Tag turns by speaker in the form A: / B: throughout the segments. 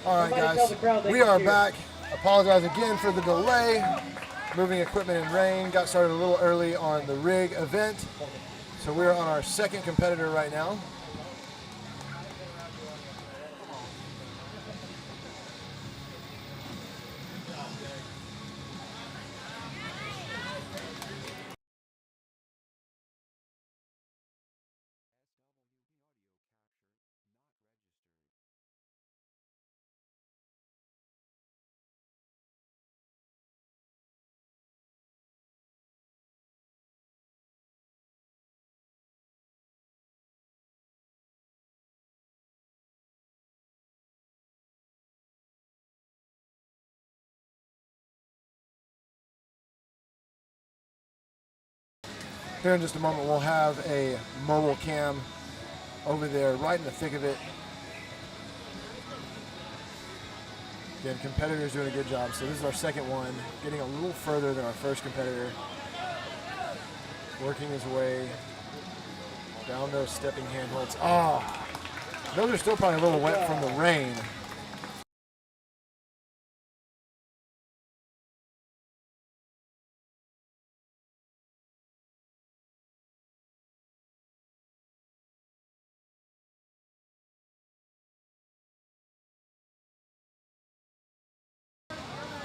A: All right, guys, we are back. Apologize again for the delay. Moving equipment in rain. Got started a little early on the rig event. So we're on our second competitor right now. Here in just a moment, we'll have a mobile cam over there right in the thick of it. Again, competitor's doing a good job. So this is our second one, getting a little further than our first competitor. Working his way down those stepping handholds. Oh, those are still probably a little wet from the rain.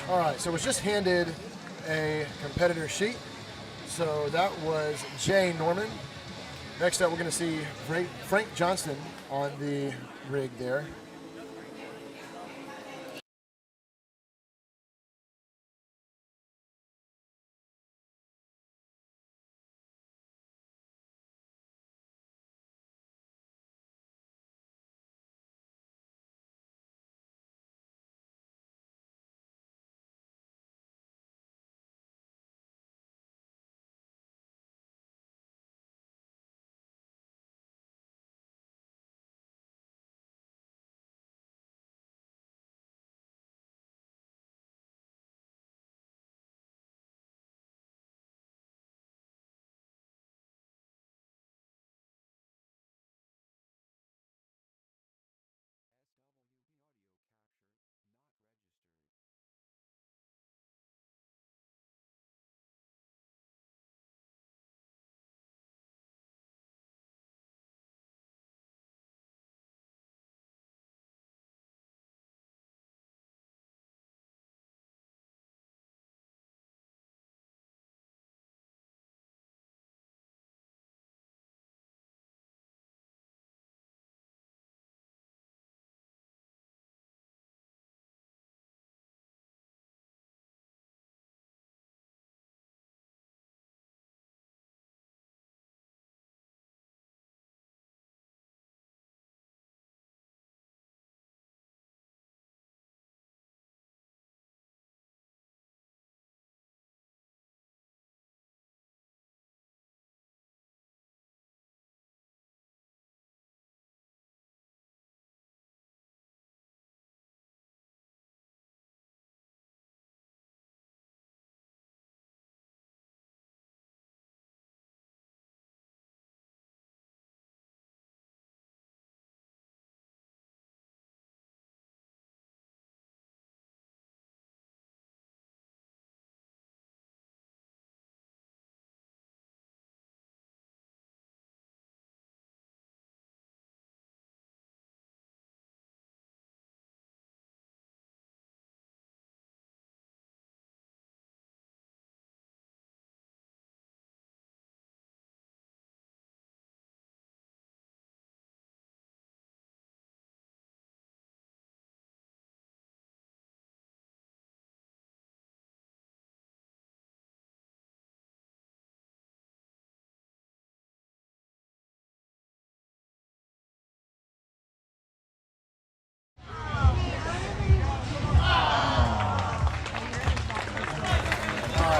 A: All right, so was just handed a competitor sheet. So that was Jay Norman. Next up, we're going to see Frank Johnston on the rig there.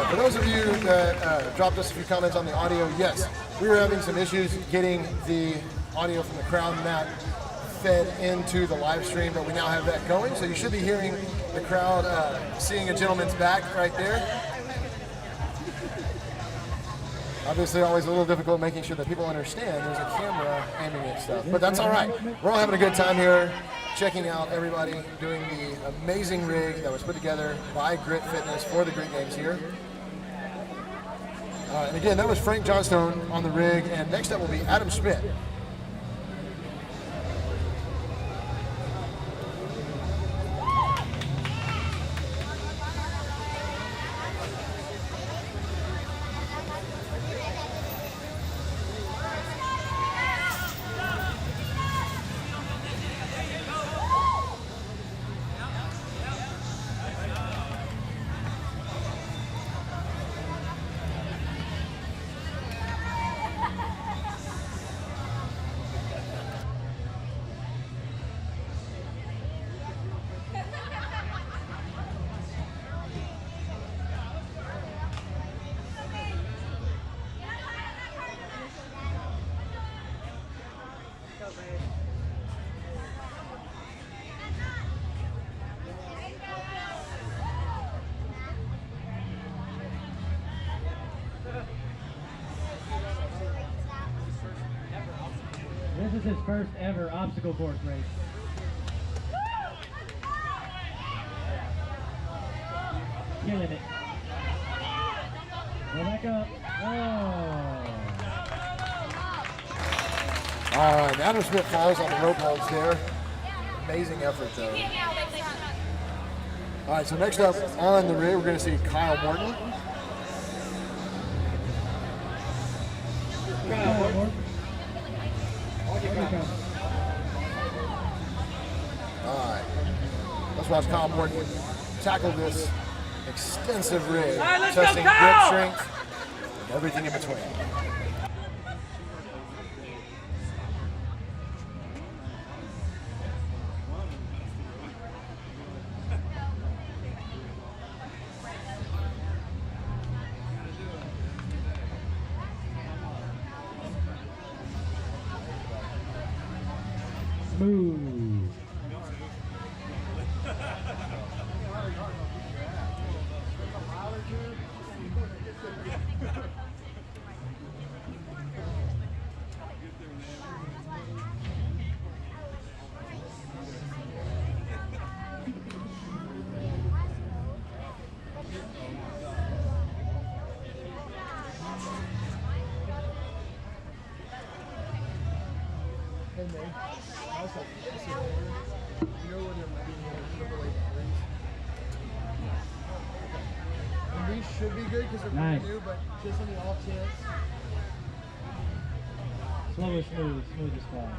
A: For those of you that dropped us a few comments on the audio, yes, we were having some issues getting the audio from the crowd mat fed into the live stream, but we now have that going. So you should be hearing the crowd seeing a gentleman's back right there. Obviously, always a little difficult making sure that people understand there's a camera aiming at stuff, but that's all right. We're all having a good time here, checking out everybody doing the amazing rig that was put together by Grit Fitness for the Grit Games here. And again, that was Frank Johnstone on the rig, and next up will be Adam Schmidt.
B: This is his first ever obstacle course race. Killing it. Go back up. Oh.
A: All right, Adam Schmidt falls on the rope holds there. Amazing effort though. All right, so next up on the rig, we're going to see Kyle Morton.
B: Kyle Morton.
A: All right, let's watch Kyle Morton tackle this extensive rig, testing grip strength and everything in between.
B: Smooth.
A: These should be good because they're
B: Nice.
A: brand new, but just on the off chance.
B: Slow and smooth, smooth as far.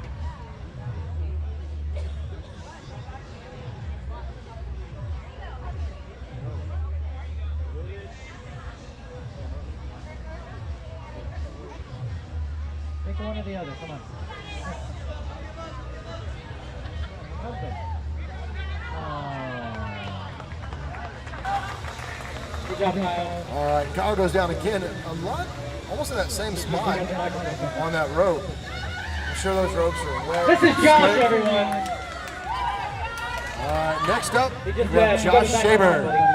B: Pick one or the other, come on. Open. Good job, Kyle.
A: All right, Kyle goes down again, a lot, almost in that same spot on that rope. I'm sure those ropes are well.
B: This is Josh, everyone.
A: All right, next up,
B: He
A: we
B: just
A: have Josh Shaber.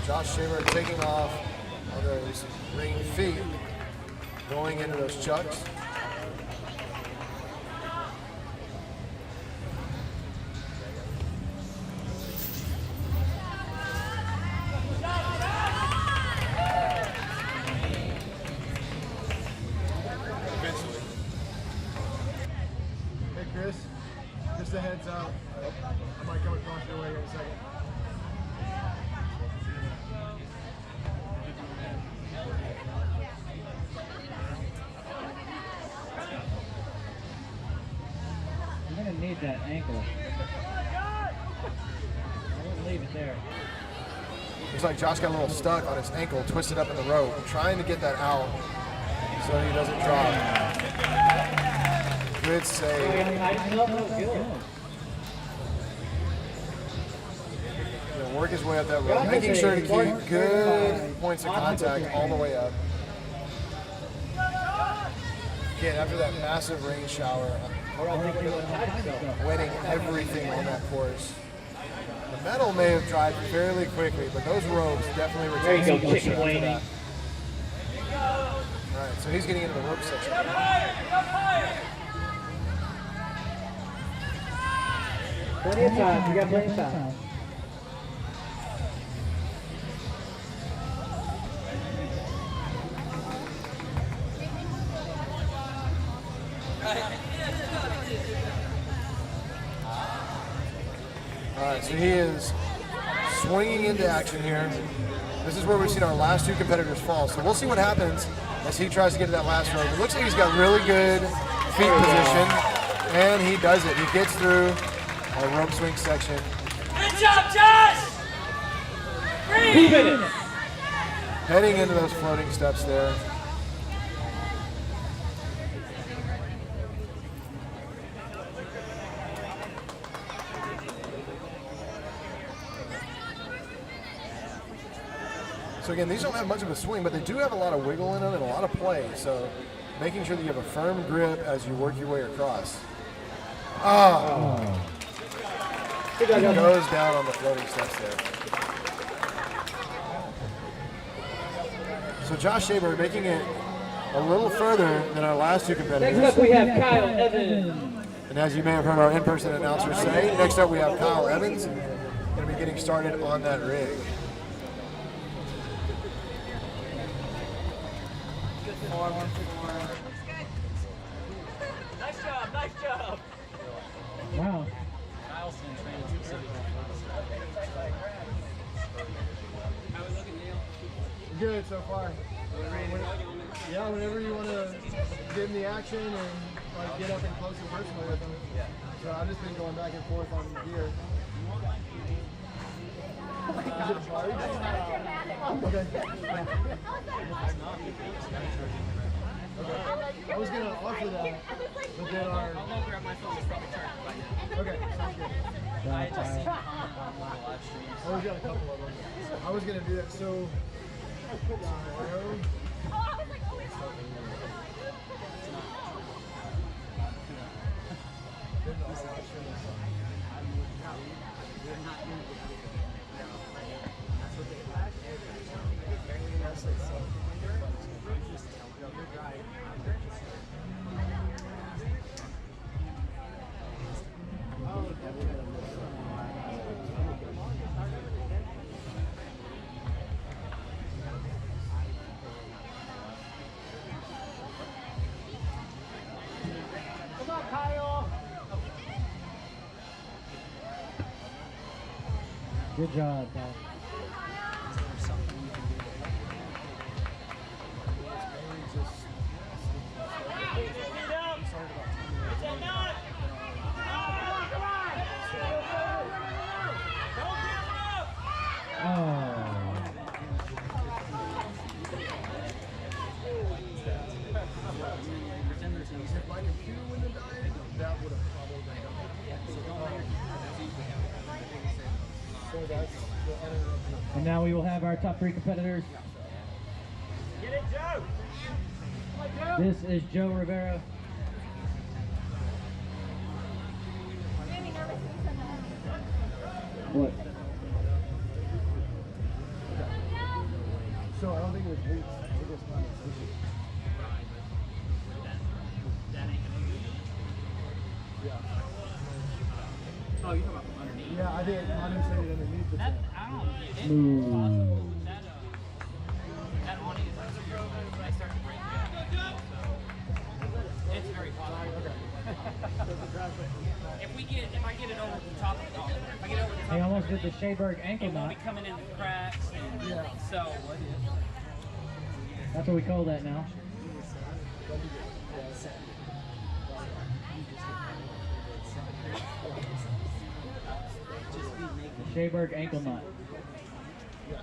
A: Josh Shaver taking off on those ring feet, going into those chucks. Hey Chris, just a heads up. I might come across your way here in a second.
B: You're gonna need that ankle. I wouldn't leave it there.
A: Looks like Josh got a little stuck on his ankle, twisted up in the rope, trying to get that out so he doesn't drop. Good save. Gonna work his way up that rope, making sure to keep good points of contact all the way up. Again, after that massive rain shower, wetting everything on that course. The metal may have dried fairly quickly, but those ropes definitely
B: There
A: retain
B: you
A: some
B: go,
A: moisture
B: chicken
A: after
B: wing.
A: that. All right, so he's getting into the rope section.
B: 20 of time. We got plenty of time.
A: All right, so he is swinging into action here. This is where we've seen our last two competitors fall. So we'll see what happens as he tries to get to that last rope. It looks like he's got really good feet position, and he does it. He gets through our rope swing section.
C: Good job, Josh!
B: Keep it.
A: Heading into those floating steps there. So again, these don't have much of a swing, but they do have a lot of wiggle in them and a lot of play. So making sure that you have a firm grip as you work your way across. He goes down on the floating steps there. So Josh Shaber making it a little further than our last two
B: Next
A: competitors.
B: up we have Kyle Evans.
A: And as you may have heard our in-person announcer say, next up we have Kyle Evans, going to be getting started on that rig.
C: Nice job, nice job.
B: Wow.
A: Good so far. Yeah, whenever you want to get in the action and like get up and close and personal with them. So I've just been going back and forth on gear. Is it charged? Okay. I was gonna offer that, but then our. Okay, sounds good. Oh, we got a couple of them. I was gonna do that. So.
B: Good job, Kyle.
A: If my computer wouldn't have died, that would have probably been done. So that's the uninterrupted.
B: And now we will have our top three competitors.
C: Get it, Joe!
B: This is Joe Rivera. What?
A: So I don't think it was boots. I think it was condensation. Yeah.
C: Oh, you're talking about from underneath?
A: Yeah, I think condensate underneath the tent.
C: I don't know. It is
B: Ooh.
C: possible that awning is I start to break down. So it's very possible. If I get it over the top of the if I get over the top
B: He
C: of
B: almost did the Shayberg ankle
C: it won't be
B: knot.
C: coming in the cracks and so
B: That's what we call that now. The Shayberg ankle knot.
A: Yes.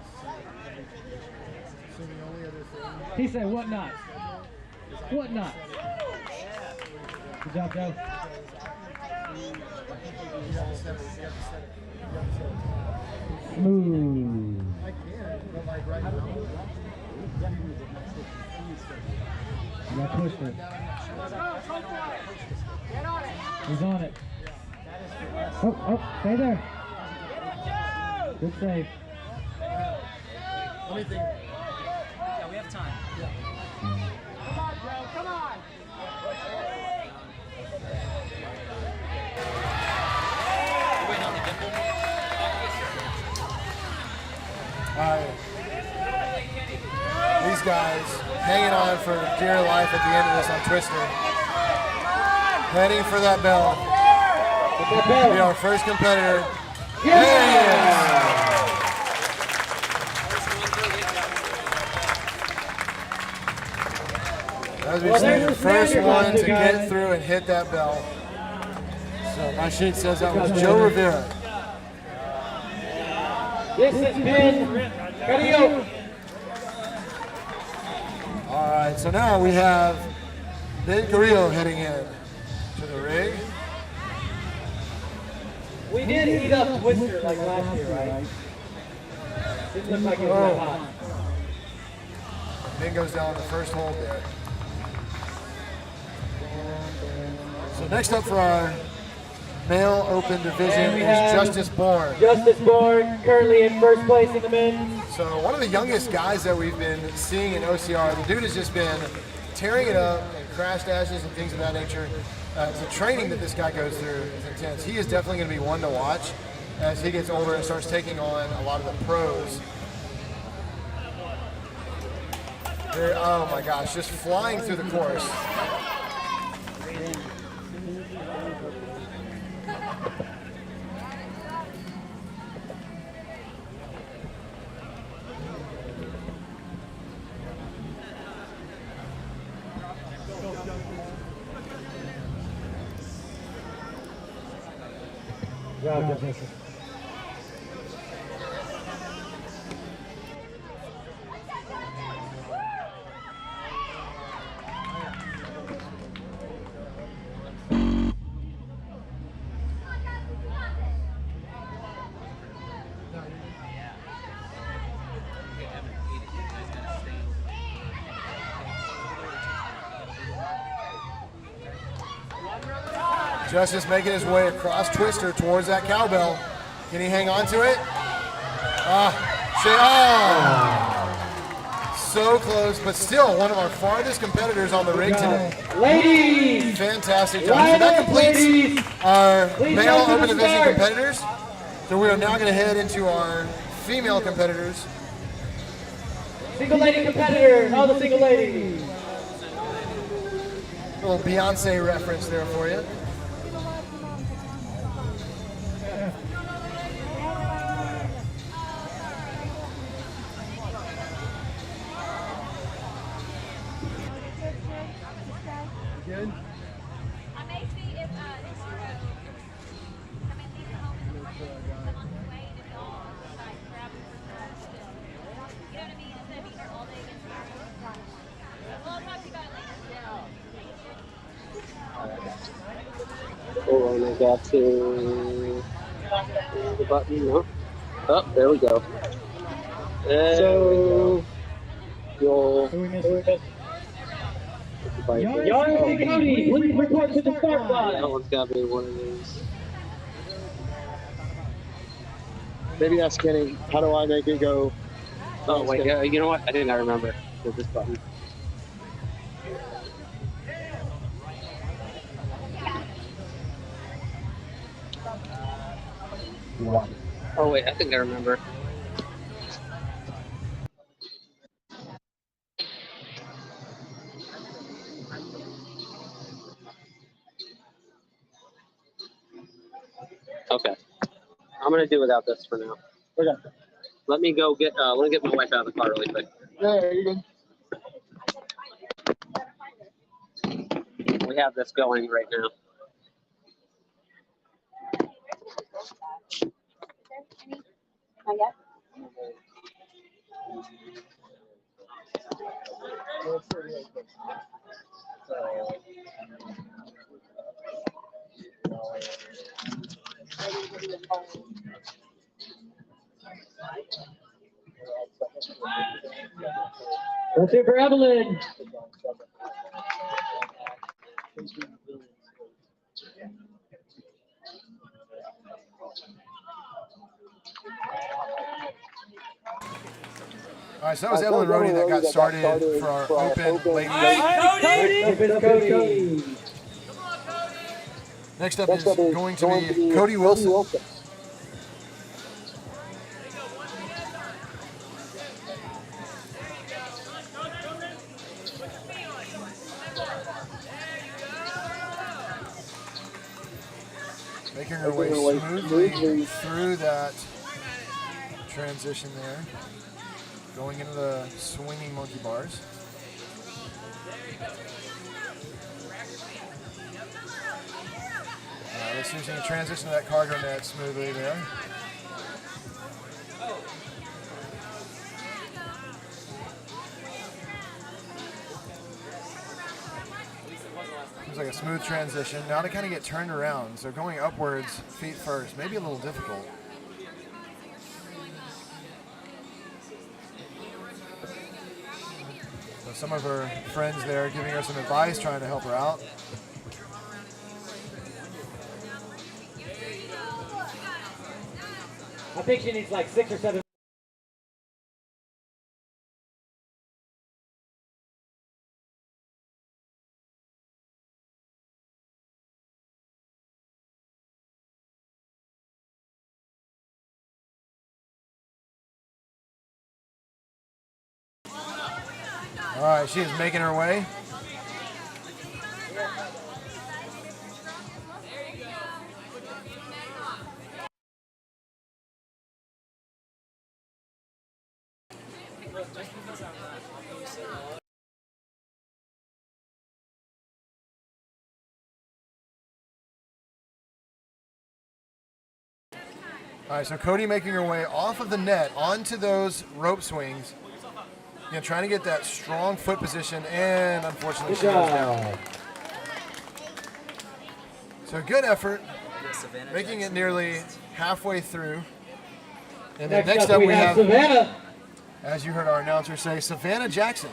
A: So the only other thing
B: He said, what not? What not? Good job, Joe.
A: you have to set it. You have to set it. You have to set it.
B: Smooth.
A: I can, but like right now.
B: You got Twister. He's on it. Oh, stay there. Good save.
A: Let me think.
C: Yeah, we have time.
D: Come on, Joe, come on.
C: We're waiting on the dimple.
A: All right. These guys hanging on for dear life at the end of this on Twister. Heading for that bell. Be our first competitor. There he is. As we've seen, the first one to get through and hit that bell. So my sheet says that was Joe Rivera.
D: This has been Carrillo.
A: All right, so now we have Ben Carrillo heading in to the rig.
D: We did heat up Twister like last year, right? Didn't look like it was that hot.
A: Ben goes down the first hold there. So next up for our male open division is Justice Bourne.
D: Justice Bourne currently in first place in the men's.
A: So one of the youngest guys that we've been seeing in OCR, the dude has just been tearing it up and crash dashes and things of that nature. The training that this guy goes through is intense. He is definitely going to be one to watch as he gets older and starts taking on a lot of the pros. Oh my gosh, just flying through the course. Justice making his way across Twister towards that cowbell. Can he hang on to it? So close, but still one of our farthest competitors on the rig today.
D: Ladies!
A: Fantastic job. So that completes our
D: Please
A: male
D: welcome
A: open
D: the
A: division
D: start.
A: competitors. So we are now going to head into our female competitors.
D: Single lady competitors, all the single ladies.
A: A little Beyonce reference there for you. Good?
E: I may see if it's I may leave it home in the morning, wait if y'all like grab it for the you know what I mean? Instead of being here all day against the well, I'll talk to you about it later.
F: Hold on, I got to the button. No. Oh, there we go. So you'll.
B: Who we missing?
D: Yarn Cody, please report to the start line.
F: That one's got to be one of these. Maybe ask Kenny, how do I make it go? Oh, wait, you know what? I think I remember. There's this button. Oh, wait, I think I remember. Okay. I'm going to do without this for now. Okay. Let me go get, let me get my wife out of the car really quick. Yeah, you're good. We have this going right now.
E: Not yet?
D: That's it for Evelyn.
A: All right, so that was Evelyn Rohde that got started for our open ladies.
D: Cody.
A: Next up is going to be Cody Wilson. Making her way smoothly through that transition there. Going into the swinging monkey bars. Let's see if she can transition to that cargo net smoothly there. Seems like a smooth transition. Now to kind of get turned around. So going upwards, feet first, maybe a little difficult. So some of her friends there giving her some advice, trying to help her out.
D: I think she needs like 6 or 7.
A: All right, she is making her way. All right, so Cody making her way off of the net onto those rope swings. You know, trying to get that strong foot position, and unfortunately she goes down. So good effort, making it nearly halfway through. And then next up we have
D: Savannah.
A: As you heard our announcer say, Savannah Jackson.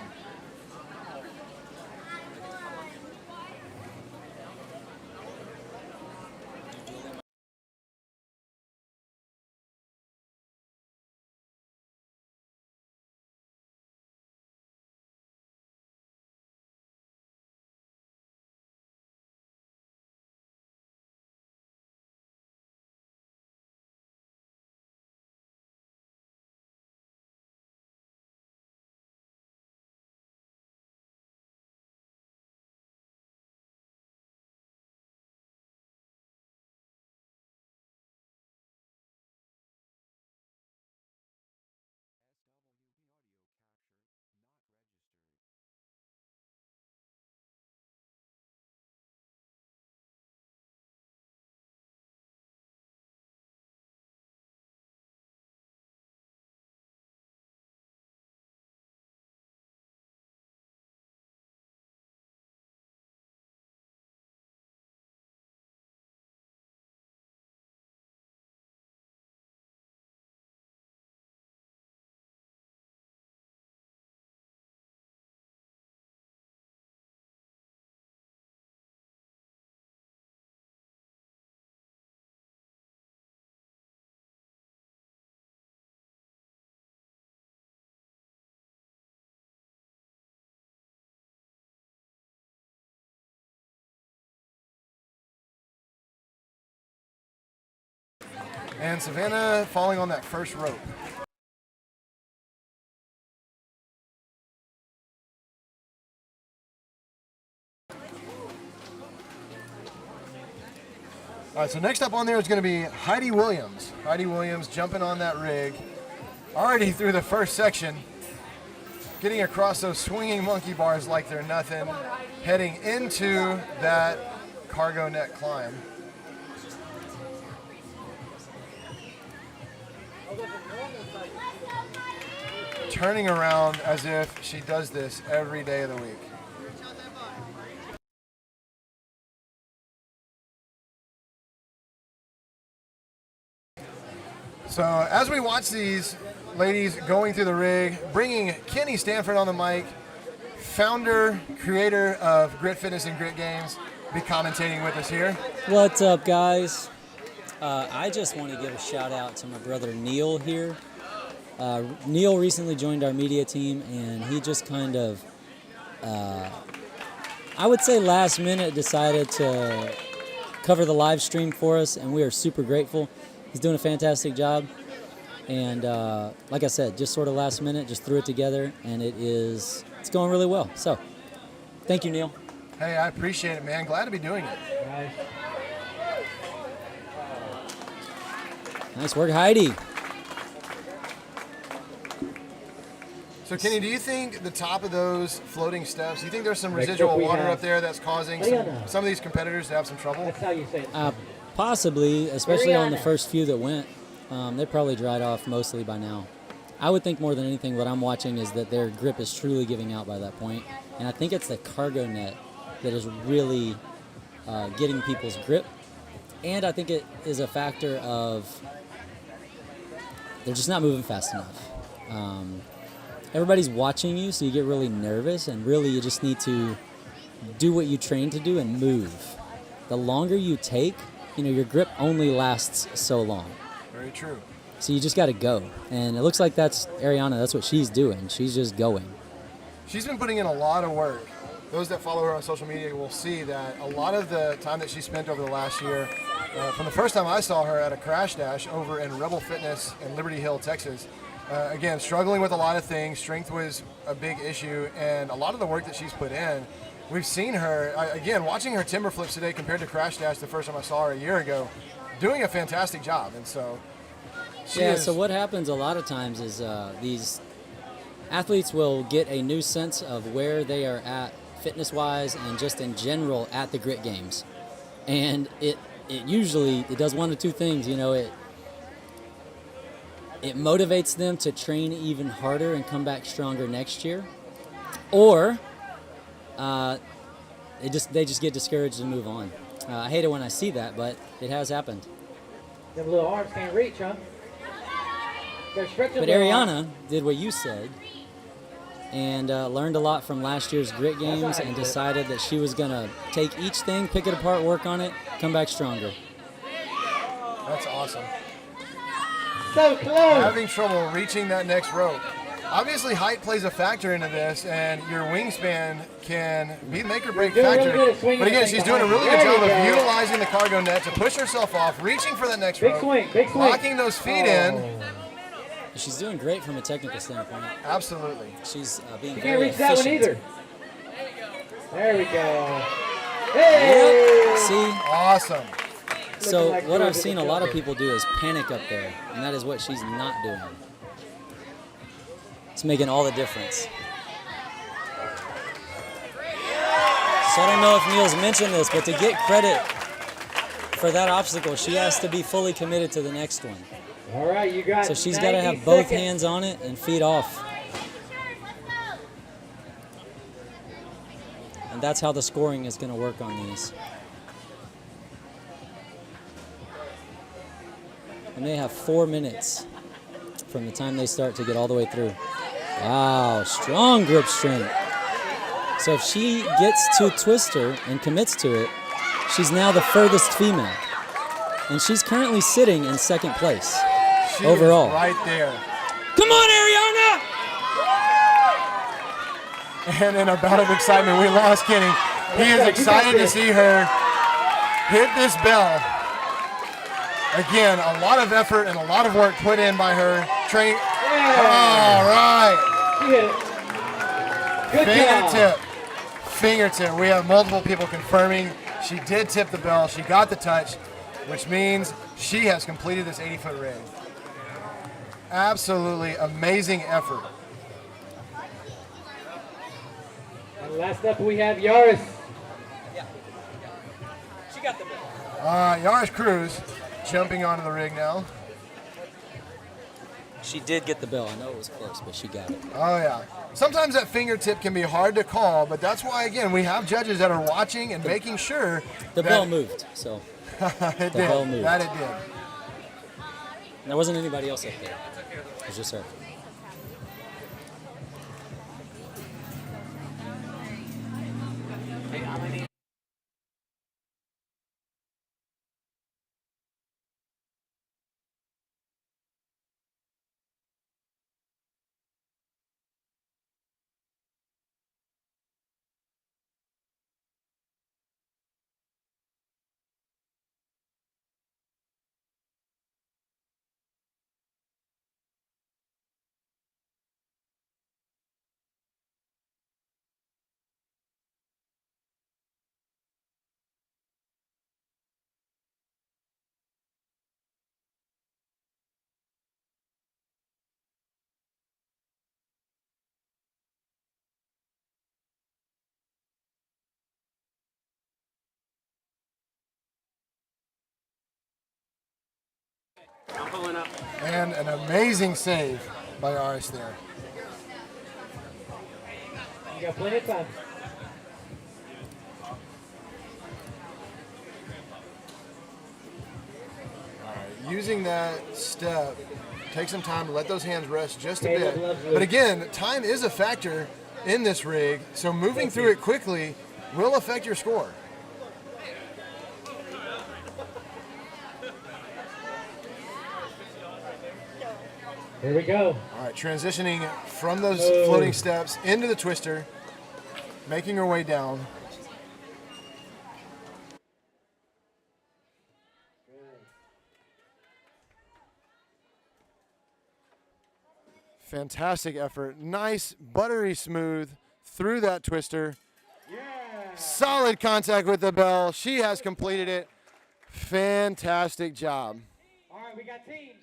A: And Savannah falling on that first rope. All right, so next up on there is going to be Heidi Williams. Heidi Williams jumping on that rig, already through the first section, getting across those swinging monkey bars like they're nothing, heading into that cargo net climb. turning around as if she does this every day of the week. So as we watch these ladies going through the rig, bringing Kenny Stanford on the mic, founder, creator of Grit Fitness and Grit Games, be commentating with us here.
G: What's up, guys? I just want to give a shout out to my brother Neil here. Neil recently joined our media team, and he just kind of, I would say last minute, decided to cover the live stream for us, and we are super grateful. He's doing a fantastic job, and like I said, just sort of last minute, just threw it together, and it's going really well. So, thank you, Neil.
A: Hey, I appreciate it, man. Glad to be doing it.
D: Nice.
G: Nice work, Heidi.
A: So, Kenny, do you think the top of those floating steps, do you think there's some
D: Next
A: residual
D: up we
A: water
D: have
A: up there that's causing some of these competitors to have some trouble?
D: That's how you say it.
G: Possibly, especially on the
D: Ariana.
G: first few that went. They probably dried off mostly by now. I would think more than anything what I'm watching is that their grip is truly giving out by that point. And I think it's the cargo net that is really getting people's grip. And I think it is a factor of they're just not moving fast enough. Everybody's watching you, so you get really nervous, and really you just need to do what you train to do and move. The longer you take, your grip only lasts so long.
A: Very true.
G: So you just got to go. And it looks like that's Ariana. That's what she's doing. She's just going.
A: She's been putting in a lot of work. Those that follow her on social media will see that a lot of the time that she spent over the last year, from the first time I saw her at a Crash Dash over in Rebel Fitness in Liberty Hill, Texas, again, struggling with a lot of things. Strength was a big issue, and a lot of the work that she's put in, we've seen her, again, watching her timber flips today compared to Crash Dash the first time I saw her a year ago, doing a fantastic job. And so
G: so what happens a lot of times is these athletes will get a new sense of where they are at fitness-wise and just in general at the Grit Games. And it usually does one of two things, it motivates them to train even harder and come back stronger next year, or they just get discouraged and move on. I hate it when I see that, but it has happened.
D: Them little arms can't reach, huh?
G: But Ariana did what you said and learned a lot from last year's Grit Games and decided that she was going to take each thing, pick it apart, work on it, come back stronger.
A: that's awesome.
D: So close.
A: Having trouble reaching that next rope. Obviously, height plays a factor into this, and your wingspan can be the make or break
D: You're doing
A: factor.
D: really good at swinging
A: But again,
D: that thing
A: she's doing a
D: behind
A: really
D: you.
A: good job
D: There
A: of
D: you go.
A: utilizing the cargo net to push herself off, reaching for that next
D: Big
A: rope,
D: swing, big swing.
A: locking those feet in.
G: She's doing great from a technical standpoint.
A: Absolutely.
G: She's being
D: You
G: very
D: can't reach that one
G: efficient.
D: either. There we go. Hey!
G: Yep. See?
A: Awesome.
G: So
D: like
G: what
D: George
G: I've
D: in
G: seen
D: the
G: a lot of
D: jungle.
G: people do is panic up there, and that is what she's not doing. It's making all the difference. So I don't know if Neil's mentioned this, but to get credit for that obstacle, she has to be fully committed to the next one.
D: All right, you got
G: So she's got to
D: 90
G: have both
D: seconds.
G: hands on it and feet off. And that's how the scoring is going to work on these. And they have 4 minutes from the time they start to get all the way through. Wow, strong grip strength. So if she gets to Twister and commits to it, she's now the furthest female. And she's currently sitting in second place
A: She
G: overall.
A: is right there.
G: Come on, Ariana!
A: And in a bout of excitement, we lost Kenny. He is excited to see her hit this bell. Again, a lot of effort and a lot of work put in by her training. All right.
D: She hit it. Good job.
A: Fingertip. We have multiple people confirming she did tip the bell. She got the touch, which means she has completed this 80-foot rig. Absolutely amazing effort.
D: And last up we have Yaris.
G: She got the bell.
A: Yaris Cruz jumping onto the rig now.
G: She did get the bell. I know it was close, but she got it.
A: Oh, yeah. Sometimes that fingertip can be hard to call, but that's why, again, we have judges that are watching and making sure
G: The
A: that
G: bell moved, so
A: it did.
G: bell moved.
A: That it did.
G: there wasn't anybody else up there. It was just her.
C: Hey, I'm gonna need I'm pulling up.
A: And an amazing save by Aris there.
D: You got plenty of time.
A: Using that step, take some time to let those hands rest just a
D: Caleb
A: bit.
D: loves
A: But
D: it.
A: again, time is a factor in this rig, so moving through it quickly will affect your score.
D: Here we go.
A: All right, transitioning from those
D: Oh.
A: floating steps into the twister, making her way down. Fantastic effort. Nice, buttery smooth through that twister. Solid contact with the bell. She has completed it. Fantastic job.
D: All right, we got teams.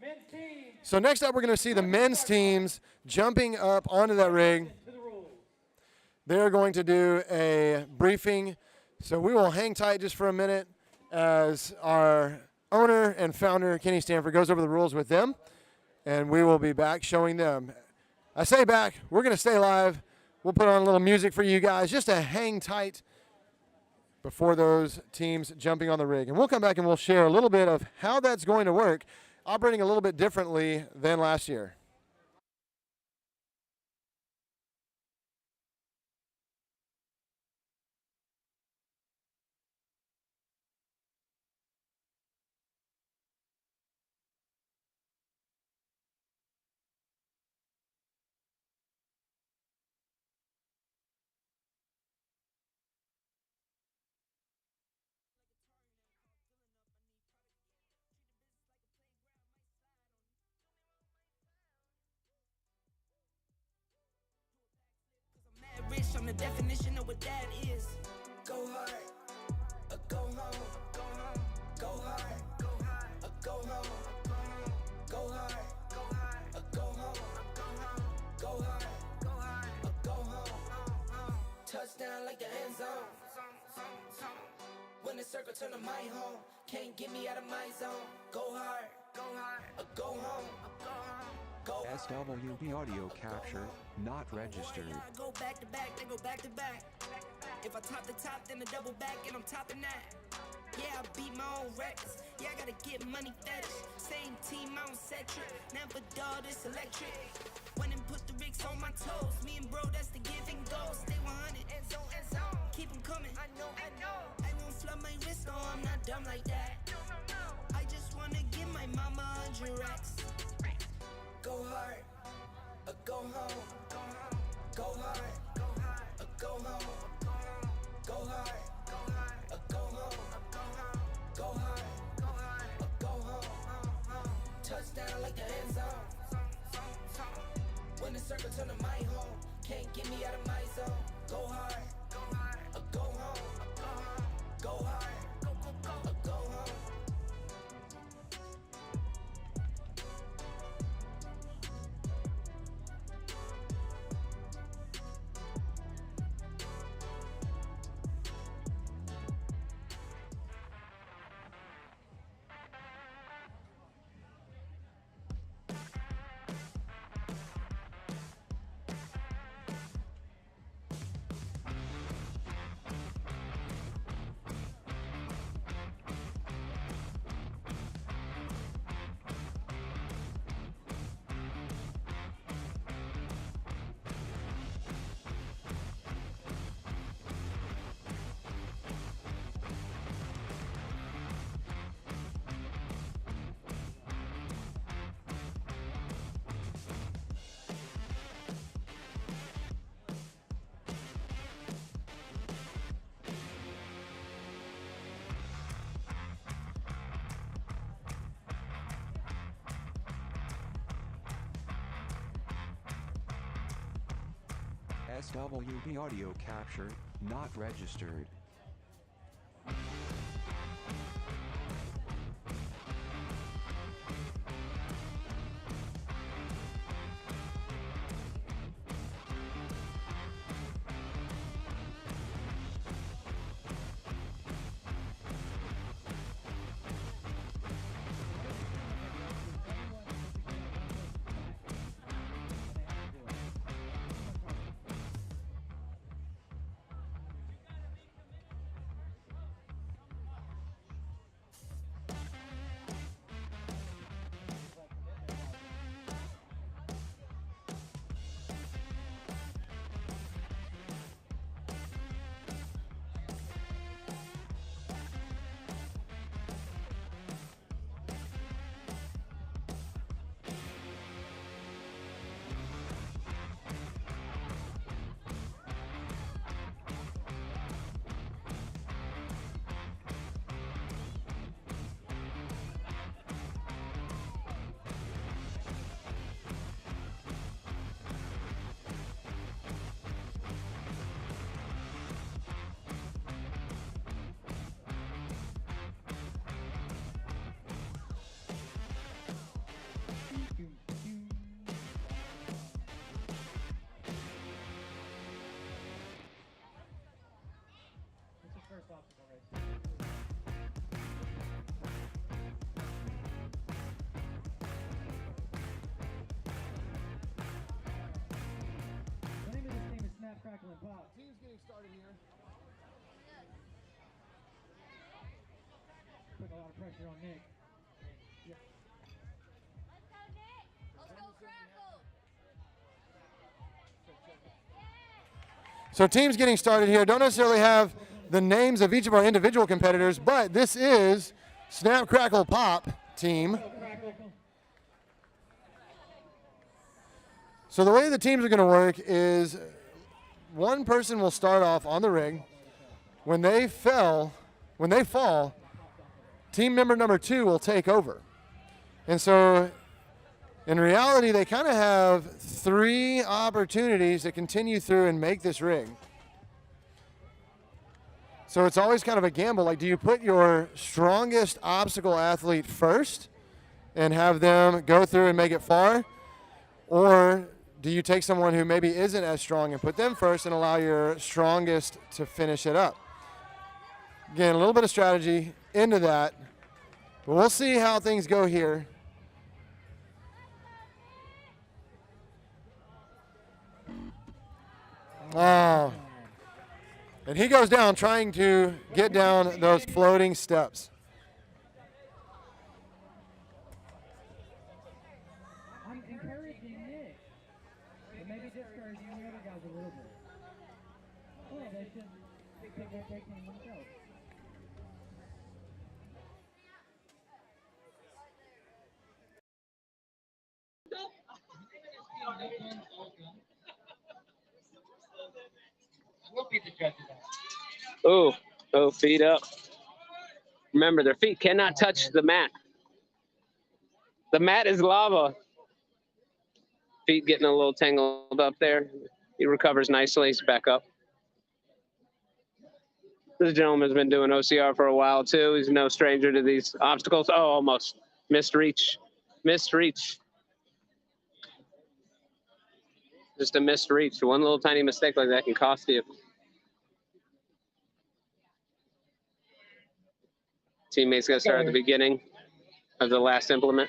D: Men's team
A: So next up, we're going to see the men's teams jumping up onto that rig.
D: to the rules.
A: They're going to do a briefing. So we will hang tight just for a minute as our owner and founder, Kenny Stanford, goes over the rules with them. And we will be back showing them. I say back, we're going to stay live. We'll put on a little music for you guys just to hang tight before those teams jumping on the rig. And we'll come back and we'll share a little bit of how that's going to work, operating a little bit differently than last year.
H: Mad rich, I'm the definition of what that is. Go hard, go home, go home, go hard, go hard, go home, go hard, go hard, go home, go hard, go hard, go home. Touchdown like the end zone. When the circle turn to my home, can't get me out of my zone. Go hard, go home, go hard.
I: SWB audio capture, not registered.
H: I go back to back, they go back to back. If I top the top, then I double back and I'm topping that. Yeah, I beat my own records. Yeah, I gotta get money fetish. Same team, I don't set trip. Never dull, this electric. Went and put the rigs on my toes. Me and bro, that's the give and go. Stay 100, end zone. Keep them coming. I know. I won't flood my wrist, no, I'm not dumb like that. I just wanna give my mama 100 racks. Go hard, go home, go hard, go home, go hard, go home, go hard, go home. Touchdown like the end zone. When the circle turn to my home, can't get me out of my zone. Go hard, go home, go hard, go home.
I: SWB audio capture, not registered.
B: It's the first obstacle race. The name of this game is Snap, Crackle, and Pop.
A: Team's getting started here.
B: Putting a lot of pressure on Nick.
E: Let's go, Nick. Let's go, Crackle.
A: So teams getting started here. Don't necessarily have the names of each of our individual competitors, but this is Snap, Crackle, Pop team. So the way the teams are going to work is one person will start off on the rig. When they fall, team member number 2 will take over. And so in reality, they kind of have 3 opportunities to continue through and make this rig. So it's always kind of a gamble. Like, do you put your strongest obstacle athlete first and have them go through and make it far? Or do you take someone who maybe isn't as strong and put them first and allow your strongest to finish it up? Again, a little bit of strategy into that. But we'll see how things go here. Oh. And he goes down trying to get down those floating steps.
B: I'm encouraging Nick, but maybe discouraging the other guys a little bit. Well, they should take that take on themselves.
F: Oh, feet up. Remember, their feet cannot touch the mat. The mat is lava. Feet getting a little tangled up there. He recovers nicely. He's back up. This gentleman's been doing OCR for a while, too. He's no stranger to these obstacles. Oh, almost. Missed reach. Missed reach. Just a missed reach. One little tiny mistake like that can cost you. Teammates got to start at the beginning of the last implement.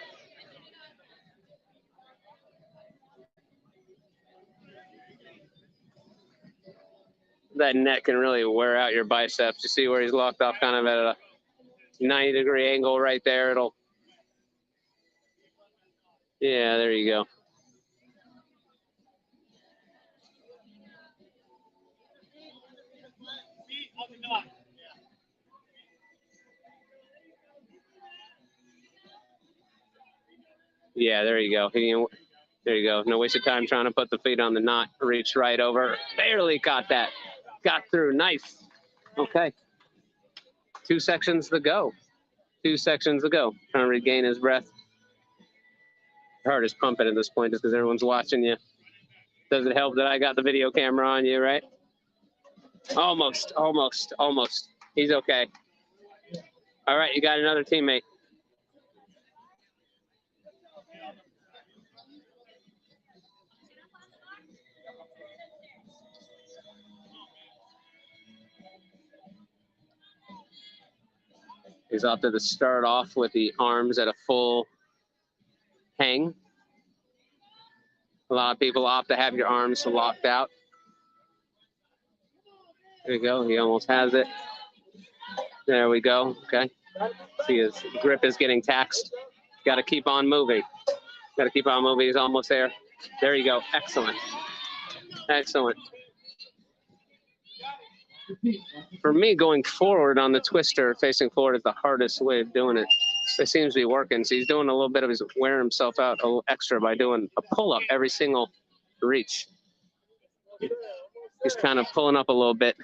F: That net can really wear out your biceps. You see where he's locked off kind of at a 90-degree angle right there. It'll, yeah, there you go. Yeah, there you go. There you go. No waste of time trying to put the feet on the knot. Reached right over. Barely caught that. Got through. Nice. Okay. 2 sections to go. 2 sections to go. Trying to regain his breath. Heart is pumping at this point just because everyone's watching you. Does it help that I got the video camera on you, right? Almost, almost, almost. He's okay. All right, you got another teammate. He's opted to start off with the arms at a full hang. A lot of people opt to have your arms locked out. There you go. He almost has it. There we go. Okay. See, his grip is getting taxed. Got to keep on moving. Got to keep on moving. He's almost there. There you go. Excellent. Excellent. For me, going forward on the twister, facing forward is the hardest way of doing it. It seems to be working. So he's doing a little bit of his wearing himself out a little extra by doing a pull-up every single reach. He's kind of pulling up a little bit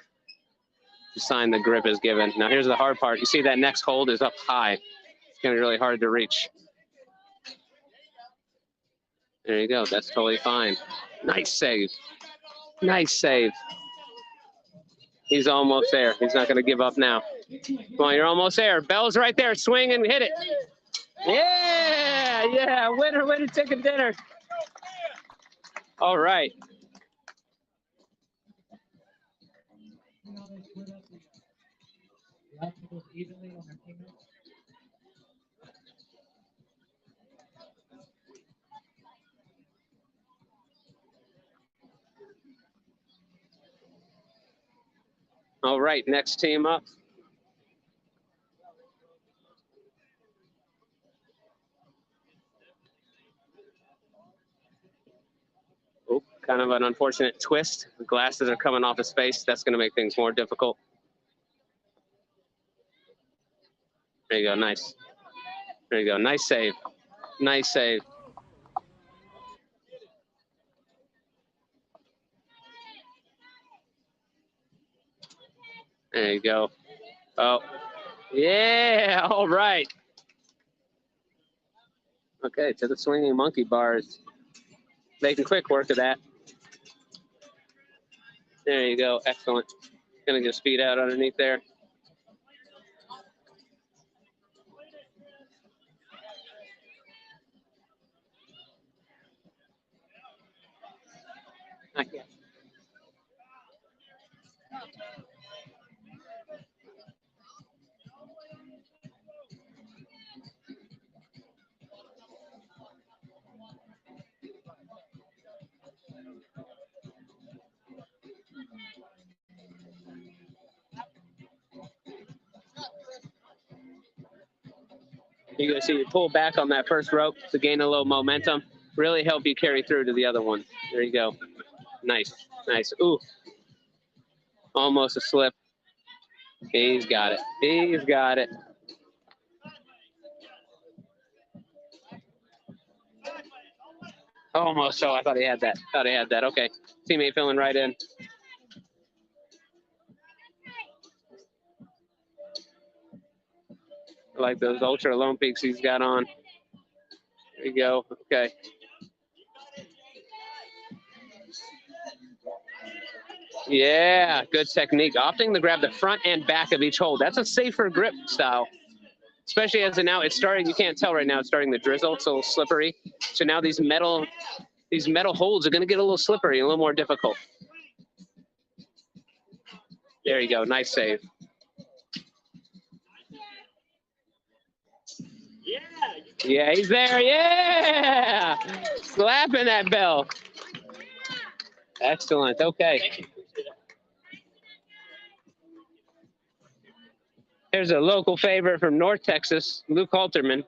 F: to sign the grip is given. Now here's the hard part. You see that next hold is up high. It's going to be really hard to reach. There you go. That's totally fine. Nice save. Nice save. He's almost there. He's not going to give up now. Come on, you're almost there. Bell's right there. Swing and hit it. Yeah, yeah. Winner, winner, chicken dinner. All right.
B: See how they split up the obstacles evenly on their teammates?
F: All right, next team up. Oh, kind of an unfortunate twist. The glasses are coming off his face. That's going to make things more difficult. There you go, nice. There you go, nice save. Nice save. There you go. Oh, yeah, all right. Okay, to the swinging monkey bars. Making quick work of that. There you go, excellent. Gonna get speed out underneath there. Not yet. You're gonna see you pull back on that first rope to gain a little momentum. Really help you carry through to the other one. There you go. Nice, nice. Ooh, almost a slip. He's got it. He's got it. Almost. So I thought he had that. Thought he had that. Okay. Teammate filling right in. I like those Ultra Olympics he's got on. There you go. Okay. Yeah, good technique. Opting to grab the front and back of each hold. That's a safer grip style. Especially as now it's starting, you can't tell right now, it's starting to drizzle. It's a little slippery. So now these metal holds are going to get a little slippery, a little more difficult. There you go. Nice save. Yeah, he's there. Yeah! Slapping that bell. Excellent. Okay. There's a local favorite from North Texas, Luke Halterman.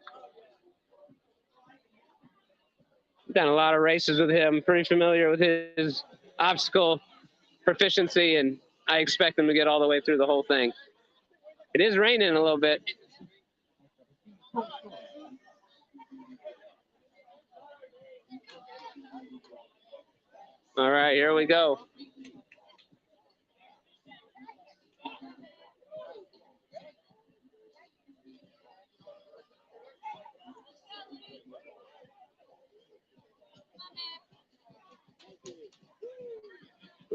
F: Done a lot of races with him. Pretty familiar with his obstacle proficiency, and I expect him to get all the way through the whole thing. It is raining a little bit. All right, here we go.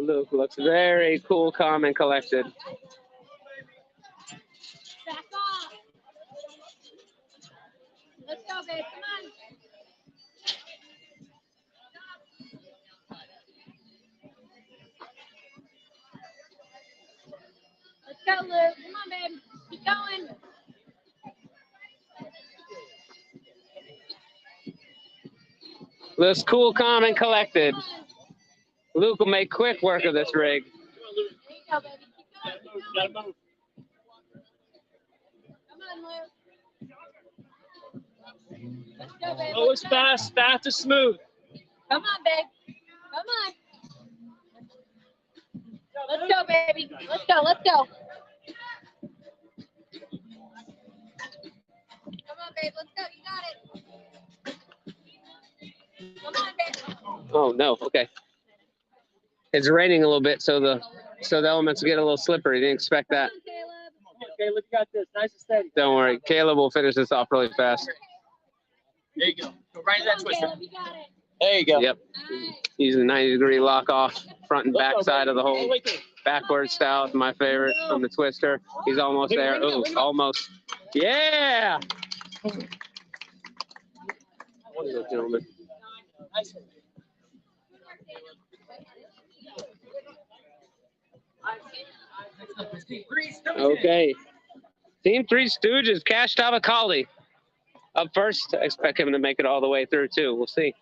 F: Luke looks very cool, calm, and collected.
E: Back off. Let's go, babe. Come on. Let's go, Luke. Come on, babe. Keep going.
F: Looks cool, calm, and collected. Luke will make quick work of this rig.
E: There you go, baby. Keep going. Come on, Luke. Let's go, babe.
D: Oh, it's fast, fast and smooth.
E: Come on, babe. Come on. Let's go, baby. Let's go. Let's go. Come on, babe. Let's go. You got it. Come on, babe.
F: Oh no, okay. It's raining a little bit, so the elements get a little slippery. Didn't expect that.
E: Come on, Caleb.
D: Okay, look, you got this. Nice and steady.
F: Don't worry, Caleb will finish this off really fast.
D: There you go. Go right in that
E: Come on,
D: twister.
E: Caleb. You got it.
D: There you go.
F: Yep.
E: Nice.
F: Using a 90-degree lock off, front and
D: Let's
F: back
D: go,
F: side of the
D: baby.
F: hole.
D: All way through.
F: Backward style is my favorite from the twister. He's almost there. Ooh, almost. Yeah. What is it, gentlemen?
D: Nice.
F: Okay. Team Three Stooges, Cash Tavakali up first. I expect him to make it all the way through, too. We'll see.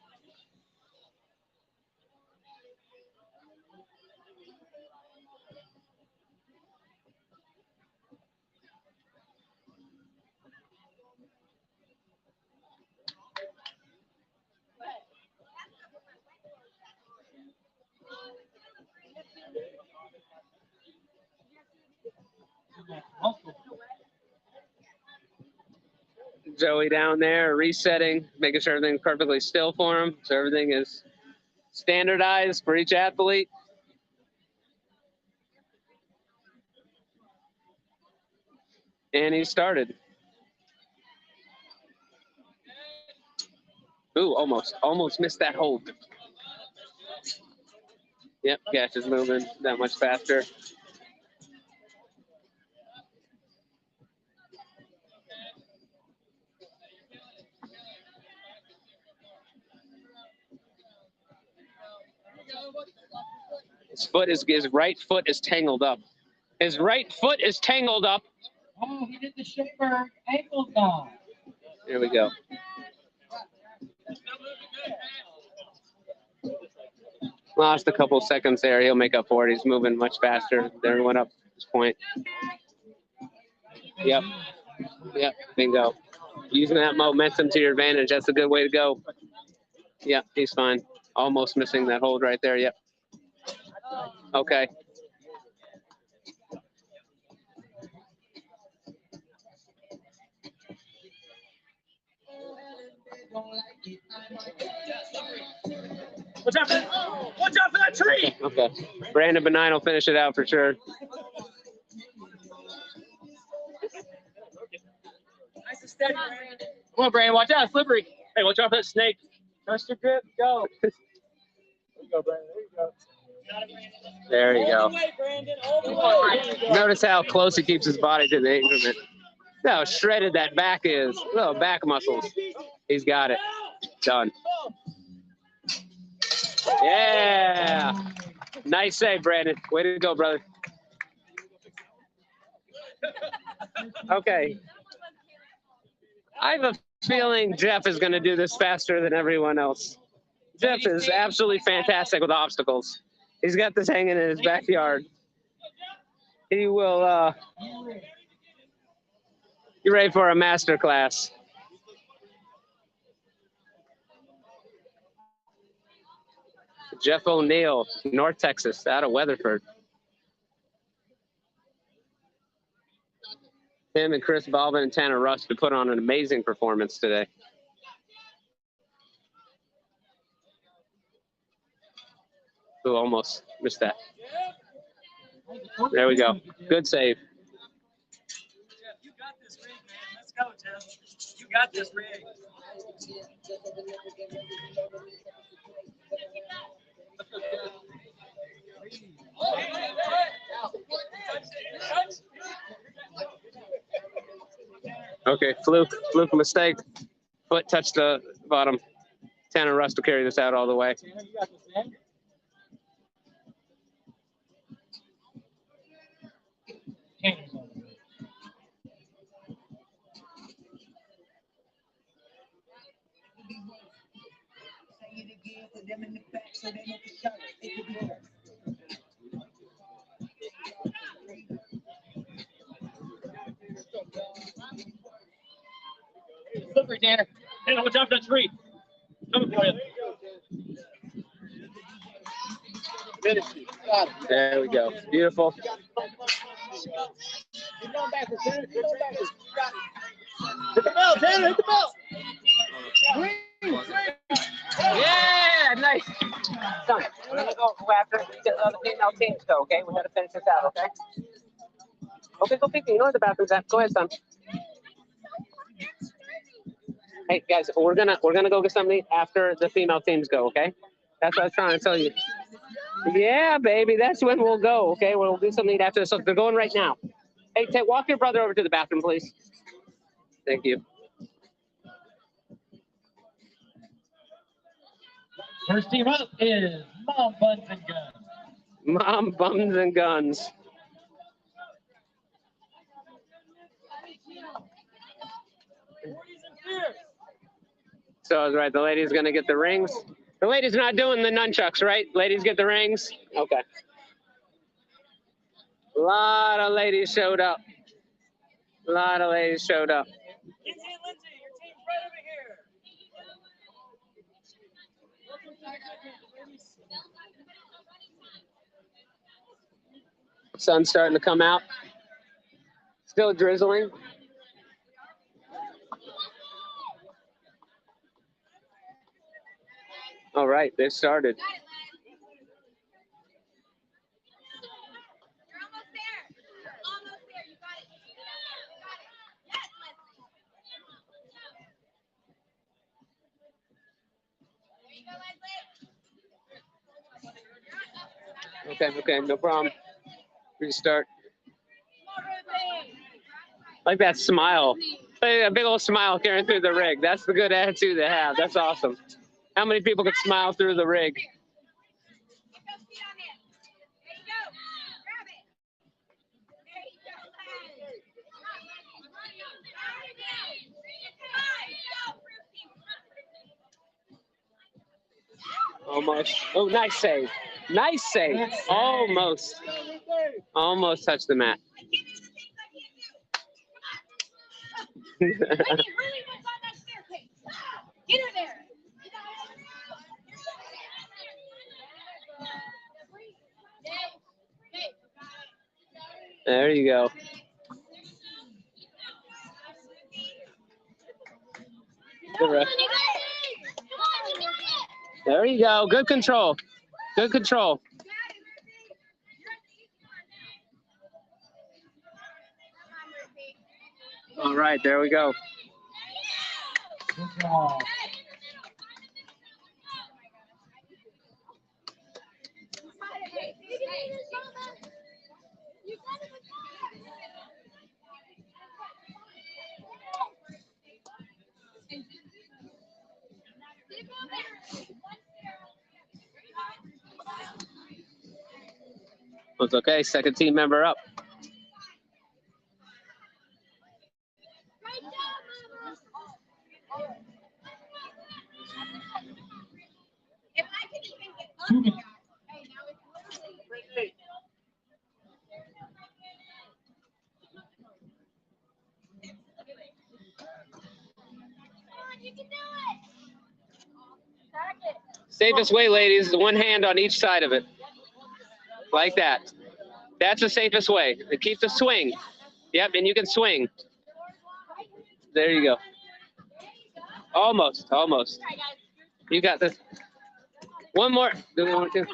F: Joey down there resetting, making sure everything's perfectly still for him. So everything is standardized for each athlete. And he started. Ooh, almost missed that hold. Yep, Cash is moving that much faster. His right foot is tangled up. His right foot is tangled up.
B: Oh, he did the Schoenberg ankle knot.
F: There we go. Lost a couple seconds there. He'll make up for it. He's moving much faster than everyone up at this point. Yep. Yep. Bingo. Using that momentum to your advantage. That's a good way to go. Yep. He's fine. Almost missing that hold right there. Yep. Okay.
D: Watch out for that tree.
F: Okay. Brandon Benign will finish it out for sure.
D: Nice and steady, Brandon. Come on, Brandon. Watch out. Slippery. Hey, watch out for that snake. Trust your grip. Go. There you go, Brandon. There you go.
F: There you
D: All
F: go.
D: the way, Brandon. All the way. There you go.
F: Notice how close he keeps his body to the increment. Look how shredded that back is. Little back muscles. He's got it. Done. Yeah. Nice save, Brandon. Way to go, brother. Okay. I have a feeling Jeff is going to do this faster than everyone else. Jeff is absolutely fantastic with obstacles. He's got this hanging in his backyard. He will, you ready for a master class? Jeff O'Neill, North Texas, out of Weatherford. Him and Chris Balvin and Tanner Russ to put on an amazing performance today. Ooh, almost missed that. There we go. Good save.
D: Jeff, you got this rig, man. Let's go, Jeff. You got this rig.
F: Okay, fluke mistake. Foot touched the bottom. Tanner Rust will carry this out all the way.
D: Tanner, you got this, man. Tanner's on the way. Slippery, Tanner. Tanner, watch out for that tree. Coming for you.
F: There we go. Beautiful.
D: Keep going backwards, Tanner. Keep going backwards. Hit the bell, Tanner. Hit the bell.
F: Yeah, nice.
D: Son, we're gonna go after the other female teams go, okay? We gotta finish this out, okay? Okay, go pick me. You know where the bathroom's at. Go ahead, son.
F: Hey guys, we're gonna go get something after the female teams go, okay? That's what I was trying to tell you. Yeah, baby, that's when we'll go, okay? We'll do something after this. So they're going right now. Hey, walk your brother over to the bathroom, please. Thank you.
D: First team up is Mom Buns and Guns.
F: Mom Bums and Guns. So I was right. The lady's gonna get the rings. The lady's not doing the nunchucks, right? Ladies get the rings. Okay. A lot of ladies showed up. A lot of ladies showed up.
B: Lindsay, your team's right over here.
F: Sun's starting to come out. Still drizzling. All right, they started.
E: You're almost there. You're almost there. You got it. You got it. Yes, Leslie. There you go, Leslie.
F: Okay, no problem. Restart. Like that smile. A big old smile carrying through the rig. That's the good attitude to have. That's awesome. How many people could smile through the rig?
E: Get those feet on it. There you go. Grab it. There you go.
F: Almost. Oh, nice save. Nice save. Almost. Almost touched the mat.
E: Really what's on that staircase. Get her there.
F: There you go. Good ref. There you go. Good control. Good control. All right, there we go.
D: Good job.
F: It's okay. Second team member up.
E: If I could even get up
D: 2 minutes.
E: hey, now it's literally come on, you can do it. Back it.
F: Safest way, ladies, is one hand on each side of it. Like that. That's the safest way. To keep the swing. Yep, and you can swing. There you go. Almost, almost. You got this. One more. Do we want to?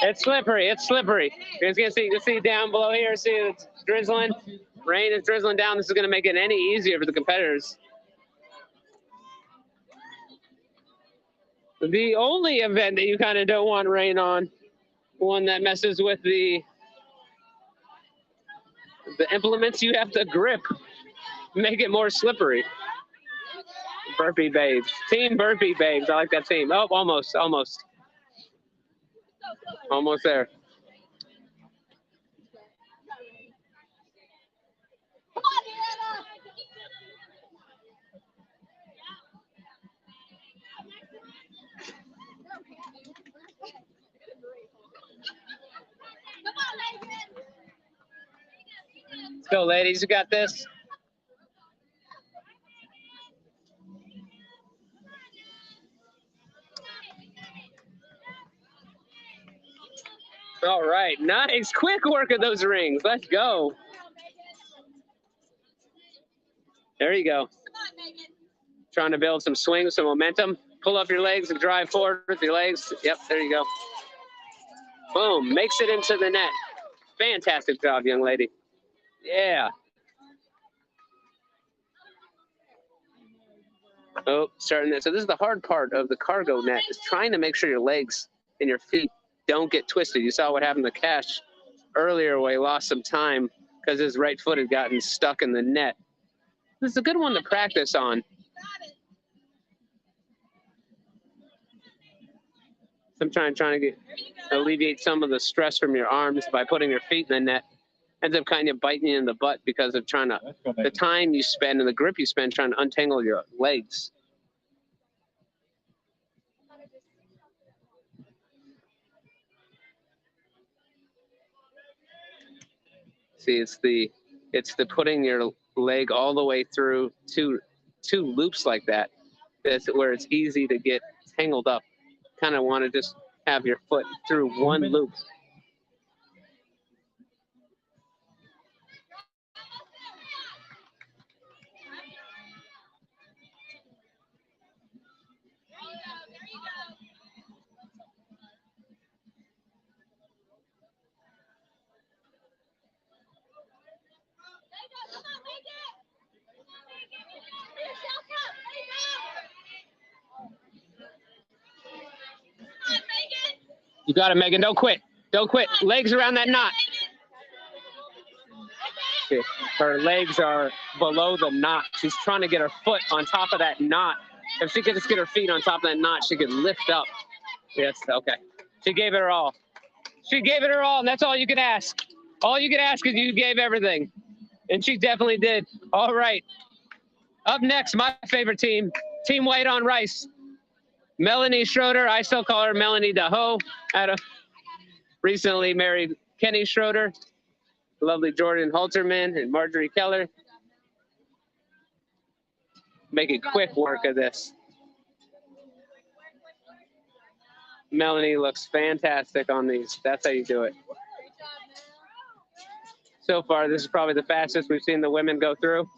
F: It's slippery. It's slippery. You guys can see down below here. See it's drizzling. Rain is drizzling down. This is going to make it any easier for the competitors. The only event that you kind of don't want rain on, one that messes with the implements you have to grip. Make it more slippery. Burpee babes. Team burpee babes. I like that team. Oh, almost. Almost there. Let's go, ladies. You got this. All right. Nice. Quick work of those rings. Let's go. There you go. Trying to build some swing, some momentum. Pull up your legs and drive forward with your legs. Yep, there you go. Boom. Makes it into the net. Fantastic job, young lady. Yeah. Oh, starting this. So this is the hard part of the cargo net, is trying to make sure your legs and your feet don't get twisted. You saw what happened to Cash earlier where he lost some time because his right foot had gotten stuck in the net. This is a good one to practice on. I'm trying to alleviate some of the stress from your arms by putting your feet in the net. Ends up kind of biting you in the butt because of the time you spend and the grip you spend trying to untangle your legs. See, it's the putting your leg all the way through two loops like that. That's where it's easy to get tangled up. Kind of want to just have your foot through one loop. You got it, Megan. Don't quit. Don't quit. Legs around that knot. Okay. Her legs are below the knot. She's trying to get her foot on top of that knot. If she could just get her feet on top of that knot, she could lift up. Yes, okay. She gave it her all. She gave it her all, and that's all you can ask. All you can ask is you gave everything. And she definitely did. All right. Up next, my favorite team, Team White on Rice. Melanie Schroeder, I still call her Melanie DeHoe, out of recently married Kenny Schroeder, lovely Jordan Halterman and Marjorie Keller. Making quick work of this. Melanie looks fantastic on these. That's how you do it. So far, this is probably the fastest we've seen the women go through.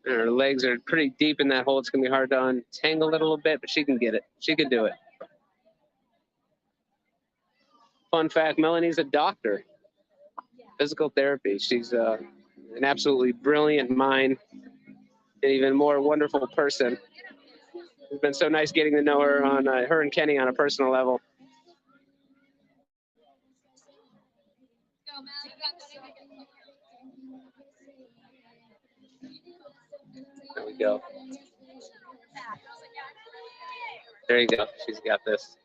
F: And her legs are pretty deep in that hole. It's going to be hard to untangle it a little bit, but she can get it. She can do it. Fun fact, Melanie's a doctor, physical therapy. She's an absolutely brilliant mind, an even more wonderful person. It's been so nice getting to know her on her and Kenny on a personal level. There we go. There you go. She's got this.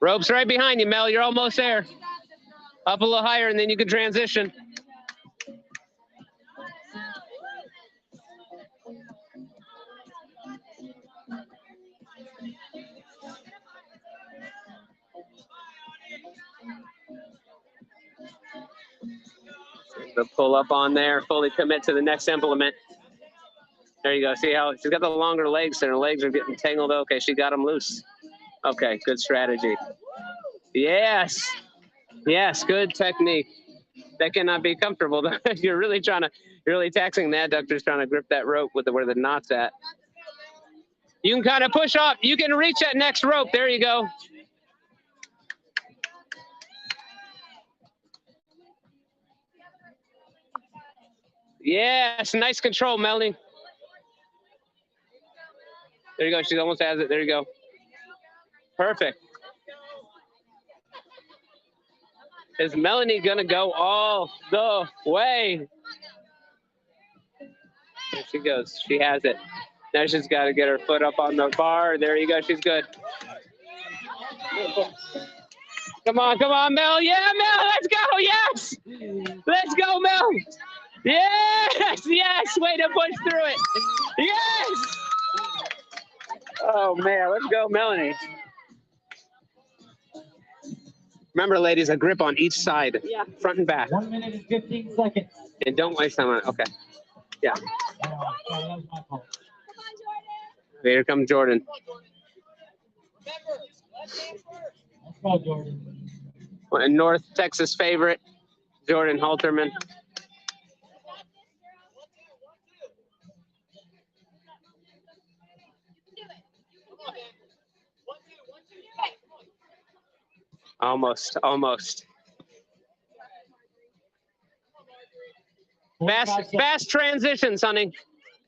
F: Rope's right behind you, Mel. You're almost there. Up a little higher, and then you can transition. The pull up on there, fully commit to the next implement. There you go. See how she's got the longer legs and her legs are getting tangled. Okay, she got them loose. Okay, good strategy. Yes. Yes, good technique. That cannot be comfortable. You're really taxing the adductors trying to grip that rope with where the knot's at. You can kind of push up. You can reach that next rope. There you go. Yes, nice control, Melanie. There you go. She almost has it. There you go. Perfect. Is Melanie going to go all the way? There she goes. She has it. Now she's got to get her foot up on the bar. There you go. She's good. Come on, Mel. Yeah, Mel. Let's go. Yes. Let's go, Mel. Yes. Way to push through it. Yes. Oh, man. Let's go, Melanie. Remember, ladies, a grip on each side. Yeah. Front and back.
B: 1 minute and 15 seconds.
F: And don't waste time on it. Okay. Yeah.
B: That was my fault.
F: Here comes Jordan.
B: Let's go, Jordan.
F: A North Texas favorite, Jordan Halterman. Almost. Fast transitions, honey.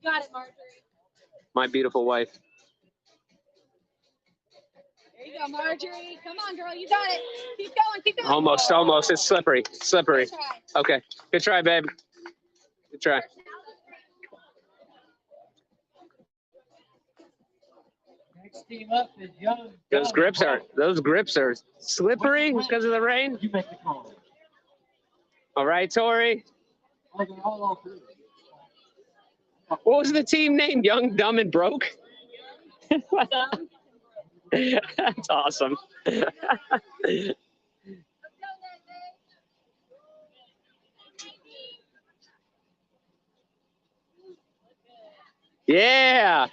E: Got it, Marjorie.
F: My beautiful wife.
E: There you go, Marjorie. Come on, girl. You got it. Keep going.
F: Almost. It's slippery.
E: Good try.
F: Okay. Good try, babe. Good try.
B: Next team up is Young.
F: Those grips are slippery because of the rain.
B: You make the call.
F: All right, Tori.
B: Like all through.
F: What was the team name? Young, Dumb, and Broke? That's awesome. Yeah.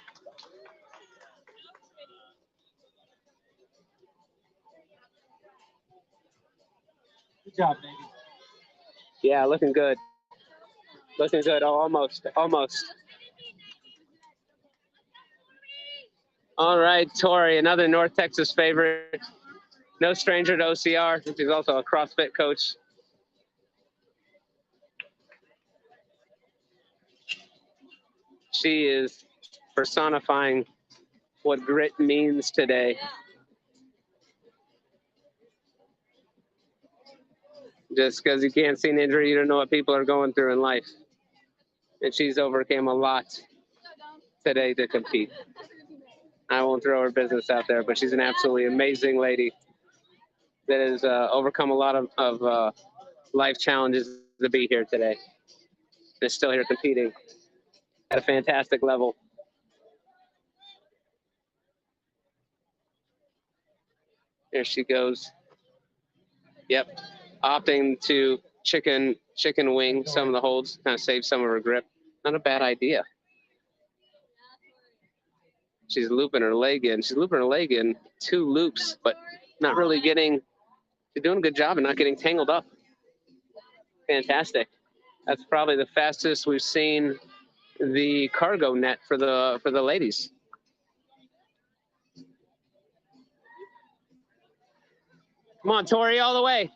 B: Good job, baby.
F: Yeah, looking good. Oh, almost. All right, Tori, another North Texas favorite. No stranger to OCR. She's also a CrossFit coach. She is personifying what grit means today. Just because you can't see an injury, you don't know what people are going through in life. And she's overcame a lot today to compete. I won't throw her business out there, but she's an absolutely amazing lady that has overcome a lot of life challenges to be here today. And is still here competing at a fantastic level. There she goes. Yep. Opting to chicken wing some of the holds, kind of save some of her grip. Not a bad idea. She's looping her leg in. She's looping her leg in 2 loops, but not really getting, she's doing a good job and not getting tangled up. Fantastic. That's probably the fastest we've seen the cargo net for the ladies. Come on, Tori, all the way.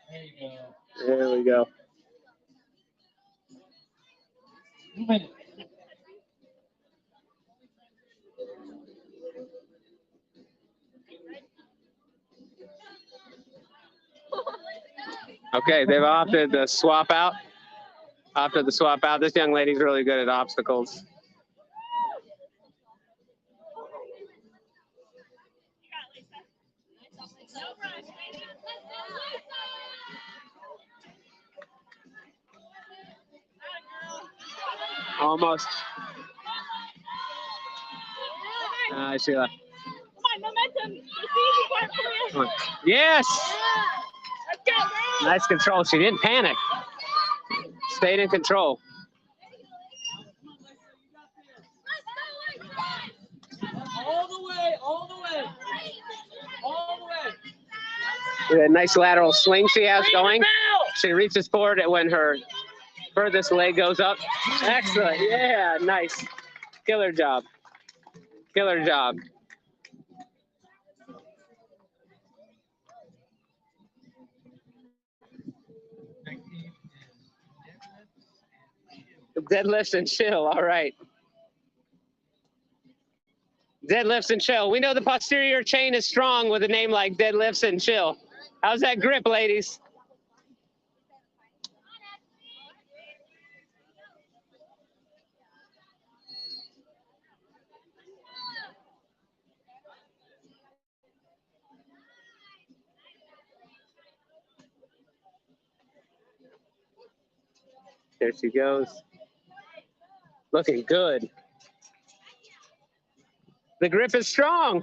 B: There you go.
F: There we go.
B: 2 minutes.
F: Okay, they've opted the swap out. This young lady's really good at obstacles. Almost. Sheila.
E: Come on, momentum. It's the easy part for you.
F: Come on. Yes.
E: Let's go, girl.
F: Nice control. She didn't panic. Stayed in control.
B: All the way.
F: With a nice lateral swing she has going. She reaches forward when her furthest leg goes up. Excellent. Yeah, nice. Killer job. Deadlifts and chill. All right. Deadlifts and chill. We know the posterior chain is strong with a name like deadlifts and chill. How's that grip, ladies? There she goes. Looking good. The grip is strong.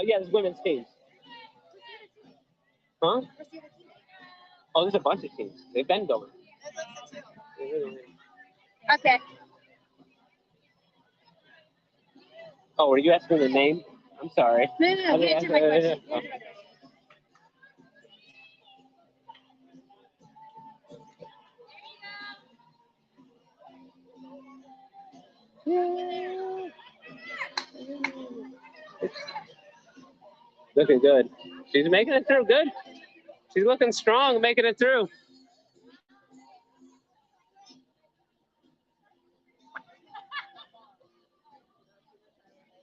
F: Yeah, there's women's teams. Huh? Oh, there's a bunch of teams. They've been going.
E: Okay.
F: Oh, were you asking the name? I'm sorry.
E: No, you answered my question.
F: Oh. Looking good. She's making it through. Good. She's looking strong, making it through.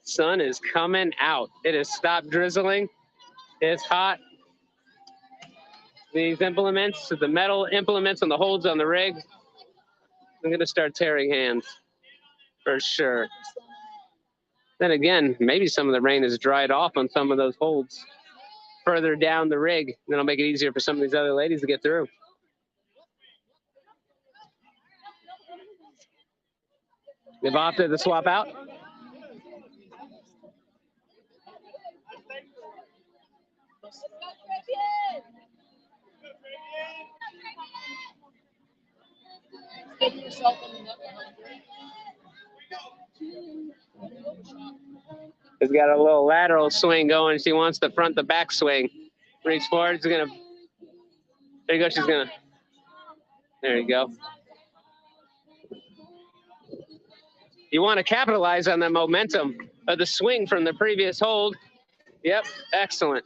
F: Sun is coming out. It has stopped drizzling. It's hot. These implements, the metal implements on the holds on the rig, I'm going to start tearing hands for sure. Then again, maybe some of the rain has dried off on some of those holds further down the rig. That'll make it easier for some of these other ladies to get through. They've opted to swap out. She's got a little lateral swing going. She wants the front to back swing. Reach forward. She's gonna. There you go. She's gonna. There you go. You want to capitalize on the momentum of the swing from the previous hold. Yep, excellent.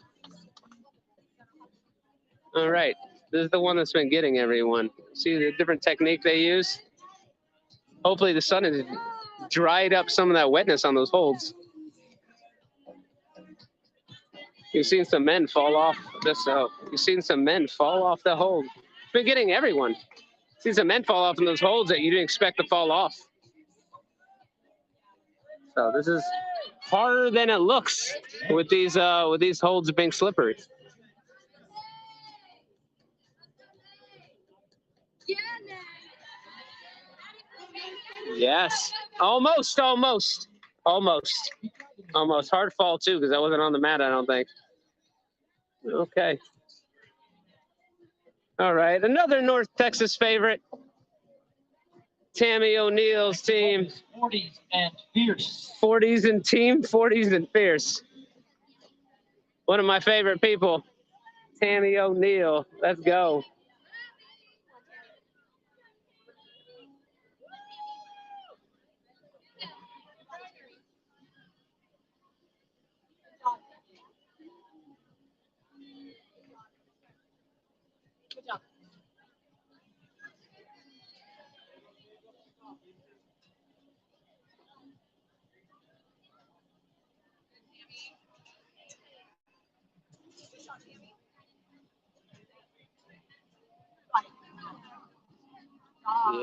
F: All right, this is the one that's been getting everyone. See the different technique they use? Hopefully the sun has dried up some of that wetness on those holds. You've seen some men fall off this. You've seen some men fall off the hold. It's been getting everyone. Seen some men fall off in those holds that you didn't expect to fall off. So this is harder than it looks with these holds being slippery. Yes, almost. Hard fall too, because I wasn't on the mat, I don't think. Okay. All right, another North Texas favorite. Tammy O'Neill's team.
B: 40s and fierce.
F: 40s and team, 40s and fierce. One of my favorite people, Tammy O'Neill. Let's go.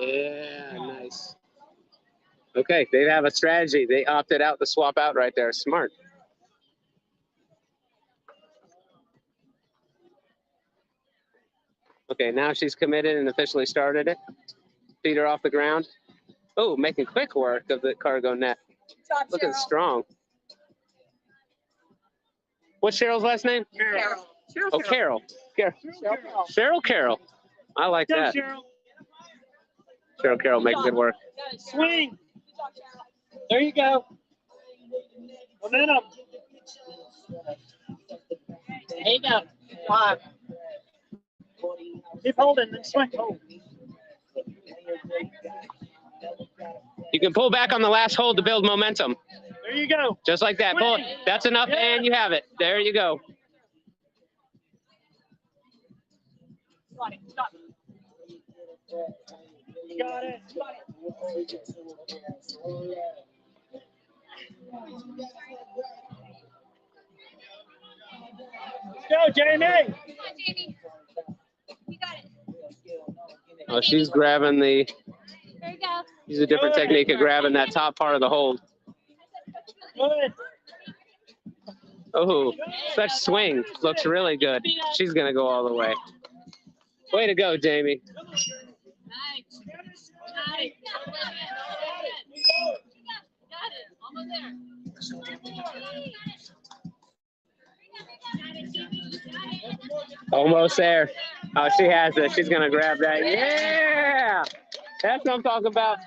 F: Yeah, nice. Okay, they have a strategy. They opted out to swap out right there. Smart. Okay, now she's committed and officially started it. Feet are off the ground. Oh, making quick work of the cargo net. Looking strong. What's Cheryl's last name?
E: Carol.
F: Oh, Carol. Cheryl Carroll. I like that. Cheryl Carroll making good work.
B: Swing. There you go. Momentum. There you go. 5. Keep holding and swing. Hold.
F: You can pull back on the last hold to build momentum.
D: There you go.
F: Just like that. Pull. That's enough, and you have it. There you go.
D: Stop. You got it. Let's go, Jamie.
E: Come on, Jamie. You got it.
F: Oh, she's grabbing the.
E: There you go.
F: Use a different technique of grabbing that top part of the hold.
D: Good.
F: Oh, such swing. Looks really good. She's going to go all the way. Way to go, Jamie.
E: Nice. Nice. Got it. Almost there.
F: Almost there. Oh, she has it. She's going to grab that. Yeah! That's what I'm talking about.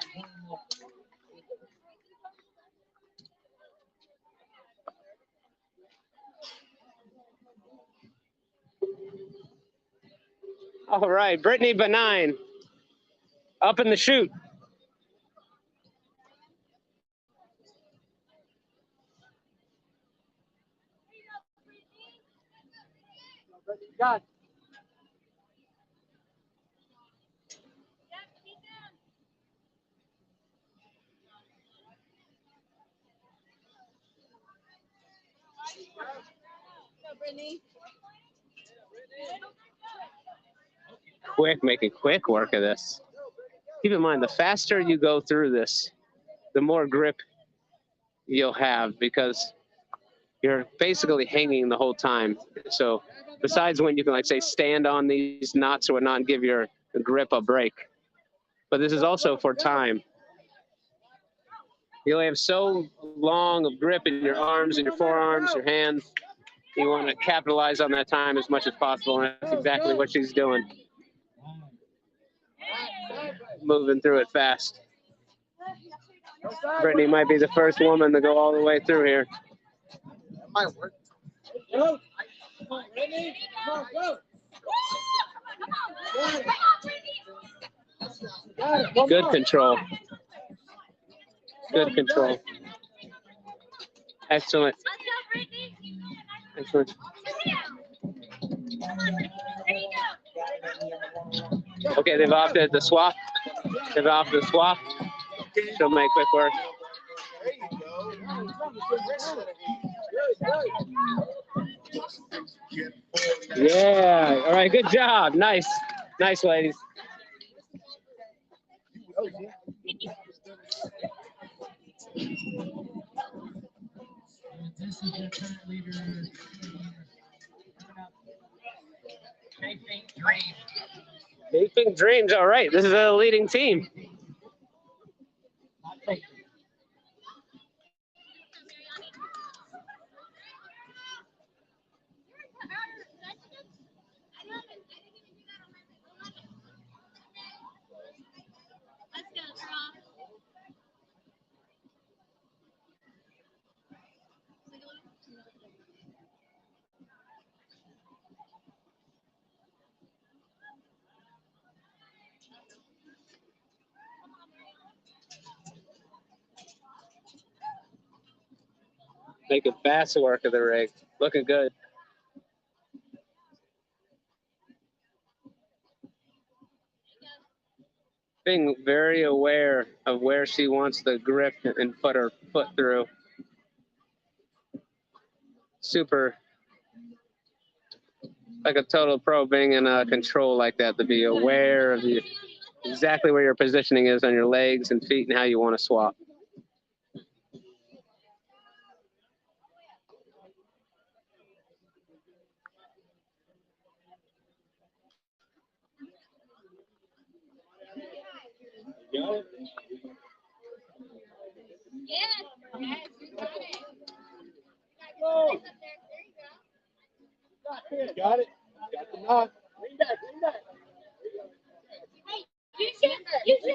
F: All right, Brittany Benign up in the chute.
D: Got it.
E: Go, Brittany.
F: Quick, making quick work of this. Keep in mind, the faster you go through this, the more grip you'll have because you're basically hanging the whole time. So besides when you can, like, say, stand on these knots or whatnot and give your grip a break. But this is also for time. You only have so long of grip in your arms and your forearms, your hands. You want to capitalize on that time as much as possible, and that's exactly what she's doing. Moving through it fast. Brittany might be the first woman to go all the way through here.
A: Might work.
D: Go. Come on, Brittany. Come on, go. Got it. One
F: Good
D: more.
F: control. Good control. Excellent.
E: Let's go, Brittany.
F: Excellent.
E: There you go.
F: Okay, they've opted the swap. They've opted the swap. She'll make quick work. Yeah. All right. Good job. Nice. Nice, ladies.
B: This is the current leader.
D: Chasing dreams.
F: Chasing dreams. All right. This is a leading team.
E: Let's go, girl.
F: Making fast work of the rig. Looking good. Being very aware of where she wants the grip and put her foot through. Super, like a total pro being in control like that, to be aware of exactly where your positioning is on your legs and feet and how you want to swap.
E: Yes. Yes, you got it.
D: Go.
E: There you go.
D: Got it. Got the knot. Lean back. Lean back.
E: You should. Yeah. There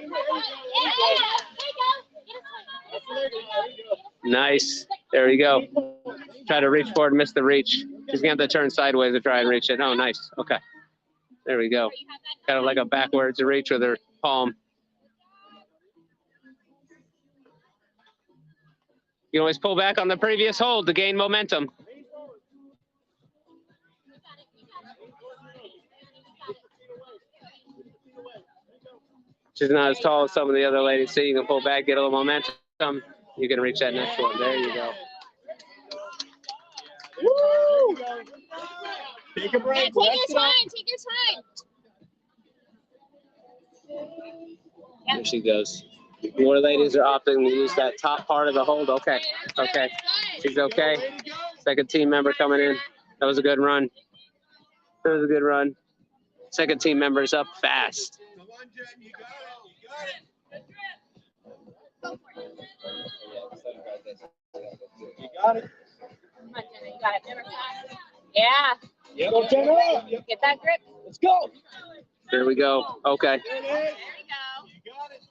E: you go.
F: Nice. There you go. Try to reach forward, miss the reach. She's going to have to turn sideways to try and reach it. Oh, nice. Okay. There we go. Kind of like a backwards reach with her palm. You can always pull back on the previous hold to gain momentum. She's not as tall as some of the other ladies, so you can pull back, get a little momentum. You can reach that next one. There you go.
D: Woo! Take a
E: Yeah,
D: break.
E: take your
D: rest it up.
E: time. Take your time.
F: There she goes. More ladies are opting to use that top part of the hold. Okay. Okay. She's okay. Second team member coming in. That was a good run. That was a good run. Second team member's up fast.
D: Come on, Jen. You got it.
E: Go for it.
D: You got it.
E: Come on, Jenna. You got it. Never stop. Yeah.
D: Go, Jenna.
E: Get that grip.
D: Let's go.
F: There we go. Okay.
E: There you go.
D: You got it.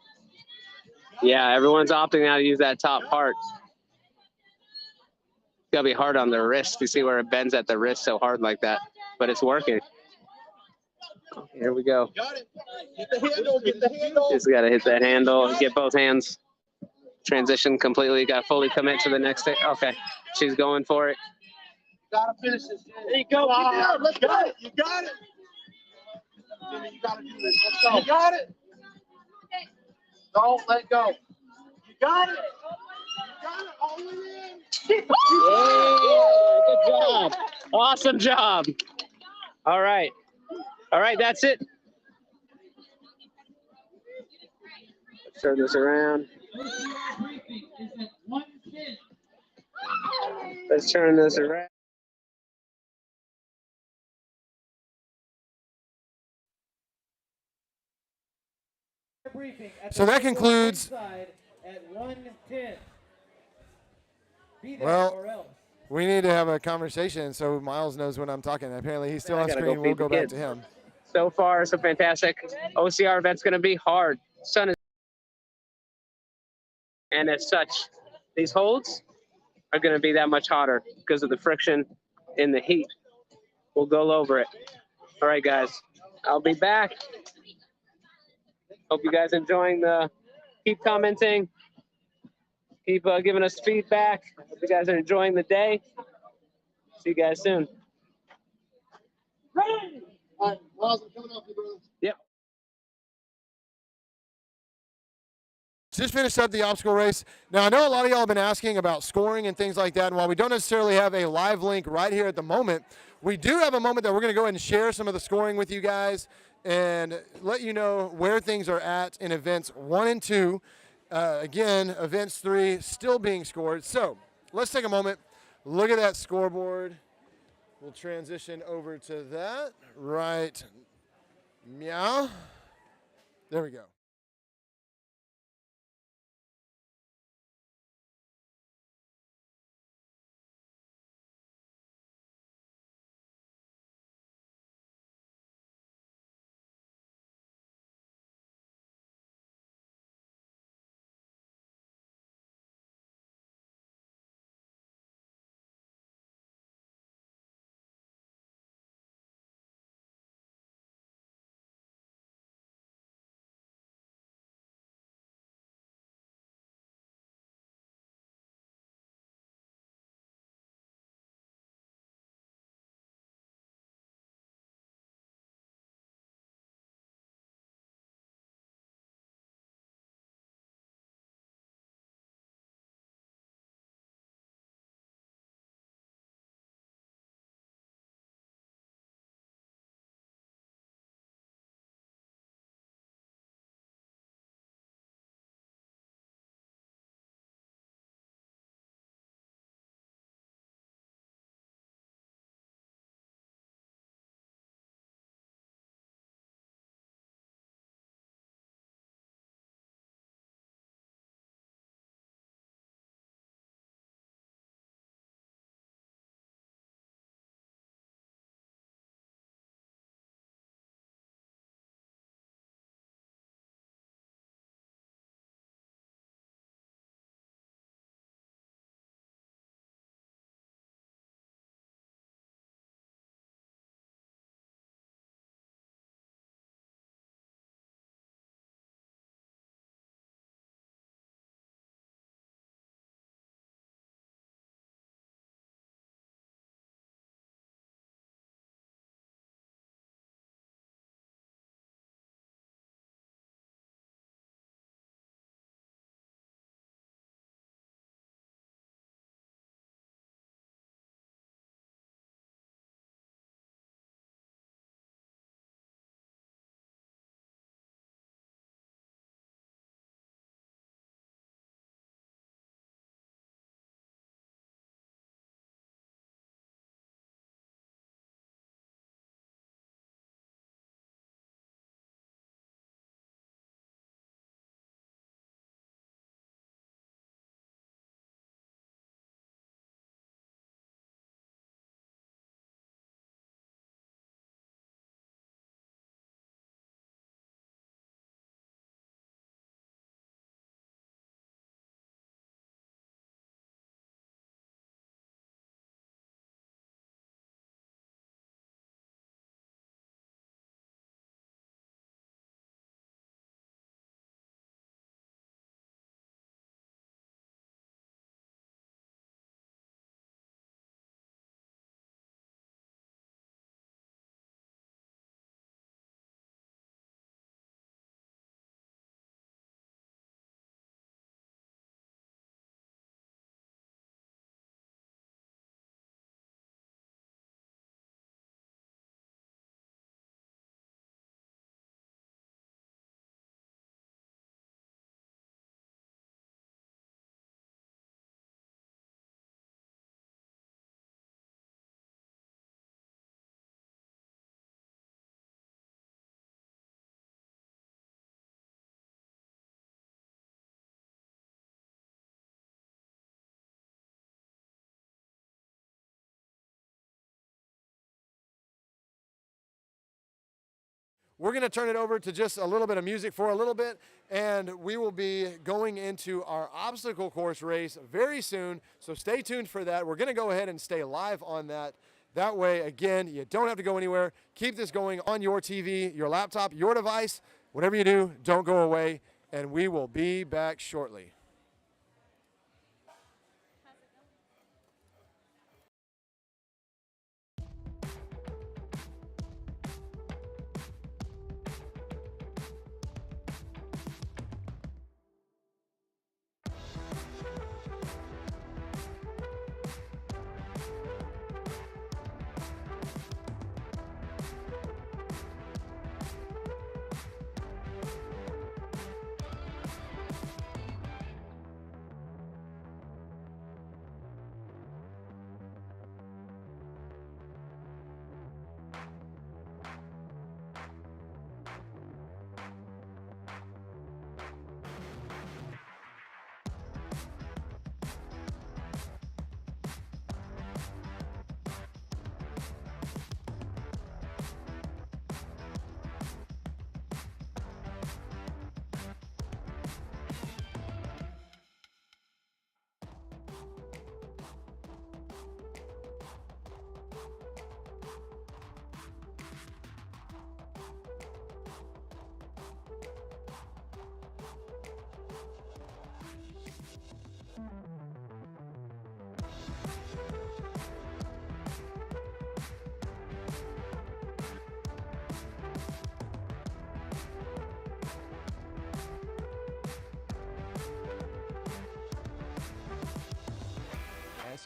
F: Yeah, everyone's opting out to use that top part. It's gotta be hard on the wrist. You see where it bends at the wrist so hard like that, but it's working. Here we go.
D: Got it. Get the handle. Get the handle.
F: Just gotta hit that handle, get both hands. Transition completely, gotta fully commit to the next thing. Okay, she's going for it.
D: Gotta finish this. There you go. Let's go. You got it. You gotta do this. Let's go. You got it. Don't let go. You got it. You got it. All the way in.
F: Yeah, good job. Awesome job. All right. All right, that's it. Let's turn this around. Let's turn this around.
B: Briefing at
A: So
B: the
A: that concludes-
B: side at 1:10. Be there
A: Well,
B: or else.
A: We need to have a conversation so Miles knows when I'm talking. Apparently, he's still
F: I
A: on
F: gotta
A: screen.
F: go
A: We'll
F: feed the
A: go back
F: kids.
A: to him.
F: So far, so fantastic. OCR event's going to be hard. Sun is, and as such, these holds are going to be that much hotter because of the friction in the heat. We'll go over it. All right, guys. I'll be back. Hope you guys enjoying the. Keep commenting. Keep giving us feedback. Hope you guys are enjoying the day. See you guys soon.
A: All right, Miles, I'm coming off you, brother.
F: Yep.
A: Just finished up the obstacle race. Now, I know a lot of y'all have been asking about scoring and things like that, and while we don't necessarily have a live link right here at the moment, we do have a moment that we're going to go ahead and share some of the scoring with you guys and let you know where things are at in events 1 and 2. Again, events 3 still being scored. So let's take a moment, look at that scoreboard. We'll transition over to that right. Meow. There we go. we're going to turn it over to just a little bit of music for a little bit, and we will be going into our obstacle course race very soon. So stay tuned for that. We're going to go ahead and stay live on that. That way, again, you don't have to go anywhere. Keep this going on your TV, your laptop, your device. Whatever you do, don't go away, and we will be back shortly.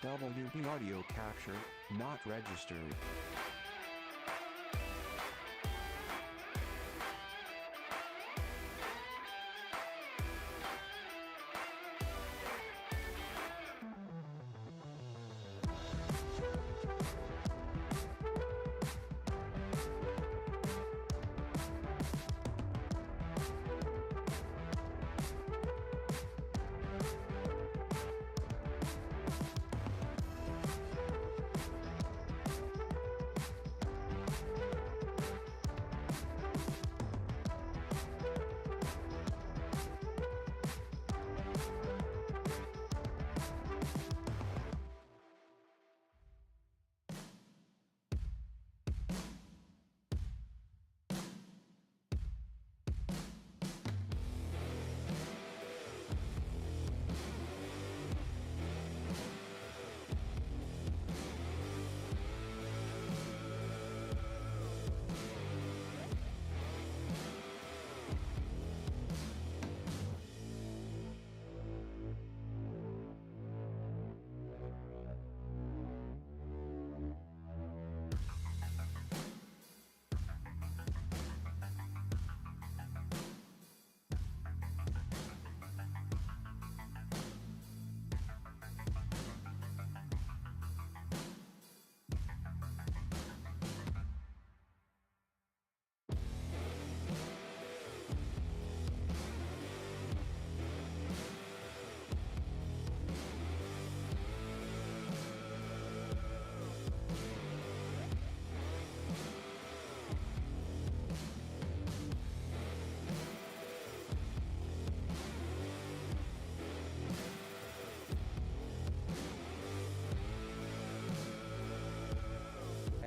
I: SWB audio capture, not registered.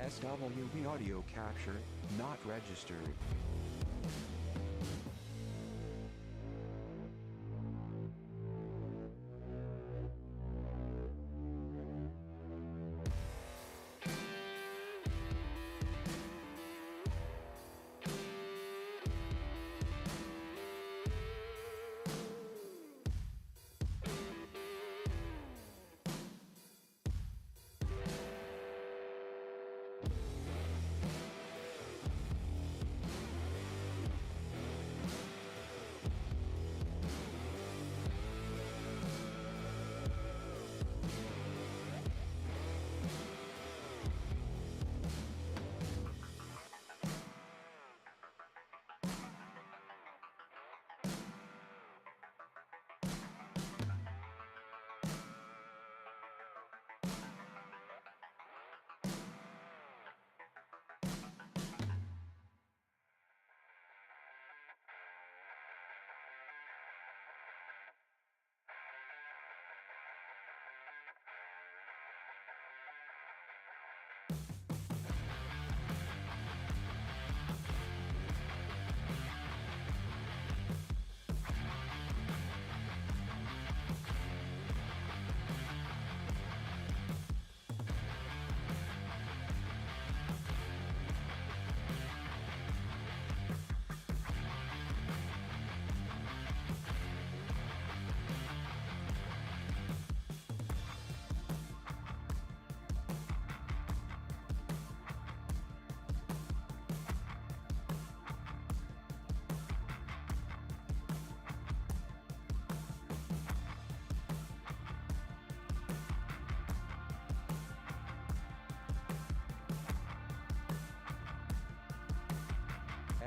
I: SWB audio capture, not registered.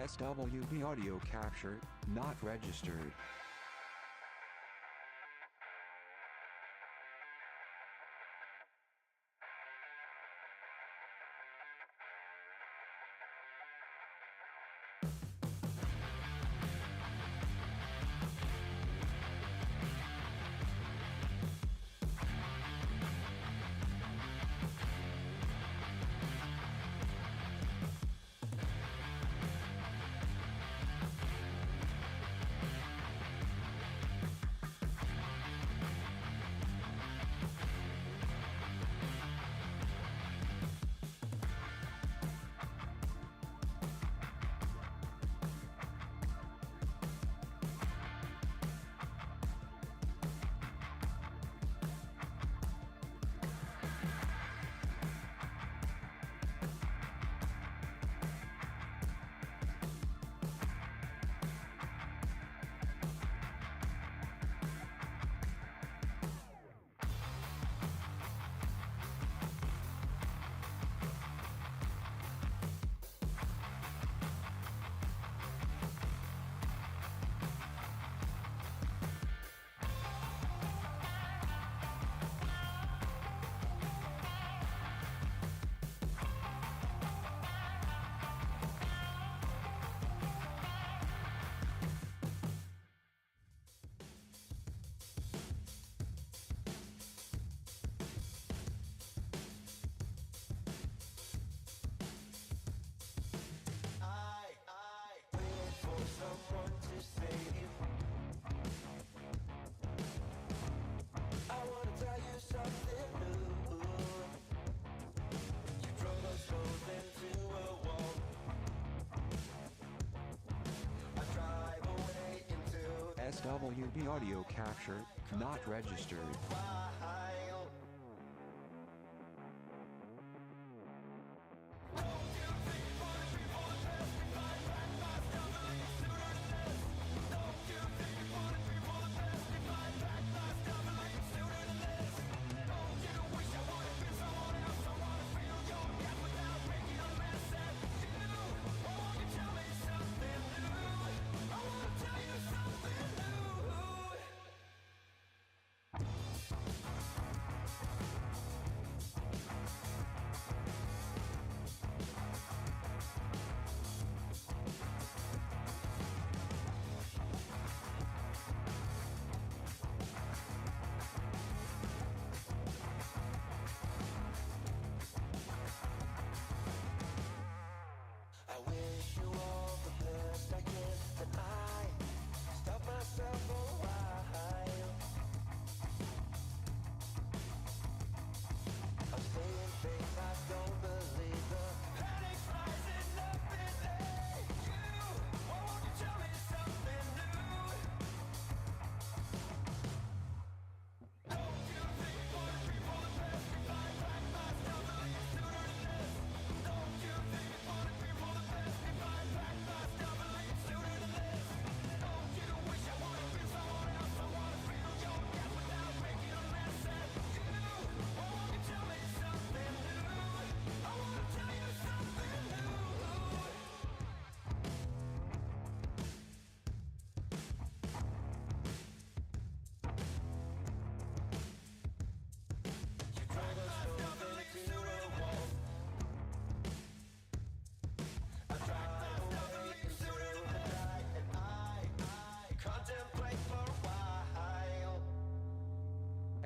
I: SWB audio capture, not registered. SWB audio capture, not registered.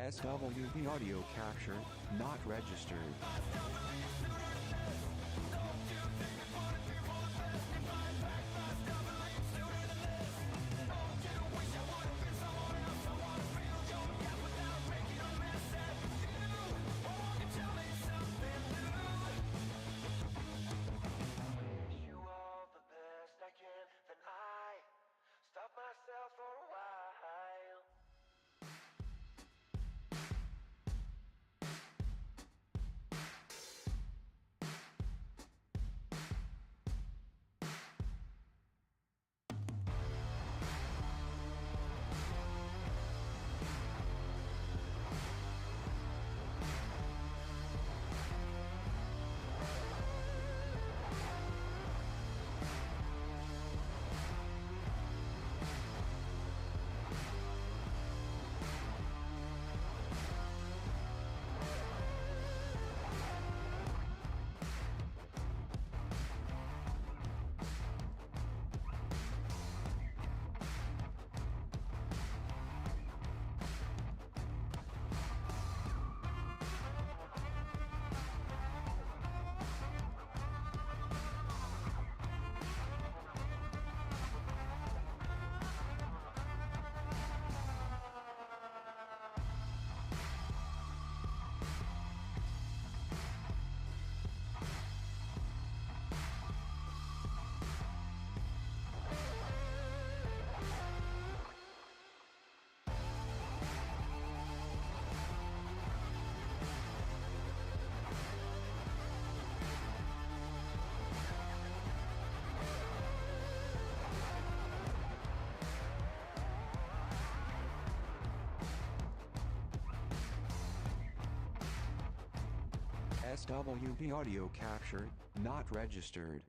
I: SWB audio capture, not registered.
H: Stop myself for a while.
I: SWB audio captured, not registered.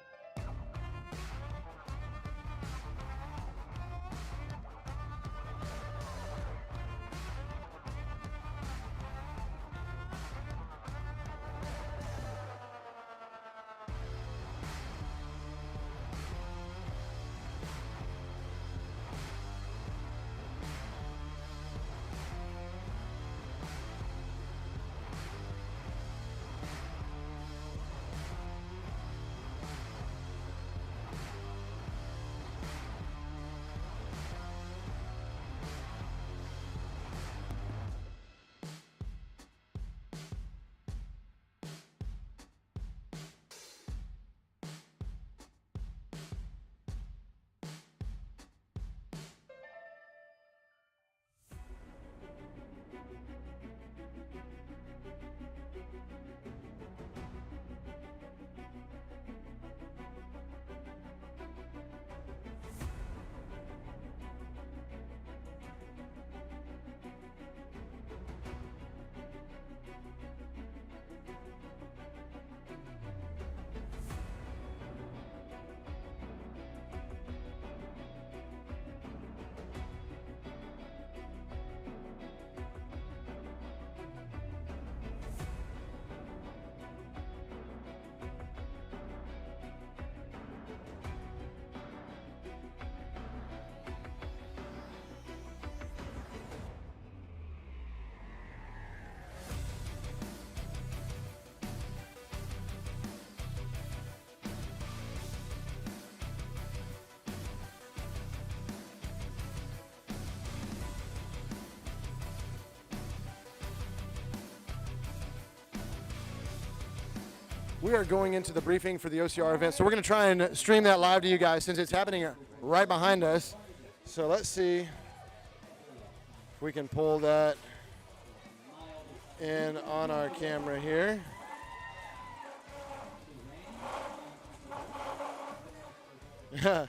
A: We are going into the briefing for the OCR event, so we're going to try and stream that live to you guys since it's happening right behind us. So let's see if we can pull that in on our camera here. Oh,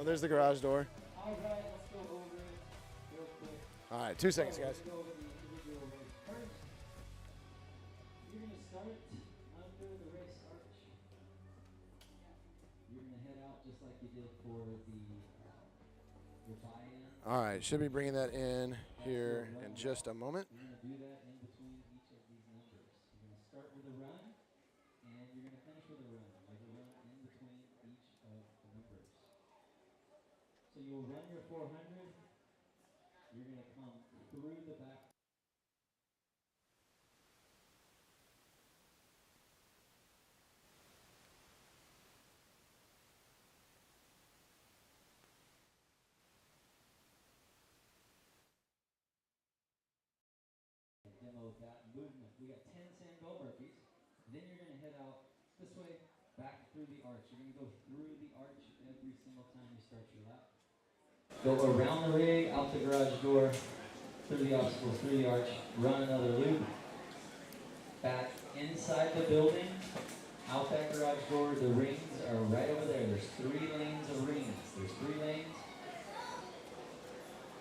A: there's the garage door. All right, 2 seconds, guys.
G: You're going to start under the race arch. You're going to head out just like you did for the buy-in.
A: All right, should be bringing that in here in just a moment.
G: You're going to do that in between each of these numbers. You're going to start with a run, and you're going to finish with a run. There's a run in between each of the numbers. So you'll run your 400. You're going to come through the back. Demo that movement. We got 10 sand bell burpees. Then you're going to head out this way, back through the arch. You're going to go through the arch every single time you start your lap. Go around the rig, out the garage door, through the obstacle, through the arch, run another loop, back inside the building, out that garage door. The rings are right over there. There's 3 lanes of rings. There's 3 lanes.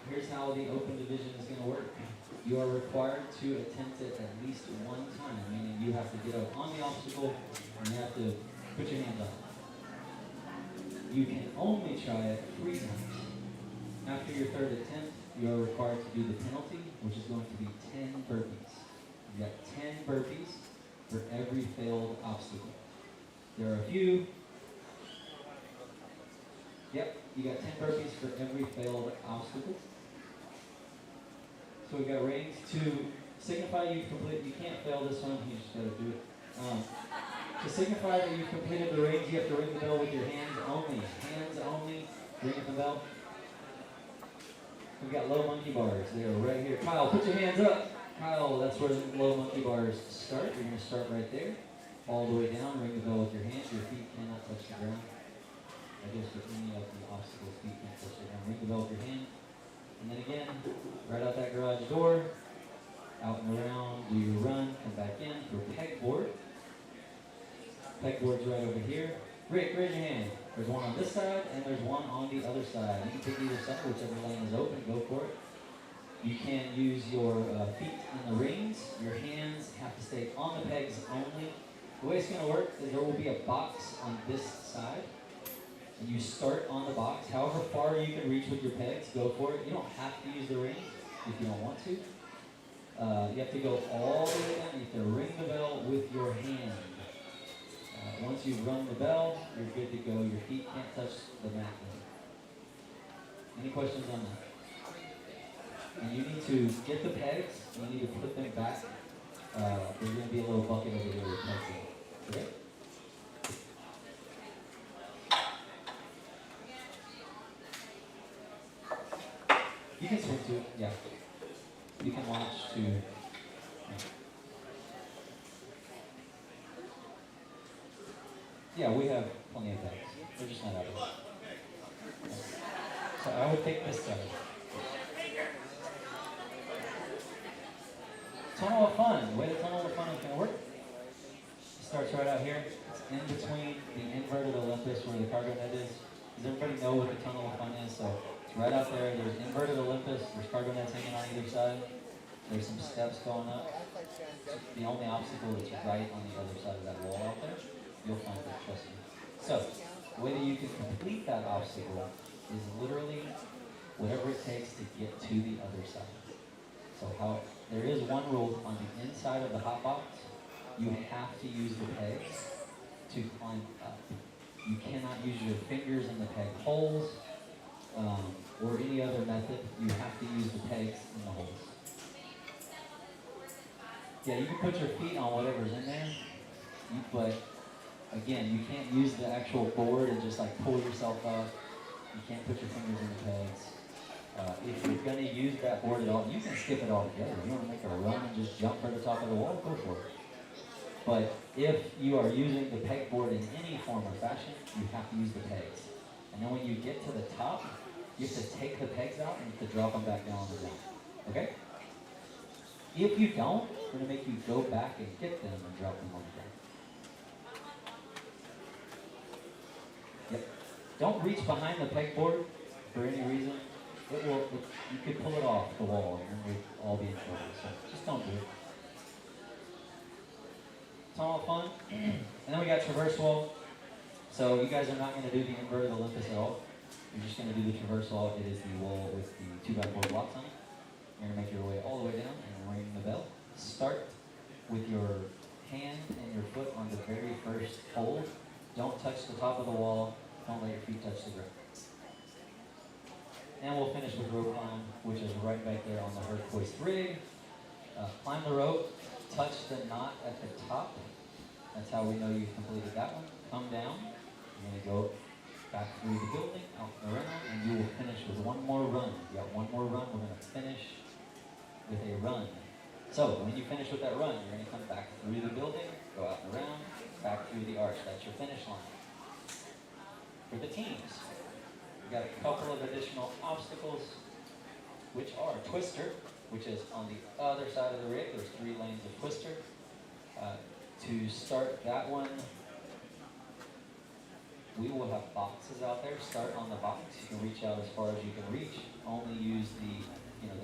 G: Here's how the open division is going to work. You are required to attempt it at least one time, meaning you have to get up on the obstacle and you have to put your hands up. You can only try it 3 times. After your 3rd attempt, you are required to do the penalty, which is going to be 10 burpees. You got 10 burpees for every failed obstacle. There are a few. Yep, you got 10 burpees for every failed obstacle. So we got rings to signify you've completed. You can't fail this one. You just got to do it. To signify that you've completed the rings, you have to ring the bell with your hands only. Hands only. Ring the bell. We've got low monkey bars. They are right here. Kyle, put your hands up. Kyle, that's where the low monkey bars start. You're going to start right there. All the way down. Ring the bell with your hands. Your feet cannot touch the ground. I guess for any of the obstacles, feet can't touch the ground. Ring the bell with your hand. And then again, right out that garage door, out and around, do your run, come back in for pegboard. Pegboard's right over here. Rick, raise your hand. There's one on this side, and there's one on the other side. You can pick either side, whichever lane is open, go for it. You can use your feet in the rings. Your hands have to stay on the pegs only. The way it's going to work is there will be a box on this side. And you start on the box. However far you can reach with your pegs, go for it. You don't have to use the rings if you don't want to. You have to go all the way down. You have to ring the bell with your hand. Once you've rung the bell, you're good to go. Your feet can't touch the mat. Any questions on that? And you need to get the pegs. You need to put them back. There's going to be a little bucket over there with pegs in it. Okay? You can swim to it, yeah. You can launch to. Yeah. Yeah, we have plenty of pegs. They're just not out of it. So I would take this side. Tunnel of Fun. The way the Tunnel of Fun is going to work. It starts right out here. It's in between the inverted Olympus where the cargo net is. Does everybody know what the Tunnel of Fun is? So it's right out there. There's inverted Olympus. There's cargo nets hanging on either side. There's some steps going up. The only obstacle is right on the other side of that wall out there. You'll find it, trust me. So, the way that you can complete that obstacle is literally whatever it takes to get to the other side. So there is one rule on the inside of the hot box. You have to use the pegs to climb up. You cannot use your fingers in the peg holes or any other method. You have to use the pegs in the holes. Yeah, you can put your feet on whatever's in there, but again, you can't use the actual board and just like pull yourself up. You can't put your fingers in the pegs. If you're going to use that board at all, you can skip it all together. You want to make a run and just jump for the top of the wall, go for it. But if you are using the pegboard in any form or fashion, you have to use the pegs. And then when you get to the top, you have to take the pegs out and you have to drop them back down on the ground. Okay? If you don't, we're going to make you go back and get them and drop them on the ground. Yep. Don't reach behind the pegboard for any reason. You could pull it off the wall and we'd all be in trouble. So just don't do it. Tunnel of Fun. And then we got traverse wall. So you guys are not going to do the inverted Olympus at all. You're just going to do the traverse wall. It is the wall with the 2x4 blocks on it. You're going to make your way all the way down and ring the bell. Start with your hand and your foot on the very first hold. Don't touch the top of the wall. Don't let your feet touch the ground. And we'll finish with rope climb, which is right back there on the Herc Hoist rig. Climb the rope, touch the knot at the top. That's how we know you've completed that one. Come down. You're going to go back through the building, out the rental, and you will finish with one more run. You got one more run. We're going to finish with a run. So when you finish with that run, you're going to come back through the building, go out and around, back through the arch. That's your finish line. For the teams, we've got a couple of additional obstacles, which are Twister, which is on the other side of the rig. There's 3 lanes of Twister. To start that one, we will have boxes out there. Start on the box. You can reach out as far as you can reach. Only use the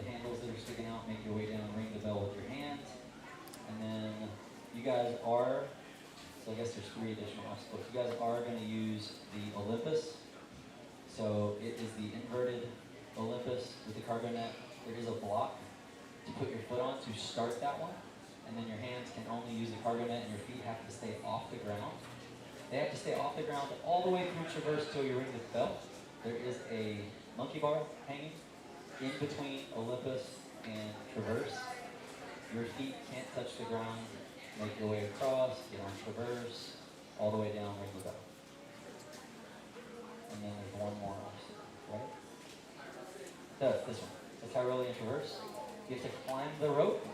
G: handles that are sticking out. Make your way down, ring the bell with your hands. And then you guys are, so I guess there's 3 additional obstacles. You guys are going to use the Olympus. So it is the inverted Olympus with the cargo net. There is a block to put your foot on to start that one. And then your hands can only use the cargo net and your feet have to stay off the ground. They have to stay off the ground all the way through traverse till you ring the bell. There is a monkey bar hanging in between Olympus and traverse. Your feet can't touch the ground. Make your way across, get on traverse, all the way down, ring the bell. And then there's one more obstacle, right? This one, the Tyrolean traverse. You have to climb the rope,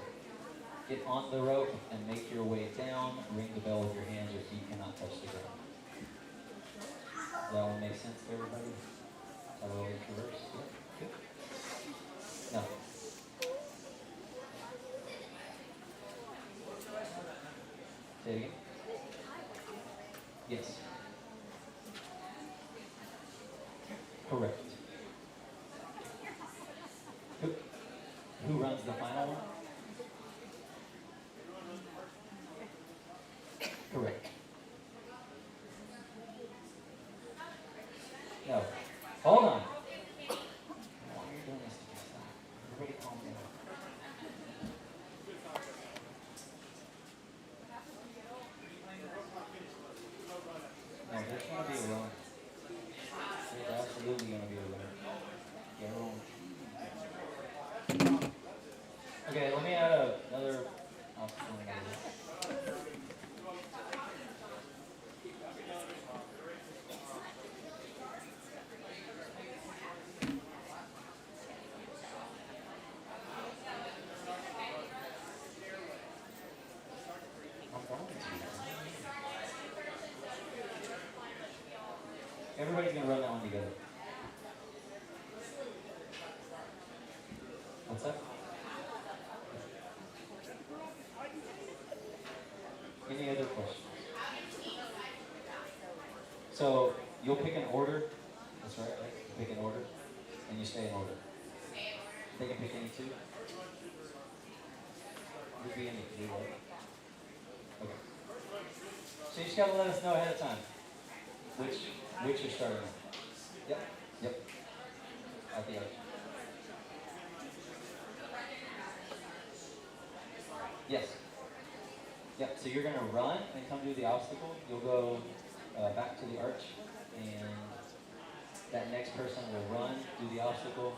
G: get on the rope, and make your way down, ring the bell with your hands. Your feet cannot touch the ground. Does that one make sense to everybody? Tyrolean traverse, yeah, good. No. Say it again. Yes. Correct. No. Hold on. You're doing this to me. Stop. Everybody calm down. No, there's going to be a run. There's absolutely going to be a run. Yeah, roll. Okay, let me add another obstacle in there. Everybody's gonna run that one together. What's that? Any other questions? So you'll pick an order. That's right, right? You pick an order, and you stay in order. They can pick any two. You'll be in the blue, right? Okay. So you just gotta let us know ahead of time which you're starting with. Yep. Yep. At the arch. Yes. Yep. So you're gonna run and come do the obstacle. You'll go back to the arch, and that next person will run, do the obstacle.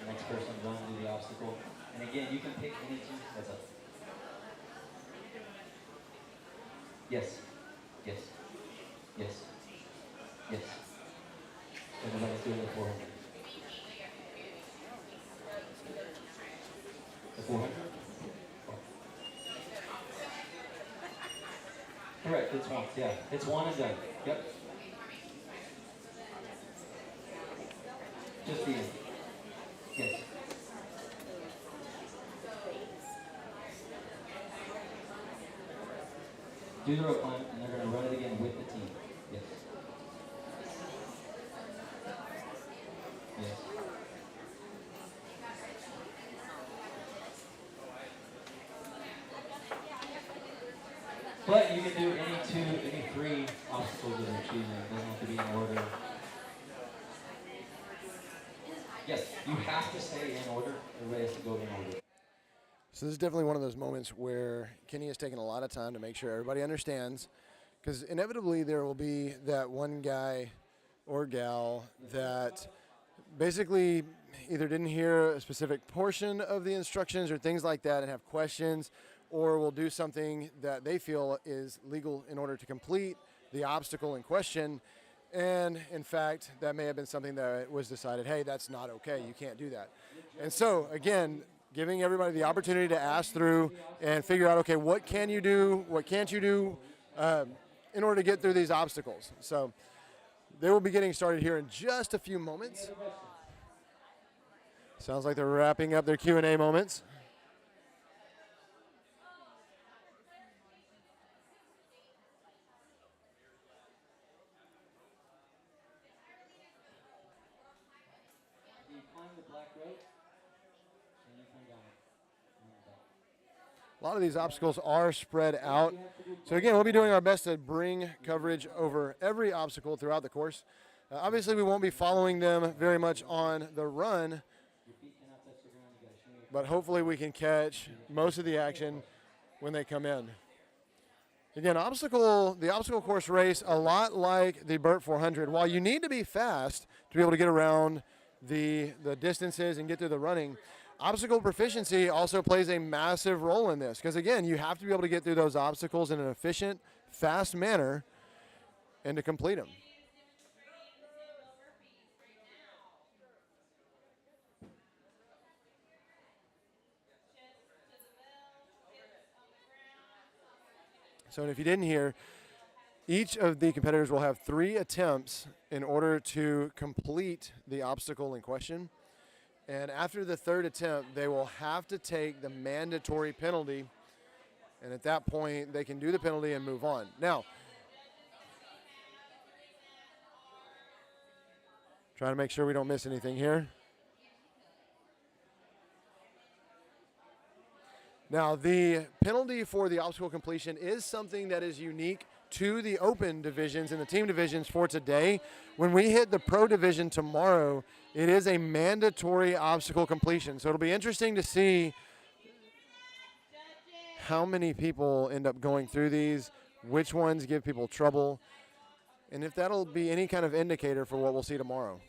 G: The next person run, do the obstacle. And again, you can pick any two. What's up? Yes. Yes. Yes. Yes. Everybody's doing the 400. The 400? Correct, it's one. Yeah, it's one and done. Yep. Just the end. Yes. Do the rope climb, and they're going to run it again with the team. Yes. Yes. But you can do any three obstacles that you're choosing. It doesn't have to be in order. Yes, you have to stay in order. Everybody has to go in order.
A: So this is definitely one of those moments where Kenny has taken a lot of time to make sure everybody understands, because inevitably there will be that one guy or gal that basically either didn't hear a specific portion of the instructions or things like that and have questions, or will do something that they feel is legal in order to complete the obstacle in question. And in fact, that may have been something that was decided, hey, that's not okay, you can't do that. And so again, giving everybody the opportunity to ask through and figure out, okay, what can you do, what can't you do in order to get through these obstacles. So they will be getting started here in just a few moments. Sounds like they're wrapping up their Q&A moments. A lot of these obstacles are spread out. So again, we'll be doing our best to bring coverage over every obstacle throughout the course. Obviously, we won't be following them very much on the run, but hopefully we can catch most of the action when they come in. Again, the obstacle course race, a lot like the Burt 400. While you need to be fast to be able to get around the distances and get through the running, obstacle proficiency also plays a massive role in this, because again, you have to be able to get through those obstacles in an efficient, fast manner and to complete them. So if you didn't hear, each of the competitors will have 3 attempts in order to complete the obstacle in question. And after the 3rd attempt, they will have to take the mandatory penalty. And at that point, they can do the penalty and move on. Now, trying to make sure we don't miss anything here. Now, the penalty for the obstacle completion is something that is unique to the open divisions and the team divisions for today. When we hit the pro division tomorrow, it is a mandatory obstacle completion. So it'll be interesting to see how many people end up going through these, which ones give people trouble, and if that'll be any kind of indicator for what we'll see tomorrow.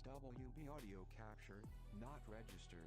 I: SWB audio capture, not registered.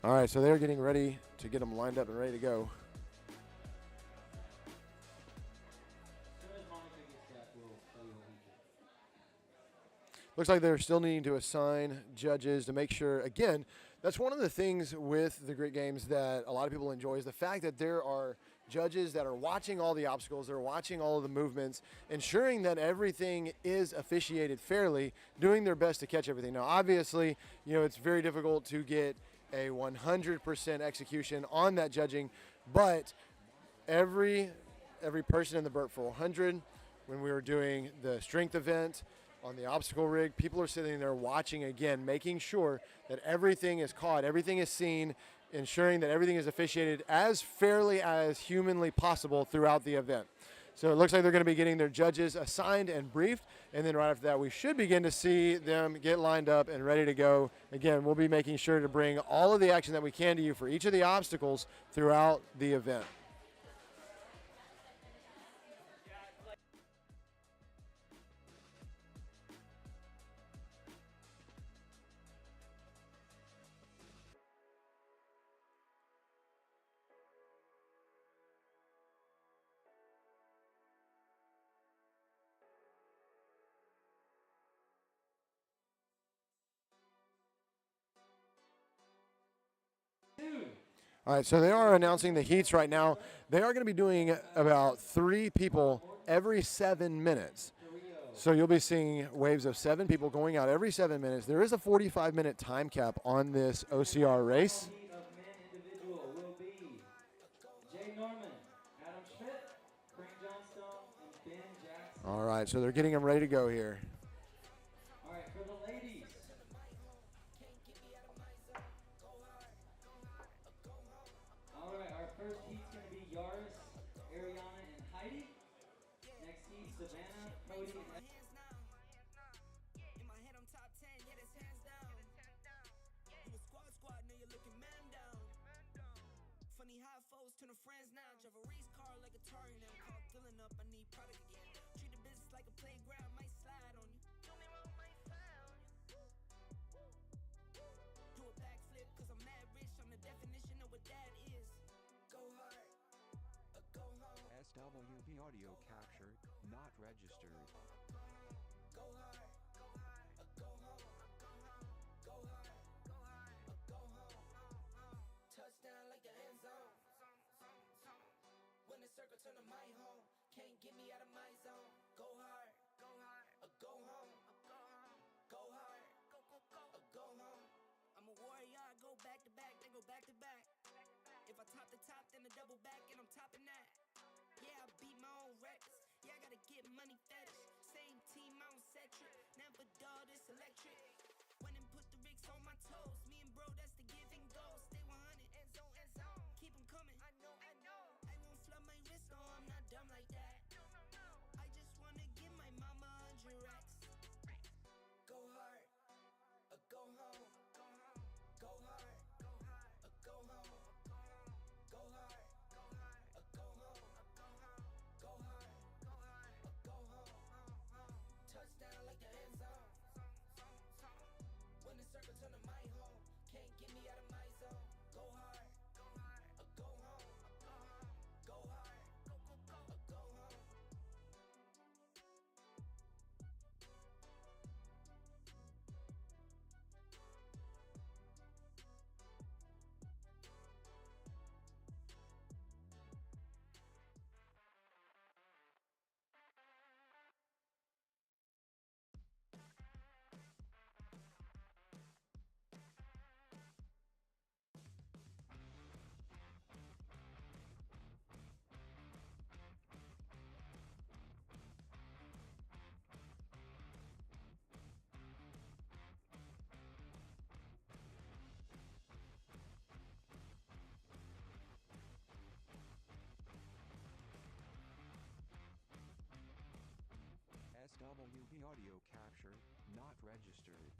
A: All right, so they're getting ready to get them lined up and ready to go. Looks like they're still needing to assign judges to make sure, again, that's one of the things with the grit games that a lot of people enjoy is the fact that there are judges that are watching all the obstacles, they're watching all of the movements, ensuring that everything is officiated fairly, doing their best to catch everything. Now, obviously, it's very difficult to get a 100% execution on that judging, but every person in the Burt 400, when we were doing the strength event on the obstacle rig, people are sitting there watching again, making sure that everything is caught, everything is seen, ensuring that everything is officiated as fairly as humanly possible throughout the event. So it looks like they're going to be getting their judges assigned and briefed, and then right after that we should begin to see them get lined up and ready to go. Again, we'll be making sure to bring all of the action that we can to you for each of the obstacles throughout the event. All right, so they are announcing the heats right now. They are going to be doing about 3 people every 7 minutes. So you'll be seeing waves of 7 people going out every 7 minutes. There is a 45-minute time cap on this OCR race.
B: Heat of men individual will be Jay Norman, Adam Schmidt, Frank Johnstone, and Ben Jackson.
A: All right, so they're getting them ready to go here.
B: All right, for the ladies. All right, our
H: Savannah, Cody, and in my head, I'm top 10, yeah, that's hands down. You a squad, now you're looking man down. Funny how foes turn to friends now. Drive a race car like a Atari now. Call filling up, I need product again. Treat the business like a playground, might slide on you. Do me wrong, might slide on you. Do a backflip, cause I'm mad rich. I'm the definition of what that is. Go hard, go home.
I: SWV audio capture, not registered.
H: Go hard, go home. Go hard, go home. Touchdown like the end zone. When the circle turn to my home, can't get me out of my zone. Go hard, go home. Go hard, go home. I'm a warrior, I go back to back, then go back to back. If I top the top, then I double back, and I'm topping that. Yeah, I beat my own records. Yeah, I gotta get money fetish. Same team, I don't set trip. Never dull, this electric. Went and put the rigs on my toes. Me and bro, that's the give and go. Stay 100, end zone. Keep them coming. I know. I won't flood my wrist, no, I'm not dumb like that. I just wanna give my mama 100 racks. Go hard, go home. Go hard, go home. Go hard, go home. Go hard, go home. Touchdown like the end zone. When the circle turn to my home, can't get me out of my zone. Go hard, go home. Go hard, go home.
I: SWV audio capture, not registered.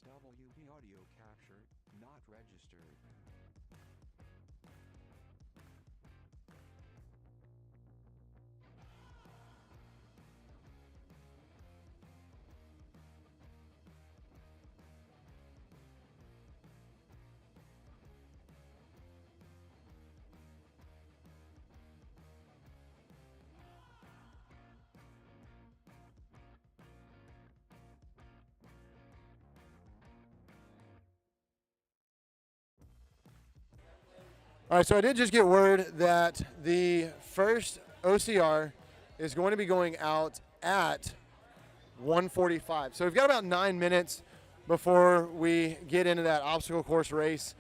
I: SWV audio capture, not registered.
A: All right, so I did just get word that the first OCR is going to be going out at 1:45. So we've got about 9 minutes before we get into that obstacle course race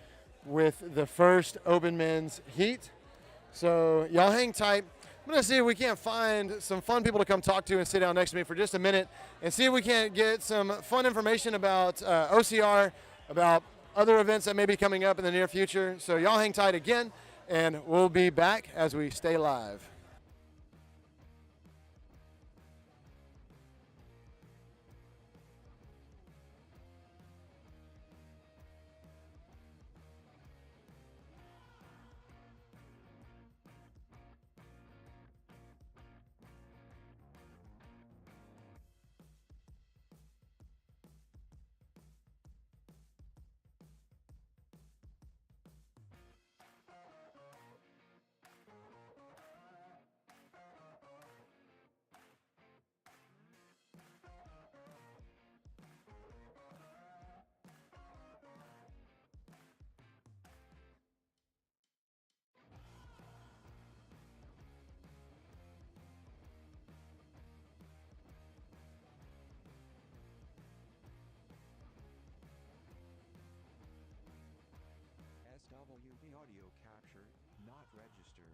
A: with the first open men's heat. So y'all hang tight. I'm going to see if we can't find some fun people to come talk to and sit down next to me for just a minute and see if we can't get some fun information about OCR, about other events that may be coming up in the near future. So y'all hang tight again, and we'll be back as we stay live.
I: SWB audio capture, not registered.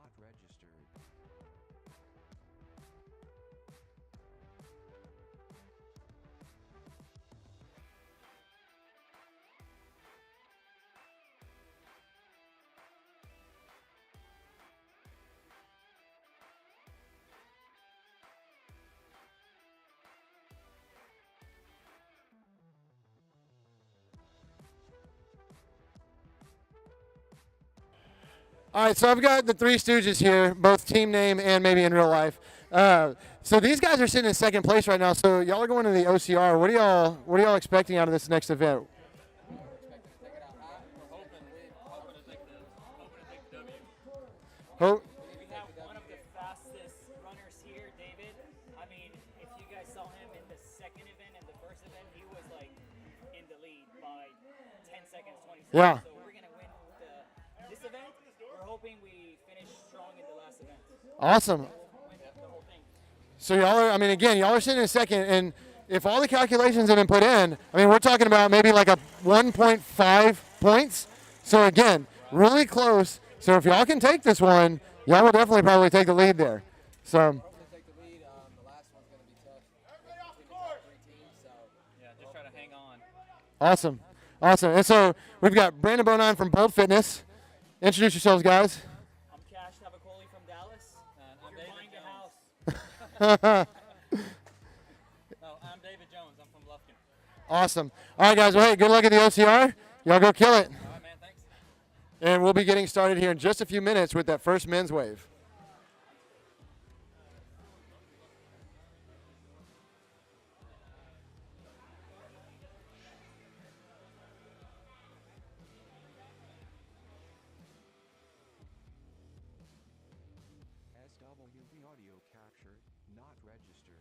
I: not registered.
A: All right, so I've got the Three Stooges here, both team name and maybe in real life. So these guys are sitting in second place right now. So y'all are going to the OCR. What are y'all expecting out of this next event? Hope.
C: We have one of the fastest runners here, David. I mean, if you guys saw him in the second event and the first event, he was like in the lead by 10 seconds, 20 seconds.
A: Yeah.
C: So we're going to win this event. We're hoping we finish strong in the last event.
A: Awesome.
C: We'll win the whole thing.
A: So y'all are, I mean, again, y'all are sitting in second, and if all the calculations have been put in, I mean, we're talking about maybe like a 1.5 points. So again, really close. So if y'all can take this one, y'all will definitely probably take the lead there. So.
J: Take the lead. The last one's going to be tough. Between the top 3 teams, so
C: Yeah, just try to hang on.
A: Awesome. Awesome. And so we've got Brandon Bonine from Bold Fitness. Introduce yourselves, guys.
C: I'm Cash Tabacoli from Dallas. I'm David Jones. No, I'm David Jones. I'm from Lufkin.
A: Awesome. All right, guys. Well, hey, good luck at the OCR. Y'all go kill it.
C: All right, man. Thanks.
A: And we'll be getting started here in just a few minutes with that first men's wave.
I: SWV audio capture, not registered.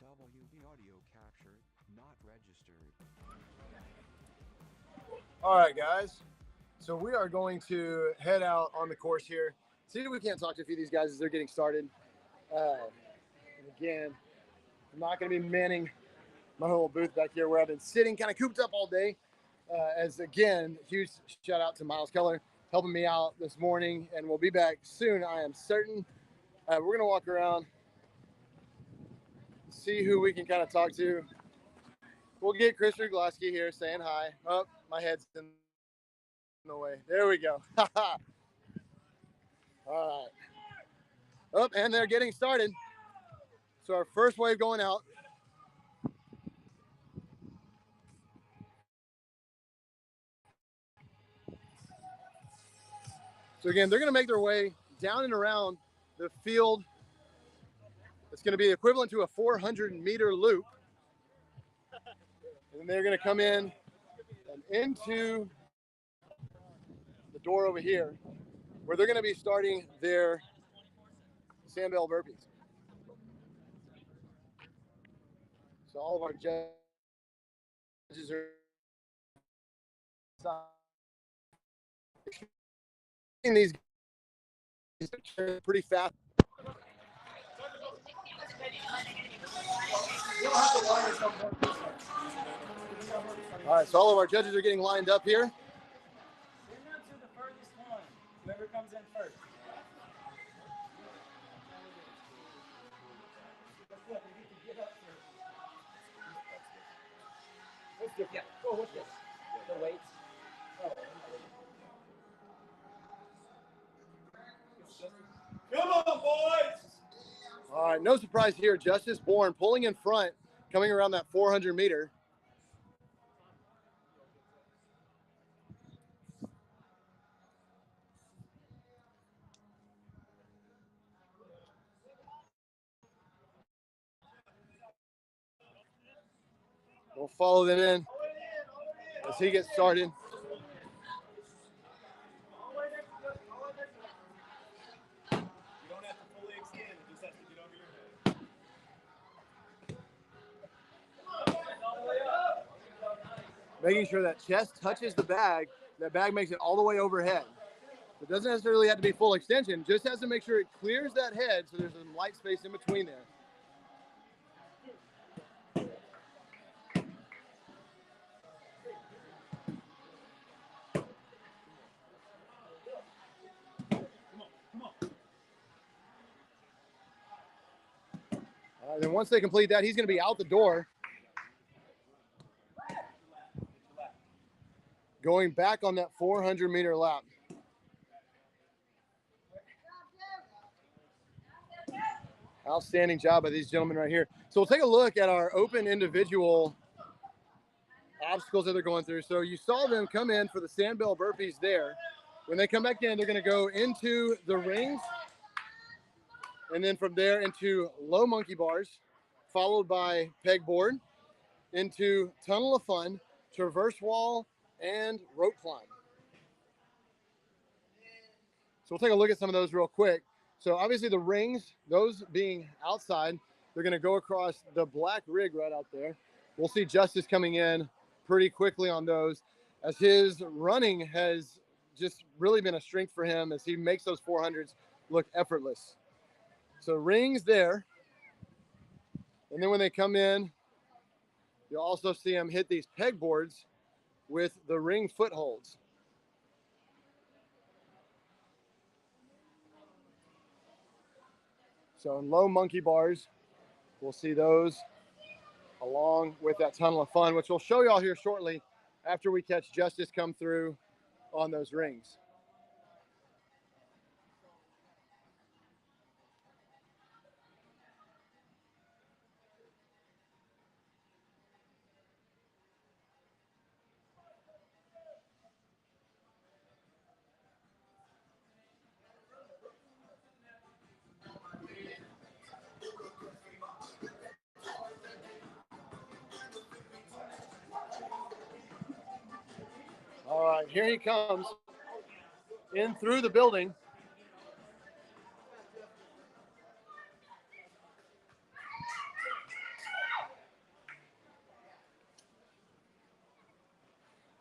I: SWV audio capture, not registered.
A: All right, guys. So we are going to head out on the course here. See if we can't talk to a few of these guys as they're getting started. And again, I'm not going to be manning my little booth back here where I've been sitting kind of cooped up all day. As again, huge shout out to Miles Keller helping me out this morning, and we'll be back soon, I am certain. We're going to walk around, see who we can kind of talk to. We'll get Chris Ruglaski here saying hi. Oh, my head's in the way. There we go. All right. Oh, and they're getting started. So our first wave going out. So again, they're going to make their way down and around the field. It's going to be equivalent to a 400-meter loop. And then they're going to come in and into the door over here, where they're going to be starting their sandbell burpees. So all of our judges are these pretty fast. All right, so all of our judges are getting lined up here.
C: Send them to the furthest one. Whoever comes in first. Yeah. Oh, what's this? The weights.
A: Come on, boys! All right, no surprise here. Justice Bourne pulling in front, coming around that 400 meter. We'll follow them in as he gets started. Making sure that chest touches the bag, that bag makes it all the way overhead. It doesn't necessarily have to be full extension, just has to make sure it clears that head so there's some light space in between there. Then once they complete that, he's going to be out the door. Going back on that 400-meter lap. Outstanding job by these gentlemen right here. So we'll take a look at our open individual obstacles that they're going through. So you saw them come in for the sandbell burpees there. When they come back in, they're going to go into the rings, and then from there into low monkey bars, followed by pegboard, into tunnel of fun, traverse wall, and rope climb. So we'll take a look at some of those real quick. So obviously the rings, those being outside, they're going to go across the black rig right out there. We'll see Justice coming in pretty quickly on those, as his running has just really been a strength for him as he makes those 400s look effortless. So rings there. And then when they come in, you'll also see him hit these pegboards with the ring footholds. So in low monkey bars, we'll see those along with that tunnel of fun, which we'll show y'all here shortly after we catch Justice come through on those rings. All right, here he comes in through the building.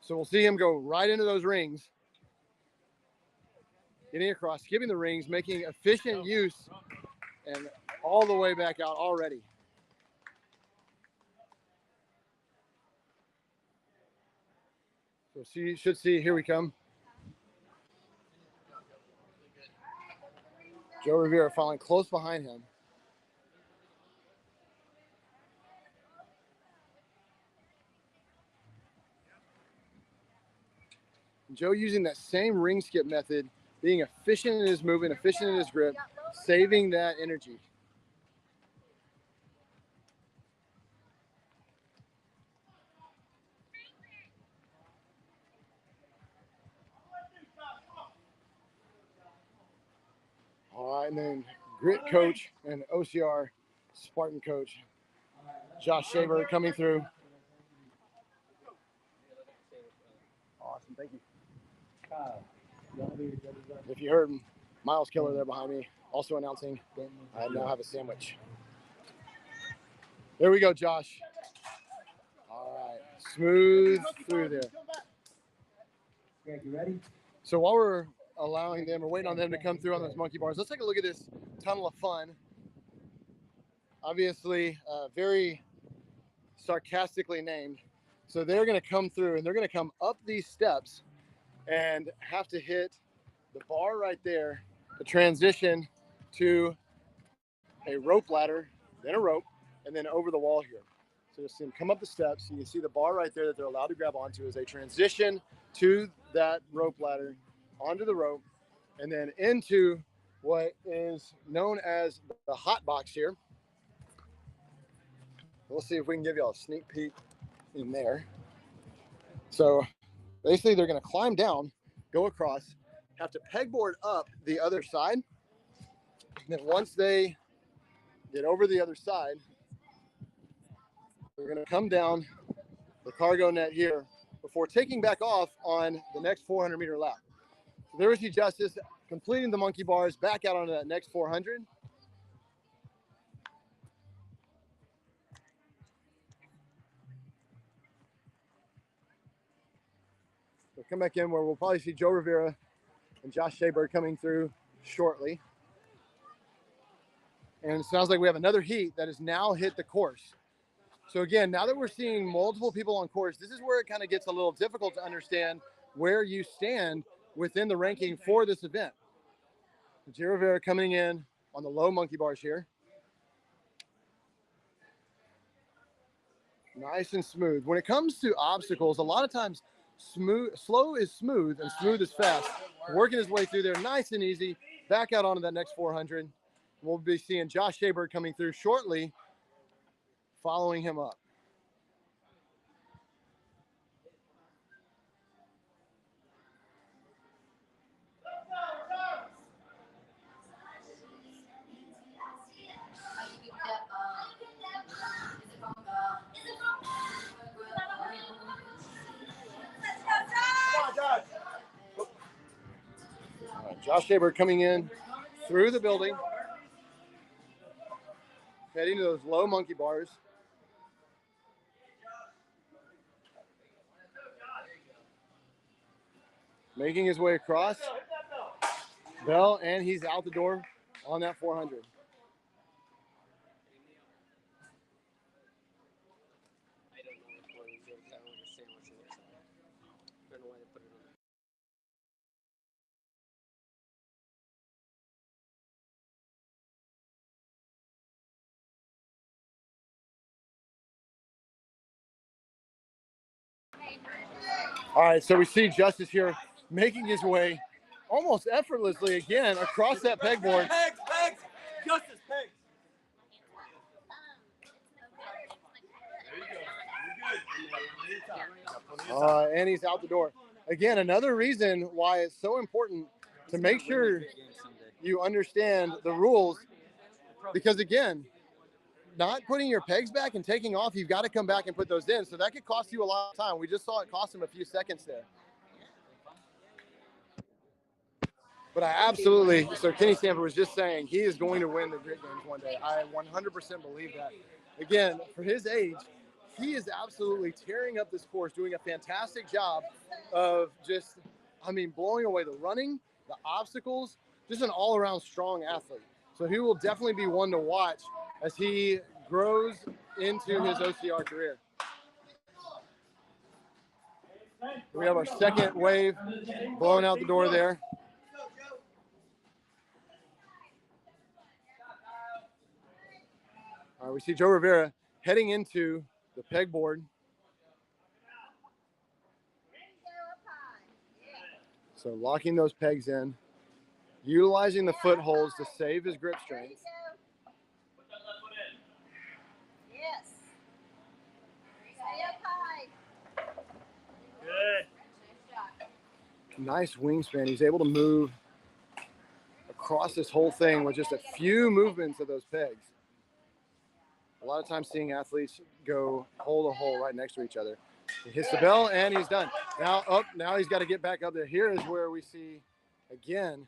A: So we'll see him go right into those rings, getting across, skipping the rings, making efficient use, and all the way back out already. So you should see, here we come. Joe Rivera following close behind him. Joe using that same ring skip method, being efficient in his movement, efficient in his grip, saving that energy. And then grit coach and OCR Spartan coach, Josh Shaver, coming through. Awesome, thank you. If you heard Miles Killer there behind me, also announcing, I now have a sandwich. There we go, Josh. All right, smooth through there.
B: Greg, you ready?
A: So while we're allowing them or waiting on them to come through on those monkey bars, let's take a look at this tunnel of fun. Obviously, very sarcastically named. So they're going to come through and they're going to come up these steps and have to hit the bar right there to transition to a rope ladder, then a rope, and then over the wall here. So you'll see them come up the steps. You can see the bar right there that they're allowed to grab onto as they transition to that rope ladder, onto the rope, and then into what is known as the hot box here. We'll see if we can give you all a sneak peek in there. So basically they're going to climb down, go across, have to pegboard up the other side. And then once they get over the other side, they're going to come down the cargo net here before taking back off on the next 400-meter lap. So there we see Justice completing the monkey bars, back out onto that next 400. We'll come back in where we'll probably see Joe Rivera and Josh Shaber coming through shortly. And it sounds like we have another heat that has now hit the course. So again, now that we're seeing multiple people on course, this is where it kind of gets a little difficult to understand where you stand within the ranking for this event. Joe Rivera coming in on the low monkey bars here. Nice and smooth. When it comes to obstacles, a lot of times slow is smooth and smooth is fast. Working his way through there nice and easy. Back out onto that next 400. We'll be seeing Josh Shaber coming through shortly, following him up. Josh Shaber coming in through the building, heading to those low monkey bars. Making his way across. Bell, and he's out the door on that 400. All right, so we see Justice here making his way almost effortlessly again across that pegboard.
J: Pegs! Justice, pegs!
A: And he's out the door. Again, another reason why it's so important to make sure you understand the rules, because again, not putting your pegs back and taking off, you've got to come back and put those in. So that could cost you a lot of time. We just saw it cost him a few seconds there. But I absolutely, so Kenny Stanford was just saying he is going to win the Grit Games one day. I 100% believe that. Again, for his age, he is absolutely tearing up this course, doing a fantastic job of just, blowing away the running, the obstacles, just an all-around strong athlete. So he will definitely be one to watch as he grows into his OCR career. We have our second wave blowing out the door there. All right, we see Joe Rivera heading into the pegboard. So locking those pegs in, utilizing the footholds to save his grip strength.
E: Yes. Stay up high.
C: Good.
A: Nice wingspan. He's able to move across this whole thing with just a few movements of those pegs. A lot of times seeing athletes go hole to hole right next to each other. He hits the bell and he's done. Now he's got to get back up there. Here is where we see, again,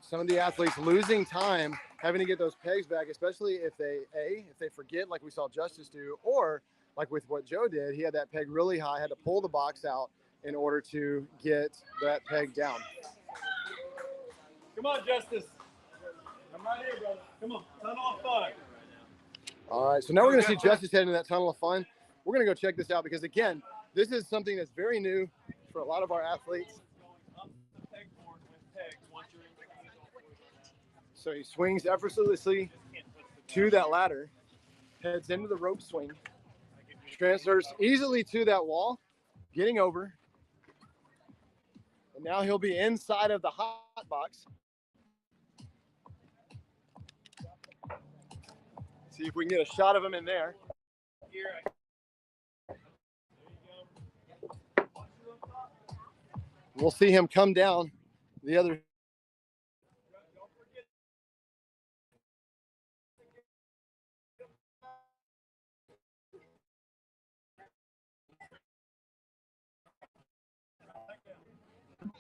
A: some of the athletes losing time, having to get those pegs back, especially if they forget, like we saw Justice do, or like with what Joe did, he had that peg really high, had to pull the box out in order to get that peg down.
K: Come on, Justice. I'm right here, brother. Come on, tunnel of fun.
A: All right, so now we're going to see Justice head into that tunnel of fun. We're going to go check this out because, again, this is something that's very new for a lot of our athletes. So he swings effortlessly to that ladder, heads into the rope swing, transfers easily to that wall, getting over. And now he'll be inside of the hot box. See if we can get a shot of him in there. We'll see him come down the other.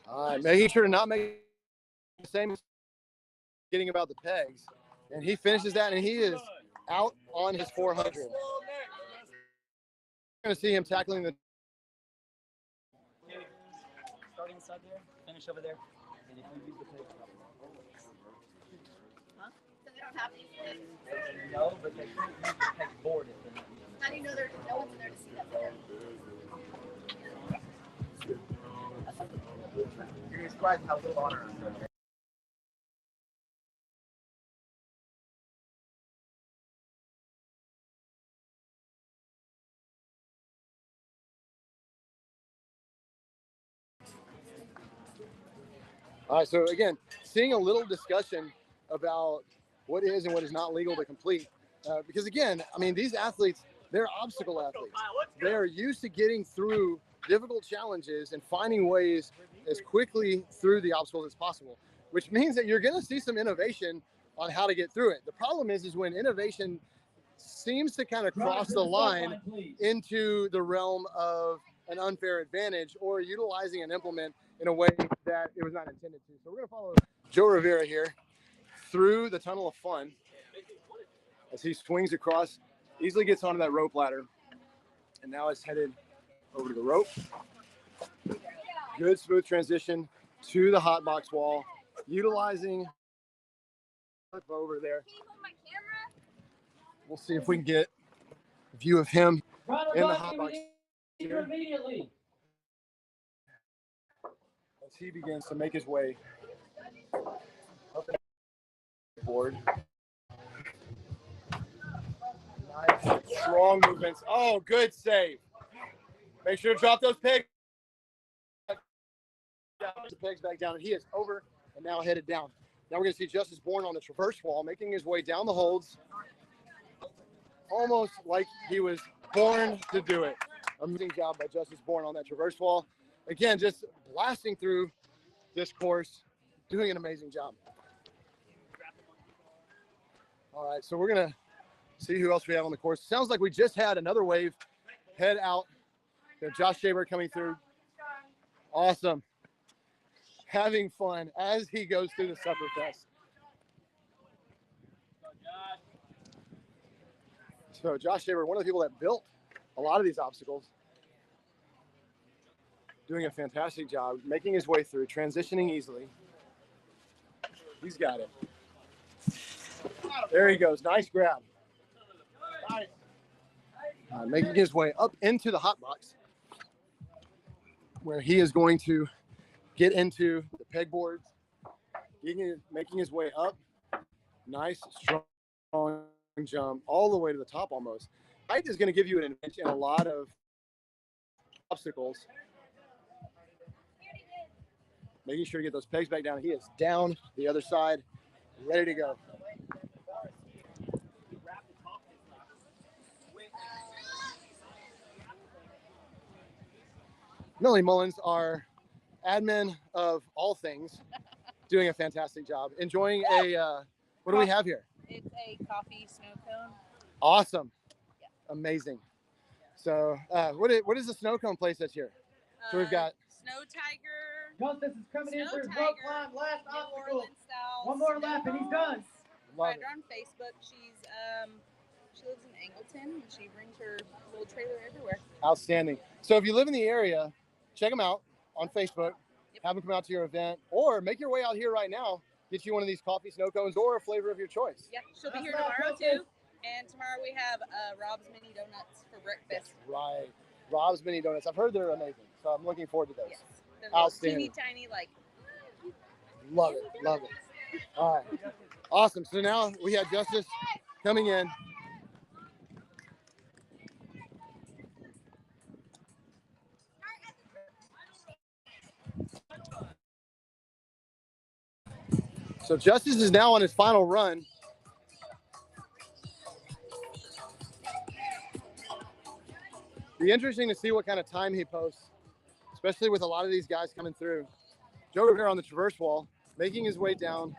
A: All right, making sure to not make the same getting about the pegs. And he finishes that, and he is out on his 400. We're going to see him tackling the.
C: Start inside there, finish over there. And if you use the peg.
E: Huh? So they don't have to use it.
C: No, but they can't use the peg board if they're not using it.
E: How do you know there's no one's in there to see that there?
C: You're gonna be surprised how little honor is there.
A: All right, so again, seeing a little discussion about what is and what is not legal to complete. Because again, I mean, these athletes, they're obstacle athletes. They're used to getting through difficult challenges and finding ways as quickly through the obstacles as possible, which means that you're going to see some innovation on how to get through it. The problem is when innovation seems to kind of cross the line into the realm of an unfair advantage or utilizing an implement in a way that it was not intended to. So we're going to follow Joe Rivera here through the tunnel of fun as he swings across, easily gets onto that rope ladder, and now is headed over to the rope. Good smooth transition to the hot box wall, utilizing over there.
E: Can you hold my camera?
A: We'll see if we can get a view of him in the hot box
B: Here immediately.
A: as he begins to make his way up the board. Nice, strong movements. Oh, good save. Make sure to drop those pegs. The pegs back down, and he is over and now headed down. Now we're going to see Justice Bourne on the traverse wall, making his way down the holds, almost like he was born to do it. Amazing job by Justice Bourne on that traverse wall. Again, just blasting through this course, doing an amazing job. All right, so we're going to see who else we have on the course. Sounds like we just had another wave head out. Josh Shaver coming through. Awesome. Having fun as he goes through the Sufferfest. So Josh Shaver, one of the people that built a lot of these obstacles, doing a fantastic job, making his way through, transitioning easily. He's got it. There he goes. Nice grab. Making his way up into the hot box, where he is going to get into the pegboards, making his way up. Nice, strong jump all the way to the top almost. Height is going to give you an advantage in a lot of obstacles. Making sure to get those pegs back down. He is down the other side, ready to go. Melanie Mullins, our admin of all things, doing a fantastic job. Enjoying a, what do we have here?
L: It's a coffee snow cone.
A: Awesome. Amazing. So what is the snow cone place that's here? So we've got
L: Snow Tiger.
B: Justice is coming in
L: Snow
B: for his
L: Tiger,
B: rope climb, last
L: New
B: obstacle.
L: Orleans style.
B: One more
L: snow
B: lap and he's done.
A: Love
L: Find
A: it.
L: her on Facebook. She lives in Angleton and she brings her little trailer everywhere.
A: Outstanding. So if you live in the area, check them out on Facebook. Have them come out to your event, or make your way out here right now. Get you one of these coffee snow cones or a flavor of your choice.
L: Yeah, she'll be here tomorrow too. And tomorrow we have Rob's Mini Donuts for breakfast.
A: Right. Rob's Mini Donuts. I've heard they're amazing, so I'm looking forward to those.
L: Yes. They're little
A: Outstanding.
L: teeny tiny, like.
A: Love it. Love it. All right. Awesome. So now we have Justice coming in. So Justice is now on his final run. Be interesting to see what kind of time he posts, especially with a lot of these guys coming through. Joe Rivera on the traverse wall, making his way down,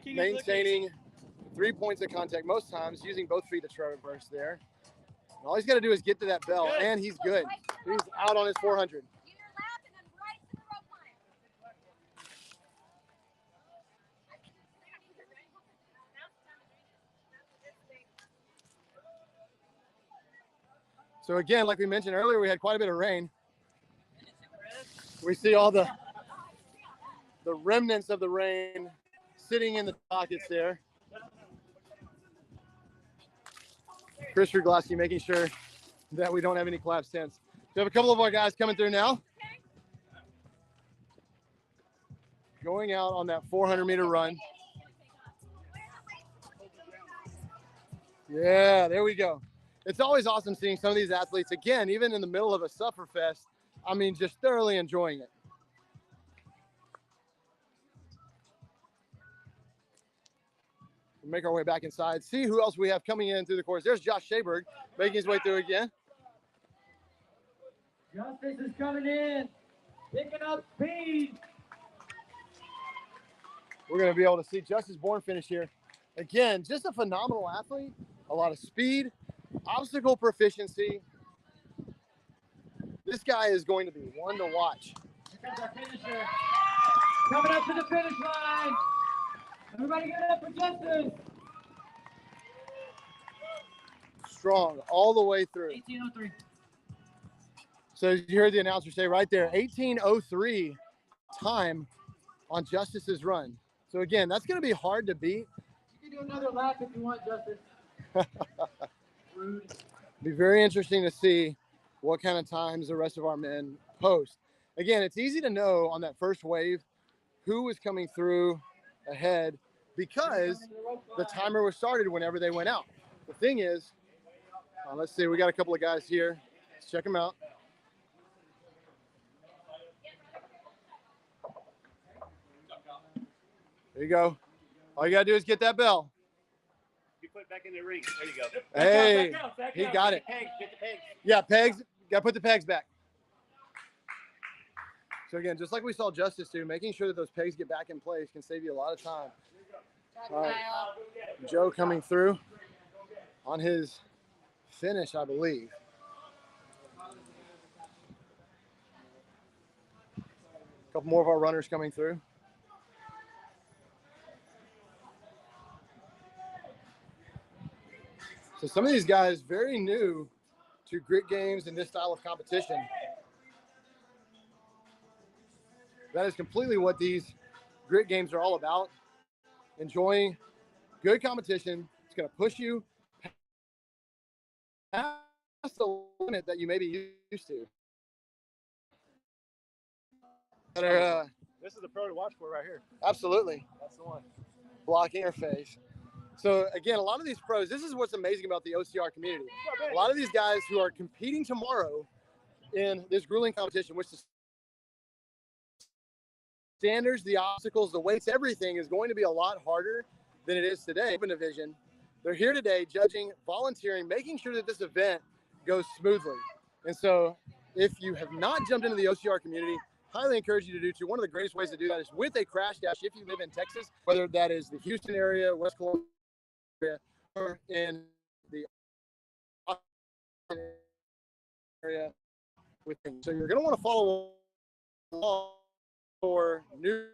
A: maintaining 3 points of contact most times, using both feet to traverse there. And all he's got to do is get to that bell, and he's good. He's out on his 400. So again, like we mentioned earlier, we had quite a bit of rain. We see all the remnants of the rain sitting in the pockets there. Chris Ruglaski making sure that we don't have any collapse tents. We have a couple of our guys coming through now. Going out on that 400-meter run. Yeah, there we go. It's always awesome seeing some of these athletes, again, even in the middle of a Sufferfest, I mean, just thoroughly enjoying it. We'll make our way back inside, see who else we have coming in through the course. There's Josh Shaberg making his way through again.
B: Justice is coming in, picking up speed.
A: We're going to be able to see Justice Bourne finish here. Again, just a phenomenal athlete, a lot of speed, obstacle proficiency. This guy is going to be one to watch.
B: Here comes our finisher. Coming up to the finish line. Everybody get up for Justice.
A: Strong all the way through.
B: 1803.
A: So you heard the announcer say right there, 18:03 time on Justice's run. So again, that's going to be hard to beat.
B: You can do another lap if you want, Justice.
A: Be very interesting to see what kind of times the rest of our men post. Again, it's easy to know on that first wave who was coming through ahead because the timer was started whenever they went out. The thing is, let's see, we got a couple of guys here. Let's check them out. There you go. All you got to do is get that bell.
K: You put it back in the ring. There you go.
A: Hey, he got it.
K: Get the pegs.
A: Yeah, pegs. Got to put the pegs back. So again, just like we saw Justice do, making sure that those pegs get back in place can save you a lot of time. All right. Joe coming through on his finish, I believe. A couple more of our runners coming through. So some of these guys very new to grit games and this style of competition. That is completely what these grit games are all about. Enjoying good competition. It's going to push you past the limit that you may be used to.
K: This is the pro to watch for right here.
A: Absolutely.
K: That's the one.
A: Block interface. So again, a lot of these pros, this is what's amazing about the OCR community. A lot of these guys who are competing tomorrow in this grueling competition, which the standards, the obstacles, the weights, everything is going to be a lot harder than it is today. Open division. They're here today judging, volunteering, making sure that this event goes smoothly. And so if you have not jumped into the OCR community, highly encourage you to do too. One of the greatest ways to do that is with a crash dash if you live in Texas, whether that is the Houston area, West Columbia area, or in the area with things. So you're going to want to follow along for new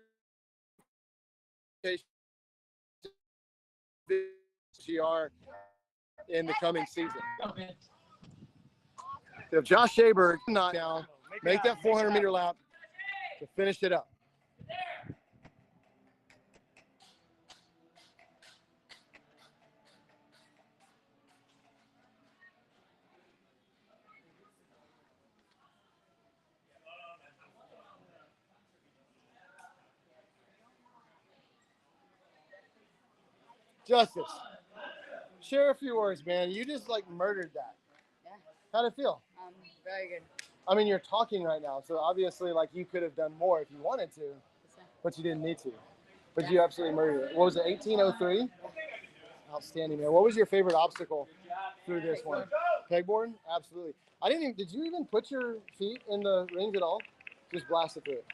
A: GR in the coming season. If Josh Shaber not now make that 400-meter lap to finish it up. Justice, share a few words, man. You just like murdered that.
L: Yeah.
A: How'd it feel?
L: Very good.
A: I mean, you're talking right now, so obviously, like, you could have done more if you wanted to, but you didn't need to. But you absolutely murdered it. What was it, 18:03? Outstanding, man. What was your favorite obstacle through this one? Pegboard? Absolutely. I didn't even, did you even put your feet in the rings at all? Just blasted through it.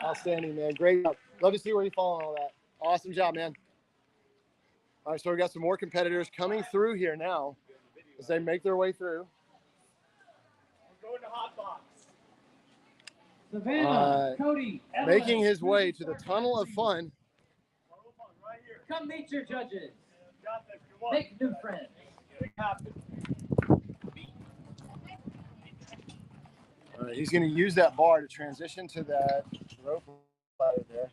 A: Outstanding, man. Great job. Love to see where you fall on all that. Awesome job, man. All right, so we got some more competitors coming through here now as they make their way through.
K: Going to hot box.
B: Savannah, Cody, Evelyn,
A: Making his way to the Tunnel of Fun.
B: come meet your judges.
K: Got this. Come on.
B: Make new friends.
K: Make it happen.
A: All right, he's going to use that bar to transition to that rope ladder there.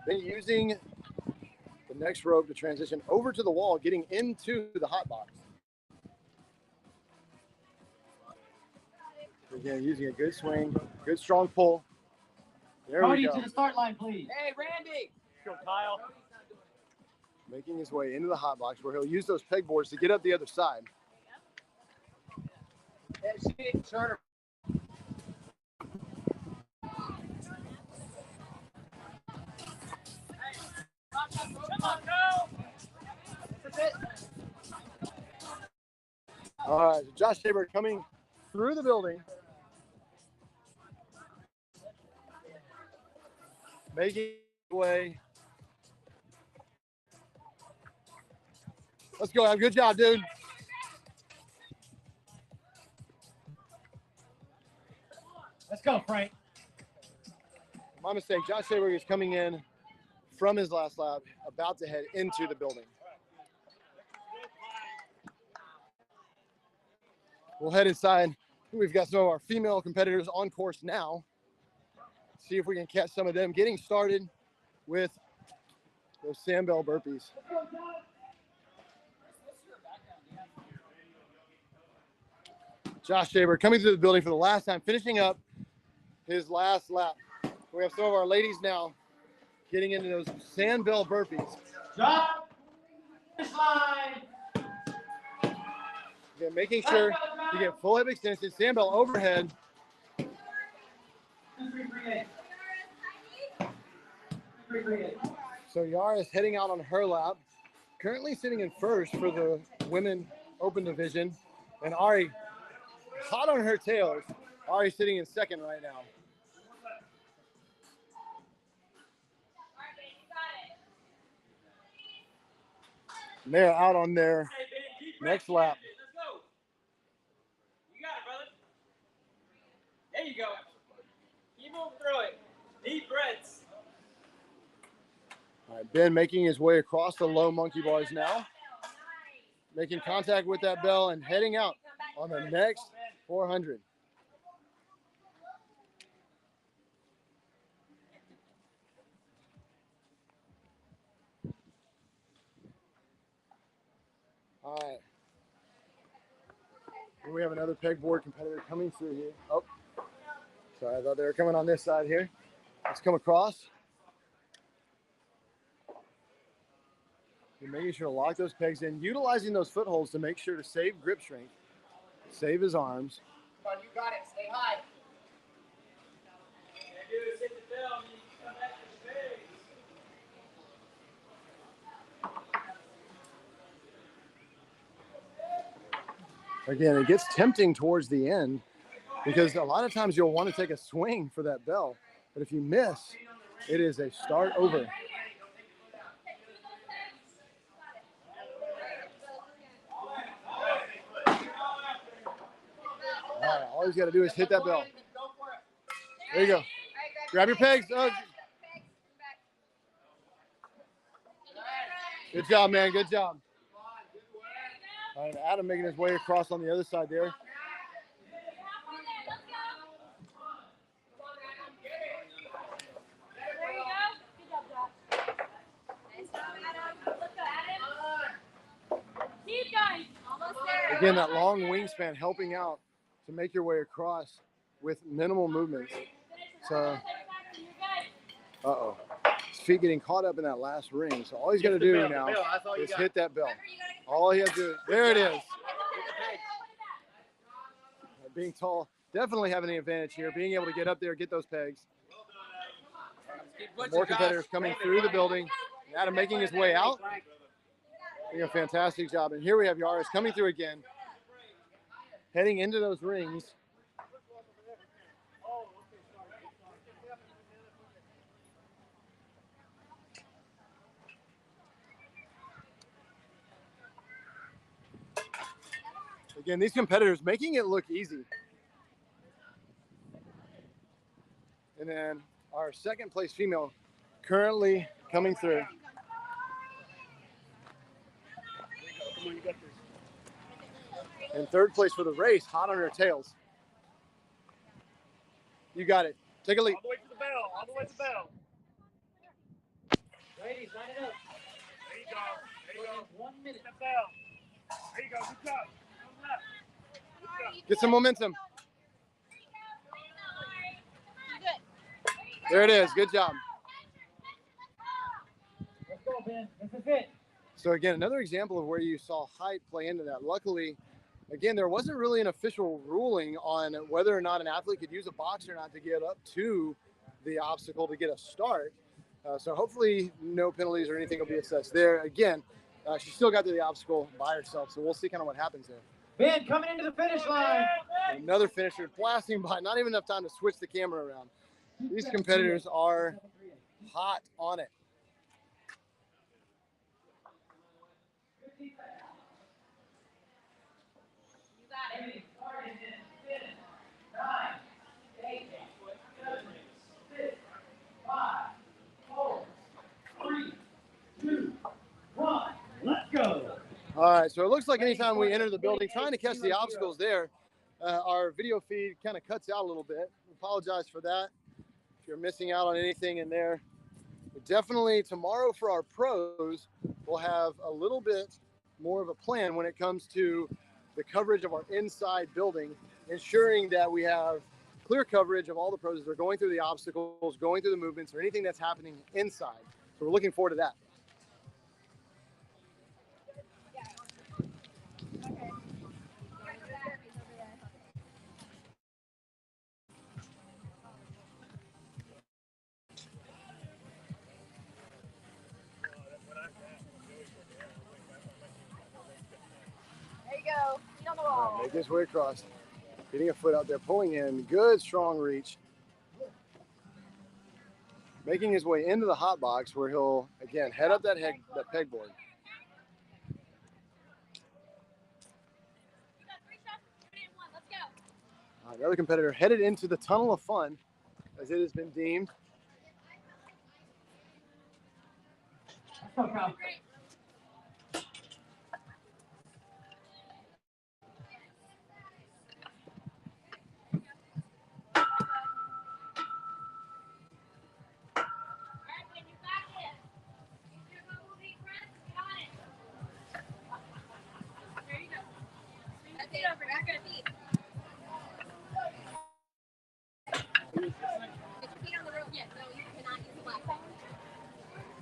A: Then using the next rope to transition over to the wall, getting into the hot box. Again, using a good swing, good strong pull. There
B: Cody
A: we go.
B: to the start line, please.
L: Hey, Randy.
K: Go, Kyle.
A: Making his way into the hot box where he'll use those pegboards to get up the other side.
L: Charter.
A: All right, so Josh Shaber coming through the building. Making his way. Let's go, Adam. Good job, dude.
B: Let's go, Frank.
A: My mistake. Josh Shaber is coming in from his last lap, about to head into the building. We'll head inside. We've got some of our female competitors on course now. See if we can catch some of them getting started with those sandbell burpees. Josh Shaber coming through the building for the last time, finishing up his last lap. We have some of our ladies now getting into those sandbell burpees.
B: Drop. Finish line.
A: Again, making sure you get full hip extension, sandbell overhead.
B: 2338. 2338.
A: So Yara is heading out on her lap, currently sitting in first for the women open division, and Ari hot on her tails. Ari sitting in second right now. And they're out on their next lap.
C: Let's go. You got it, brother. There you go. Keep moving through it. Deep breaths.
A: All right, Ben making his way across the low monkey bars now, making contact with that bell and heading out on the next 400. All right. And we have another pegboard competitor coming through here. Oh, sorry, I thought they were coming on this side here. Let's come across. You're making sure to lock those pegs in, utilizing those footholds to make sure to save grip strength, save his arms.
L: Come on, you got it. Stay high.
A: Again, it gets tempting towards the end because a lot of times you'll want to take a swing for that bell, but if you miss, it is a start over. All right, all he's got to do is hit that bell. There you go. Grab your pegs. Oh. Good job, man. Good job. All right, Adam making his way across on the other side there. Again, that long wingspan helping out to make your way across with minimal movements. So, his feet getting caught up in that last ring. So all he's got to do now is hit that bell. All he has to do, there it is. Being tall, definitely having the advantage here. Being able to get up there, get those pegs. More competitors coming through the building. Adam making his way out. Doing a fantastic job. And here we have Yaris coming through again, heading into those rings. Again, these competitors making it look easy. And then our second place female currently coming through. In third place for the race, hot on her tails. You got it. Take a leap.
K: All the way to the bell. All the way to the bell.
B: Ladies, line it up.
K: There you go. There you go.
B: 1 minute.
K: The bell. There you go. Good job.
A: Get some momentum. There it is. Good job.
B: Let's go, Ben. This is it.
A: So again, another example of where you saw height play into that. Luckily, again, there wasn't really an official ruling on whether or not an athlete could use a box or not to get up to the obstacle to get a start. So hopefully no penalties or anything will be assessed there. Again, she still got to the obstacle by herself. So we'll see kind of what happens there.
B: Ben, coming into the finish line.
A: Another finisher blasting by, not even enough time to switch the camera around. These competitors are hot on it.
B: Let's go.
A: All right, so it looks like anytime we enter the building, trying to catch the obstacles there, our video feed kind of cuts out a little bit. We apologize for that. If you're missing out on anything in there, but definitely tomorrow for our pros, we'll have a little bit more of a plan when it comes to the coverage of our inside building, ensuring that we have clear coverage of all the pros as they're going through the obstacles, going through the movements, or anything that's happening inside. So we're looking forward to that. Make his way across, getting a foot out there, pulling in, good strong reach. Making his way into the hot box where he'll, again, head up that pegboard. Another competitor headed into the tunnel of fun, as it has been deemed.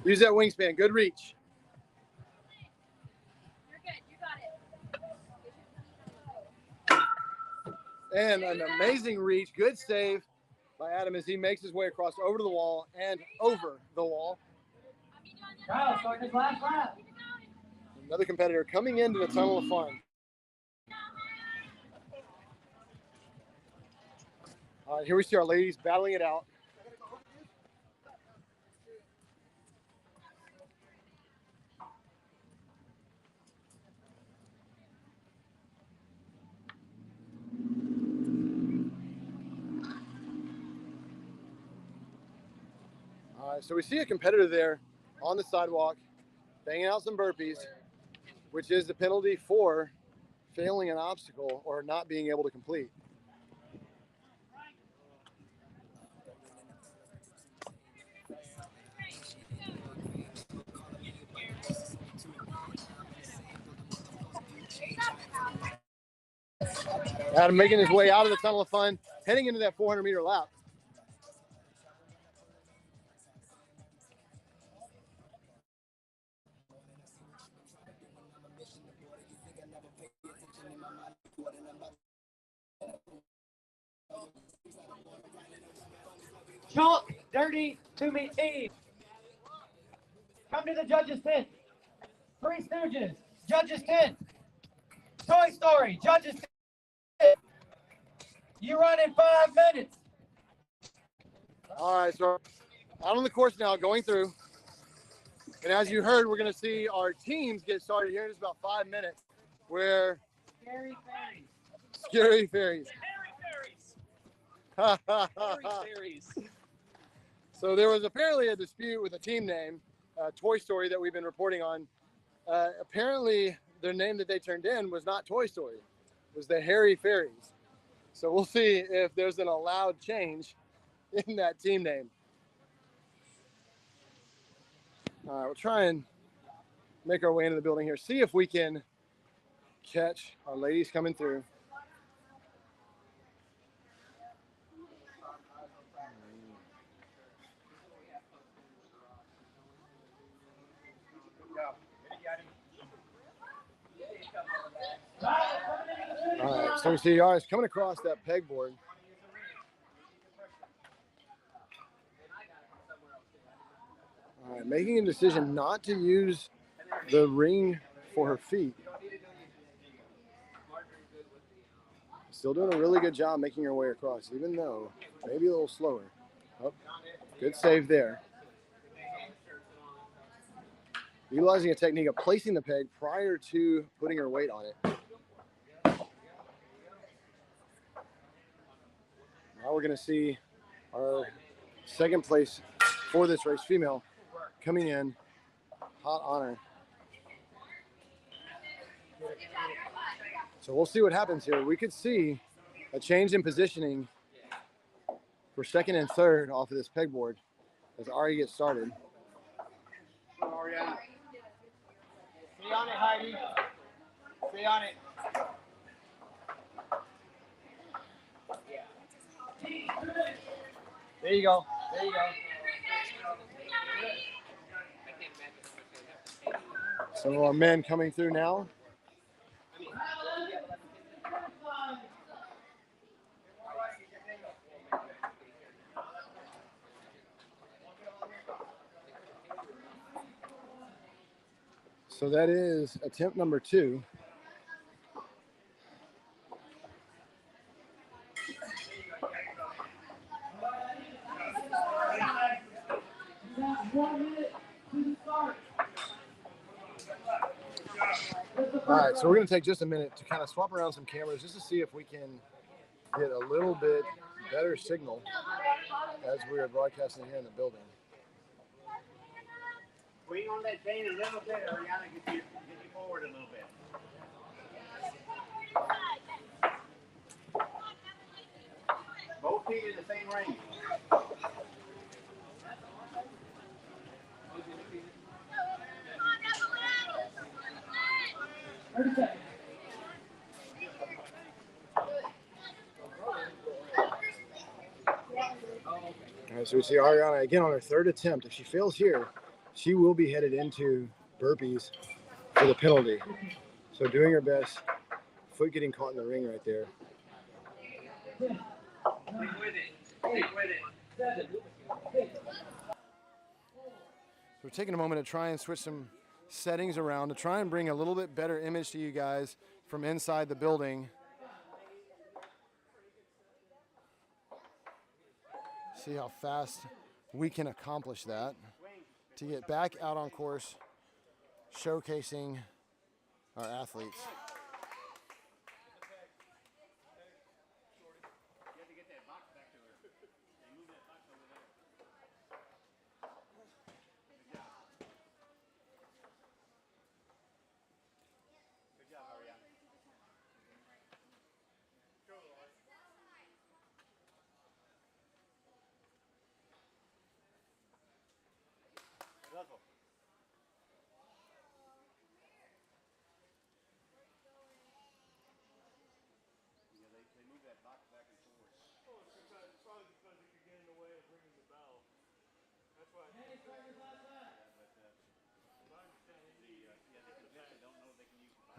A: Use that wingspan. Good reach.
E: You're good. You got it.
A: And an amazing reach. Good save by Adam as he makes his way across over to the wall and over the wall.
B: Kyle, starting his last lap.
A: Another competitor coming into the tunnel of fun. All right, here we see our ladies battling it out. All right, so we see a competitor there on the sidewalk, banging out some burpees, which is the penalty for failing an obstacle or not being able to complete. Adam making his way out of the tunnel of fun, heading into that 400-meter lap.
B: Chalk, dirty, to me, team. Come to the judges' tent. Three Stooges, judges' tent. Toy Story, judges' tent. You run in 5 minutes.
A: All right, so out on the course now, going through. And as you heard, we're going to see our teams get started here in just about 5 minutes. Where
B: Scary fairies.
A: Scary Fairies. So there was apparently a dispute with a team name, Toy Story, that we've been reporting on. Apparently, their name that they turned in was not Toy Story. It was the Hairy Fairies. So we'll see if there's an allowed change in that team name. All right, we'll try and make our way into the building here. See if we can catch our ladies coming through. All right, so we see ours coming across that pegboard. All right, making a decision not to use the ring for her feet. Still doing a really good job making her way across, even though maybe a little slower. Oh, good save there. Utilizing a technique of placing the peg prior to putting her weight on it. Now we're going to see our second place for this race, female, coming in hot on her. So we'll see what happens here. We could see a change in positioning for second and third off of this pegboard as Ari gets started.
K: Stay on it, Heidi. Stay on it. There you go. There you go.
A: Some of our men coming through now. So that is attempt number 2. All right, so we're going to take just a minute to kind of swap around some cameras just to see if we can get a little bit better signal as we are broadcasting here in the building.
K: Swing on that chain a little bit, Ariana, get you forward a little bit. Both feet in the same range.
A: All right, so we see Ariana again on her third attempt. If she fails here, she will be headed into burpees for the penalty. So doing her best, foot getting caught in the ring right there.
K: Stick with it. Stick with it.
A: So we're taking a moment to try and switch some settings around to try and bring a little bit better image to you guys from inside the building. See how fast we can accomplish that to get back out on course, showcasing our athletes.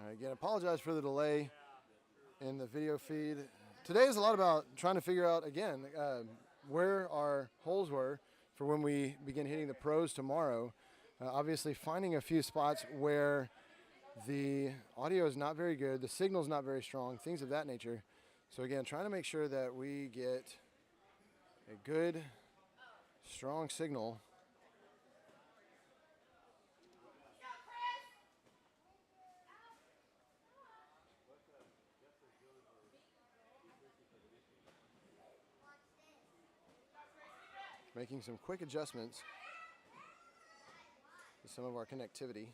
A: All right, again, apologize for the delay in the video feed. Today is a lot about trying to figure out, again, where our holes were for when we begin hitting the pros tomorrow. Obviously, finding a few spots where the audio is not very good, the signal's not very strong, things of that nature. So again, trying to make sure that we get a good, strong signal. Making some quick adjustments to some of our connectivity.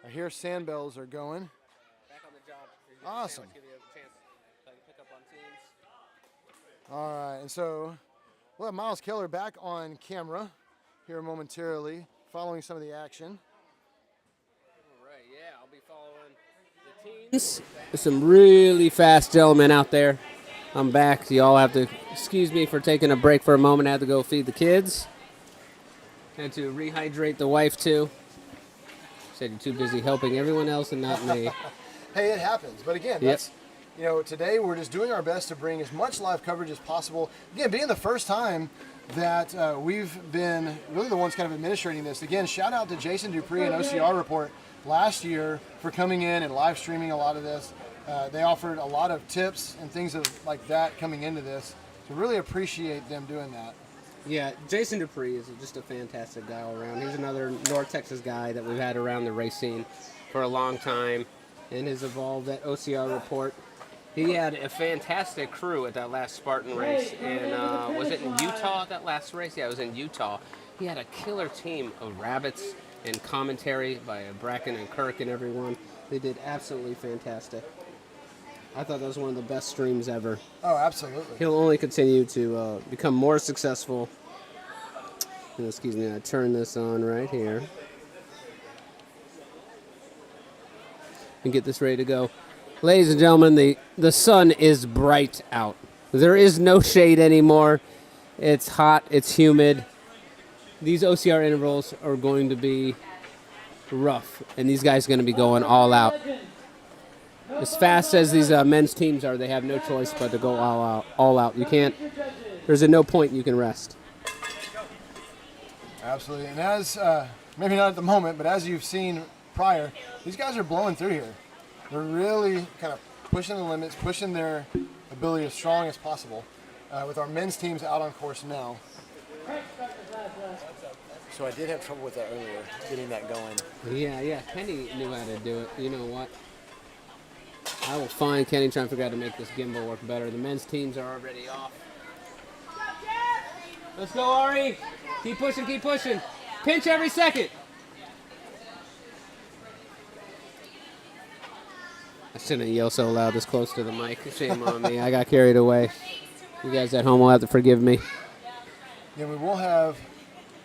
A: I hear sand bells are going.
F: Back on the job.
A: Awesome.
F: Give you a chance to pick up on teams.
A: All right, and so we'll have Miles Keller back on camera here momentarily, following some of the action.
F: All right, yeah, I'll be following the teams. There's some really fast gentlemen out there. I'm back. Y'all have to excuse me for taking a break for a moment. I had to go feed the kids. Had to rehydrate the wife, too. Said you're too busy helping everyone else and not me.
A: Hey, it happens. But again, that's, you know, today we're just doing our best to bring as much live coverage as possible. Again, being the first time that we've been really the ones kind of administrating this. Again, shout out to Jason Dupree and OCR Report last year for coming in and live streaming a lot of this. They offered a lot of tips and things like that coming into this. So really appreciate them doing that.
F: Yeah, Jason Dupree is just a fantastic guy all around. He's another North Texas guy that we've had around the race scene for a long time and has evolved at OCR Report. He had a fantastic crew at that last Spartan race. And was it in Utah, that last race? Yeah, it was in Utah. He had a killer team of rabbits and commentary by Bracken and Kirk and everyone. They did absolutely fantastic. I thought that was one of the best streams ever.
A: Oh, absolutely.
F: He'll only continue to become more successful. Excuse me, I turn this on right here. And get this ready to go. Ladies and gentlemen, the sun is bright out. There is no shade anymore. It's hot, it's humid. These OCR intervals are going to be rough, and these guys are going to be going all out. As fast as these men's teams are, they have no choice but to go all out. You can't, there's no point you can rest.
A: Absolutely, and as, maybe not at the moment, but as you've seen prior, these guys are blowing through here. They're really kind of pushing the limits, pushing their ability as strong as possible. With our men's teams out on course now. So I did have trouble with that earlier, getting that going.
F: Yeah, Kenny knew how to do it. You know what? I will find Kenny trying to figure out how to make this gimbal work better. The men's teams are already off. Let's go, Ari. Keep pushing, keep pushing. Pinch every second. I shouldn't yell so loud this close to the mic. Shame on me. I got carried away. You guys at home will have to forgive me.
A: Yeah, we will have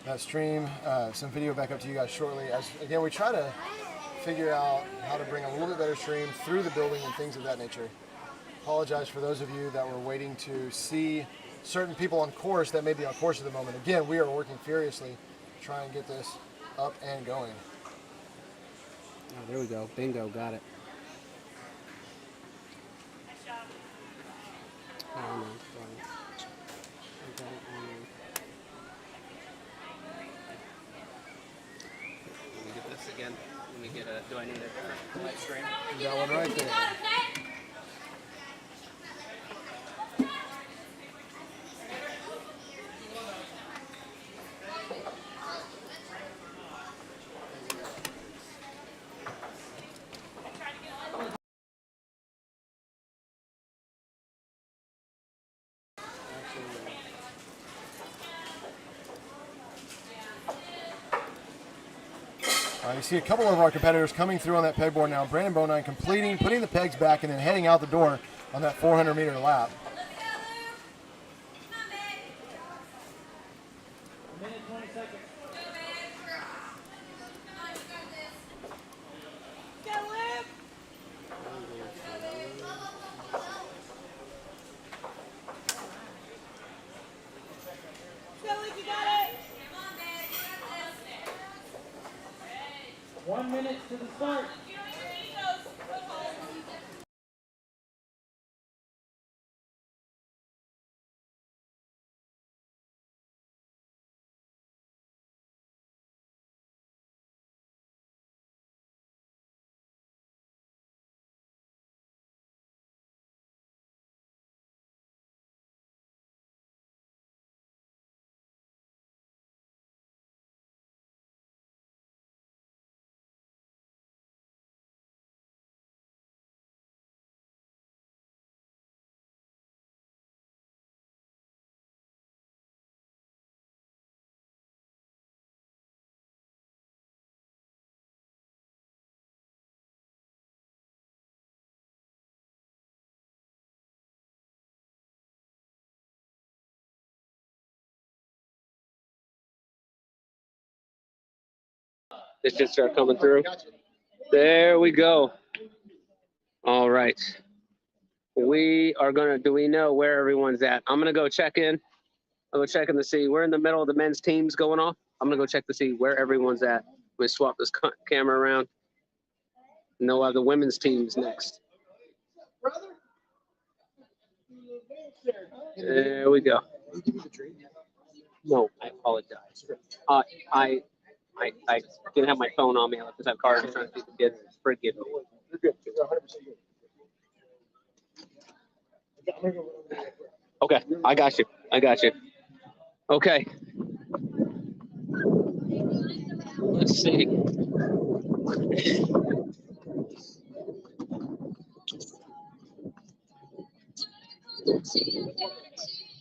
A: that stream, some video back up to you guys shortly. As again, we try to figure out how to bring a little bit better stream through the building and things of that nature. Apologize for those of you that were waiting to see certain people on course that may be on course at the moment. Again, we are working furiously to try and get this up and going.
F: Oh, there we go. Bingo, got it. Oh, no, Let me get this again. Let me get a, do I need a different live stream?
A: You got one right there. You see a couple of our competitors coming through on that pegboard now. Brandon Bonine completing, putting the pegs back, and then heading out the door on that 400-meter lap.
B: Minute 20 seconds.
H: You got it.
B: 1 minute to the start.
F: This should start coming through. There we go. All right. We are gonna, do we know where everyone's at? I'm gonna go check in. I'll go check in to see. We're in the middle of the men's teams going off. I'm gonna go check to see where everyone's at. We swap this camera around. And they'll have the women's teams next. There we go. No, I apologize. I didn't have my phone on me. I left this card trying to see the kids. Forgive me. Okay, I got you. I got you. Okay. Let's see.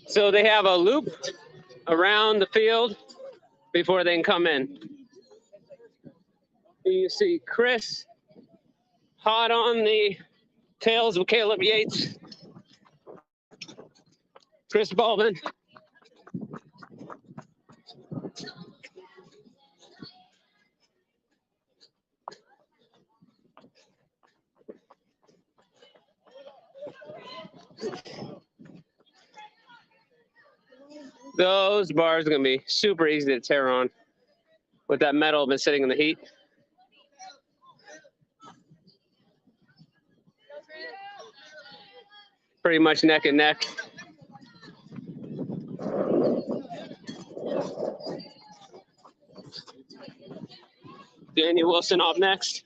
F: So they have a loop around the field before they can come in. You see Chris hot on the tails of Caleb Yates. Chris Baldwin. Those bars are going to be super easy to tear on with that metal been sitting in the heat. Pretty much neck and neck. Daniel Wilson up next.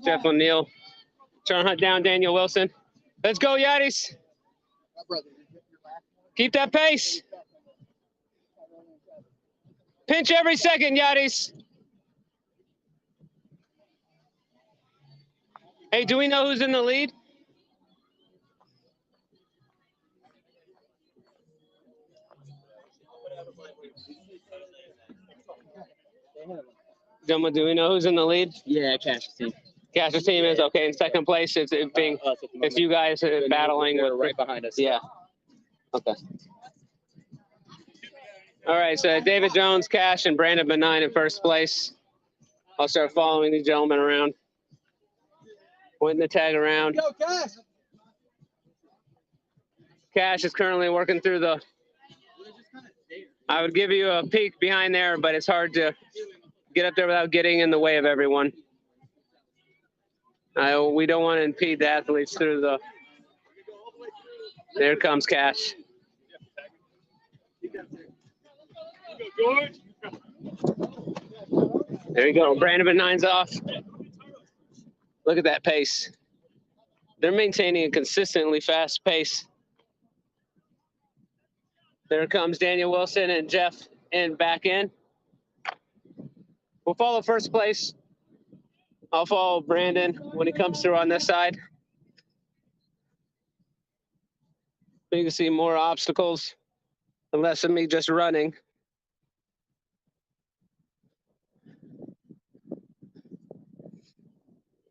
F: Jeff O'Neill trying to hunt down Daniel Wilson. Let's go, Yadis. Keep that pace. Pinch every second, Yadis. Hey, do we know who's in the lead? Gentlemen, do we know who's in the lead?
D: Yeah, Cash's team.
F: Cash's team is okay. In second place, it's you guys battling with
D: right behind us.
F: Yeah. Okay. All right. So David Jones, Cash, and Brandon Benign in first place. I'll start following these gentlemen around, pointing the tag around.
K: Go, Cash.
F: Cash is currently working through the. I would give you a peek behind there, but it's hard to get up there without getting in the way of everyone. We don't want to impede the athletes through the. There comes Cash. There you go. Brandon Benign's off. Look at that pace. They're maintaining a consistently fast pace. There comes Daniel Wilson and Jeff in back in. We'll follow first place. I'll follow Brandon when he comes through on this side. You can see more obstacles and less of me just running.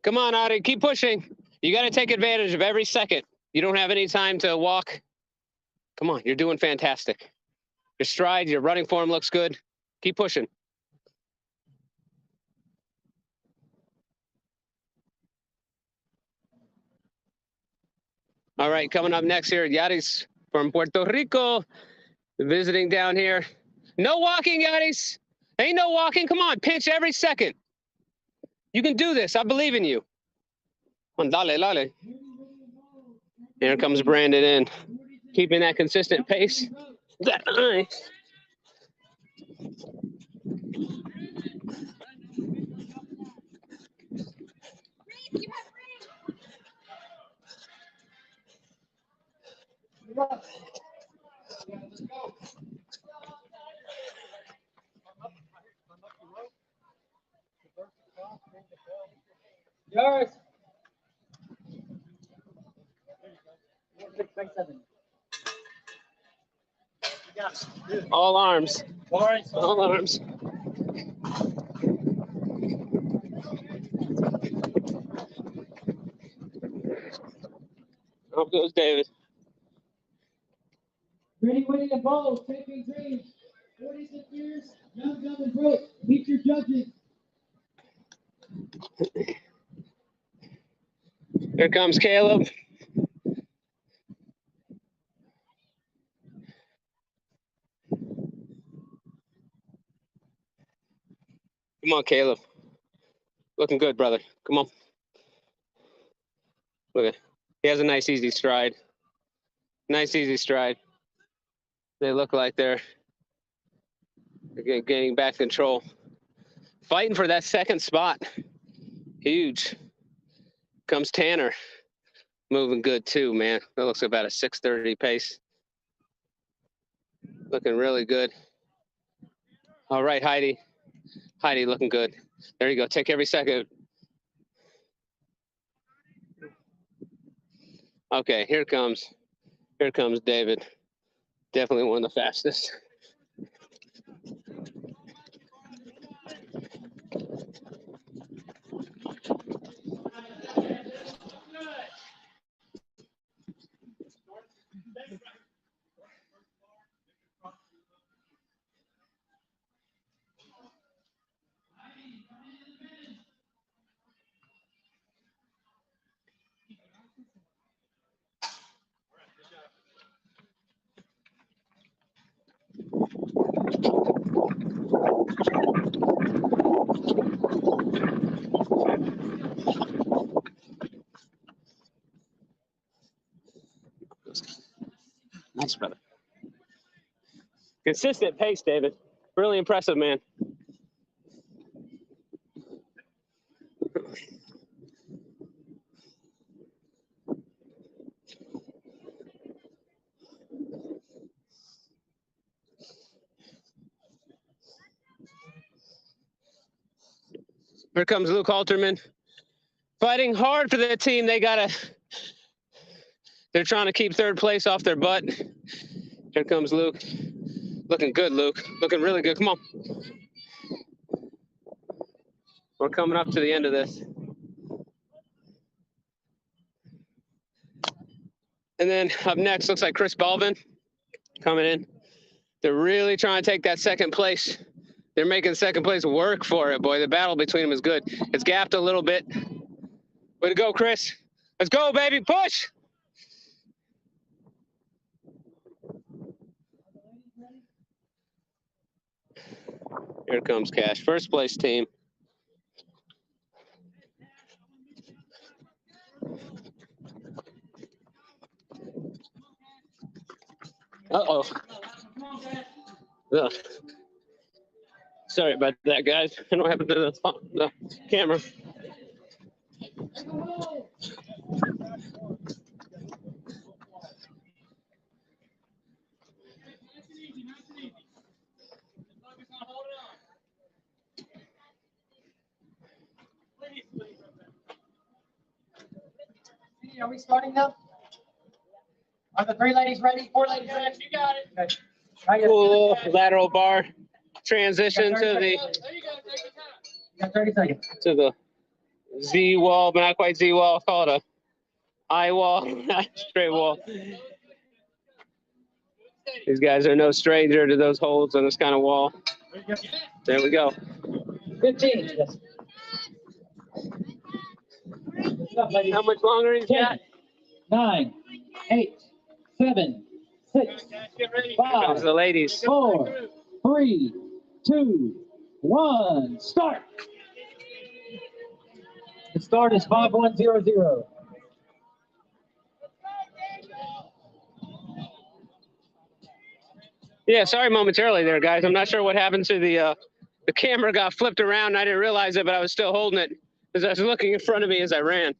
F: Come on, Audie, keep pushing. You got to take advantage of every second. You don't have any time to walk. Come on, you're doing fantastic. Your stride, your running form looks good. Keep pushing. All right, coming up next here, Yaris from Puerto Rico, visiting down here. No walking, Yaris. Ain't no walking. Come on, pinch every second. You can do this. I believe in you. Come on, dale, dale. Here comes Brandon in, keeping that consistent pace. Nice.
B: Yours. 6.7.
F: All arms. All arms. Up goes David.
B: Gritty, Witty, and Bold, taking dreams. 46 years, young, dumb, and broke. Meet your judges.
F: Here comes Caleb. Come on, Caleb. Looking good, brother. Come on. Look at, he has a nice, easy stride. Nice, easy stride. They look like they're getting back control. Fighting for that second spot. Huge. Comes Tanner. Moving good too, man. That looks about a 6:30 pace. Looking really good. All right, Heidi. Heidi looking good. There you go. Take every second. Okay, here comes David. Definitely one of the fastest. Nice, brother. Consistent pace, David. Really impressive, man. Here comes Luke Halterman. Fighting hard for the team. They're trying to keep third place off their butt. Here comes Luke. Looking good, Luke. Looking really good. Come on. We're coming up to the end of this. And then up next, looks like Chris Balvin coming in. They're really trying to take that second place. They're making second place work for it, boy. The battle between them is good. It's gapped a little bit. Way to go, Chris. Let's go, baby. Push. Here comes Cash. First place team. Uh-oh. Ugh. Sorry about that, guys. I don't know what happened to the camera.
B: Are we starting now? Are the 3 ladies ready? 4 ladies ready? You got it. Okay.
F: Cool lateral bar transition to the.
B: You got 30 seconds.
F: To the Z wall, but not quite Z wall. Call it a I wall, not straight wall. These guys are no stranger to those holds on this kind of wall. There we go.
B: 15.
F: How much longer he's
B: 10,
F: got?
B: 9, 8, 7, 6,
F: Here comes
B: 5,
F: the ladies.
B: 4, 3, 2, 1. Start. The start is 5100.
F: Yeah, sorry momentarily there, guys. I'm not sure what happened to the camera got flipped around. And I didn't realize it, but I was still holding it as I was looking in front of me as I ran.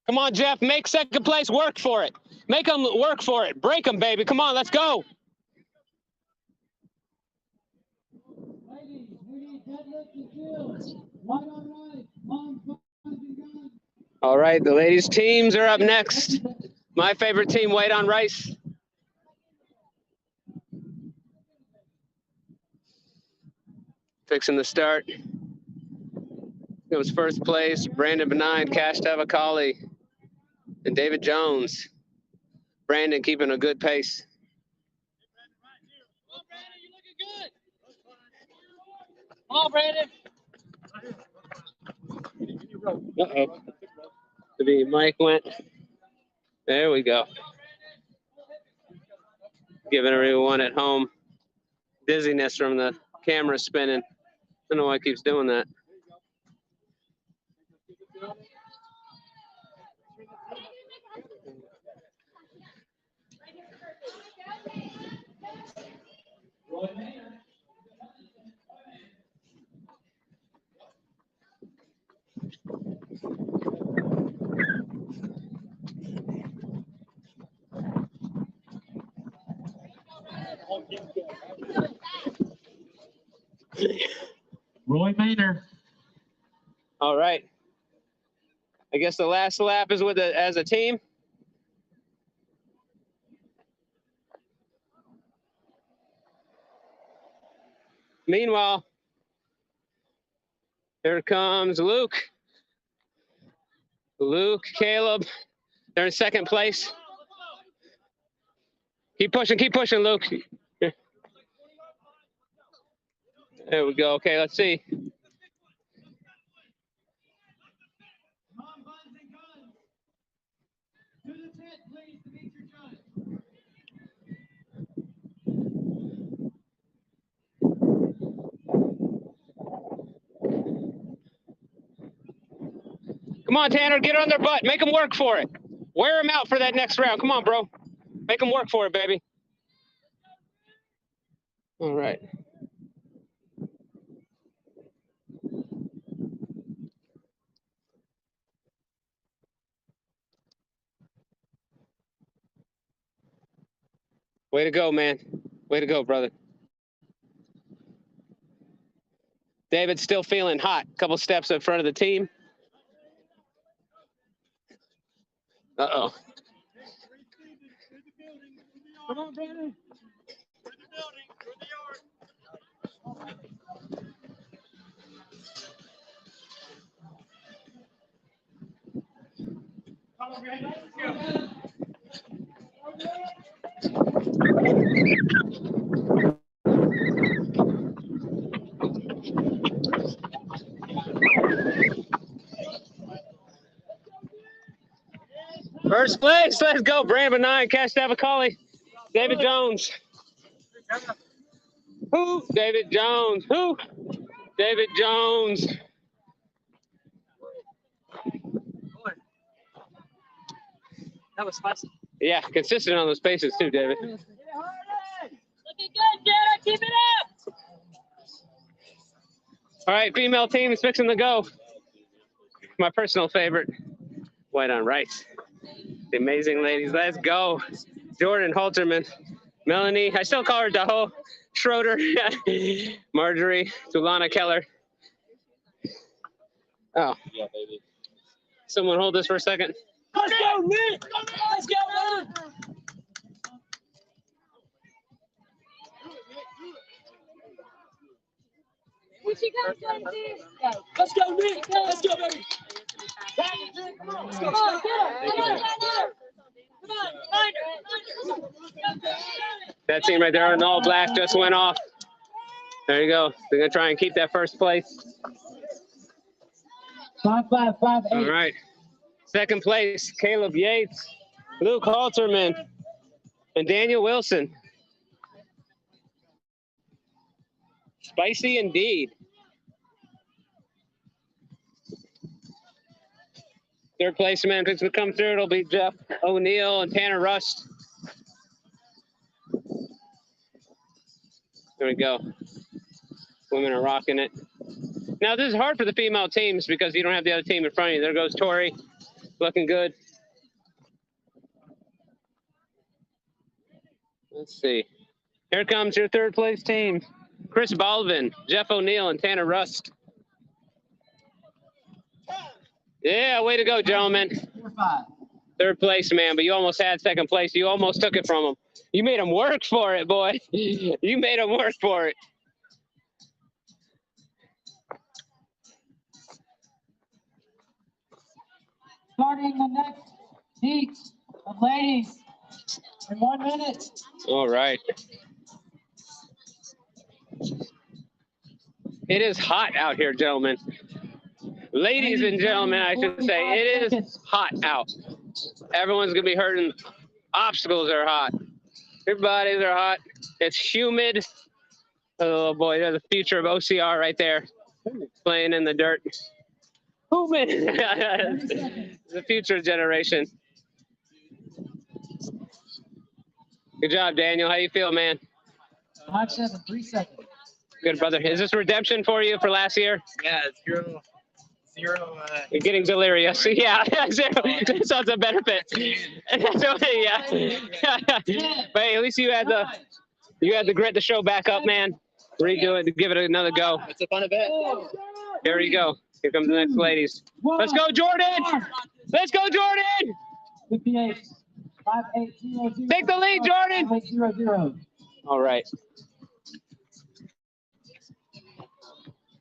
F: Come on, Jeff, make second place work for it. Make them work for it. Break them, baby. Come on, let's go.
B: Ladies, we need deadlift and skills. Right on right. On guns and guns.
F: All right, the ladies' teams are up next. My favorite team, weight on rice. Fixing the start. It was first place, Brandon Benign, Cash Tavakali, and David Jones. Brandon keeping a good pace.
D: Come on, Brandon.
F: Uh-oh. The mic went. There we go. Giving everyone at home dizziness from the camera spinning. I don't know why it keeps doing that.
B: Roy Maynard.
F: All right. I guess the last lap is with as a team. Meanwhile, here comes Luke. Luke, Caleb, they're in second place. Keep pushing, Luke. There we go. Okay, let's see. Come on, Tanner, get on their butt. Make them work for it. Wear them out for that next round. Come on, bro. Make them work for it, baby. All right. Way to go, man. Way to go, brother. David's still feeling hot. Couple steps in front of the team. Uh-oh.
B: Come on, Brandon.
F: First place, let's go. Brandon Benign, Cash Tavakali, David Jones. Who? David Jones. Who? David Jones.
D: That was spicy.
F: Yeah, consistent on those paces too, David.
D: Looking good, Jared. Keep it up.
F: All right, female team is fixing to go. My personal favorite, white on rice. The amazing ladies, let's go. Jordan Halterman, Melanie, I still call her Daho, Schroeder, Marjorie, Tulana Keller. Oh. Yeah, baby. Someone hold this for a second.
D: Let's go, Nick! Let's go, man!
E: When she comes like this,
D: Let's go, Nick! Let's go, baby!
E: come on, get her, come on, get her. Come on, find her.
F: That team right there in all black just went off. There you go. They're going to try and keep that first place.
B: 5, 5, 5, 8.
F: All right. Second place, Caleb Yates, Luke Halterman, and Daniel Wilson. Spicy indeed. Third place man picks to come through. It'll be Jeff O'Neill and Tanner Rust. There we go. Women are rocking it. Now, this is hard for the female teams because you don't have the other team in front of you. There goes Tori, looking good. Let's see. Here comes your third place team. Chris Baldwin, Jeff O'Neill, and Tanner Rust. Yeah, way to go, gentlemen.
B: 4, 5.
F: Third place, man, but you almost had second place. You almost took it from them. You made them work for it, boy. You made them work for it.
B: Starting the next heat of ladies in 1 minute.
F: All right. It is hot out here, gentlemen. Ladies and gentlemen, I should say, it is hot out. Everyone's going to be hurting. Obstacles are hot. Your bodies are hot. It's humid. Oh, boy, there's the future of OCR right there. Playing in the dirt. Movement. The future generation. Good job, Daniel. How you feel, man?
B: 5, 7, 3 seconds.
F: Good, brother. Is this redemption for you for last year?
K: Yeah, zero.
F: You're getting delirious. Yeah, zero. That sounds a better fit. Yeah. But hey, at least you had the grit to show back up, man. Redo it, give it another go.
K: It's a fun event.
F: Here we go. Here comes the next ladies. Let's go, Jordan! Let's go, Jordan!
B: 58, 5, 8, 0, 0.
F: Take the lead, Jordan!
B: 5, 8, 0, 0.
F: All right.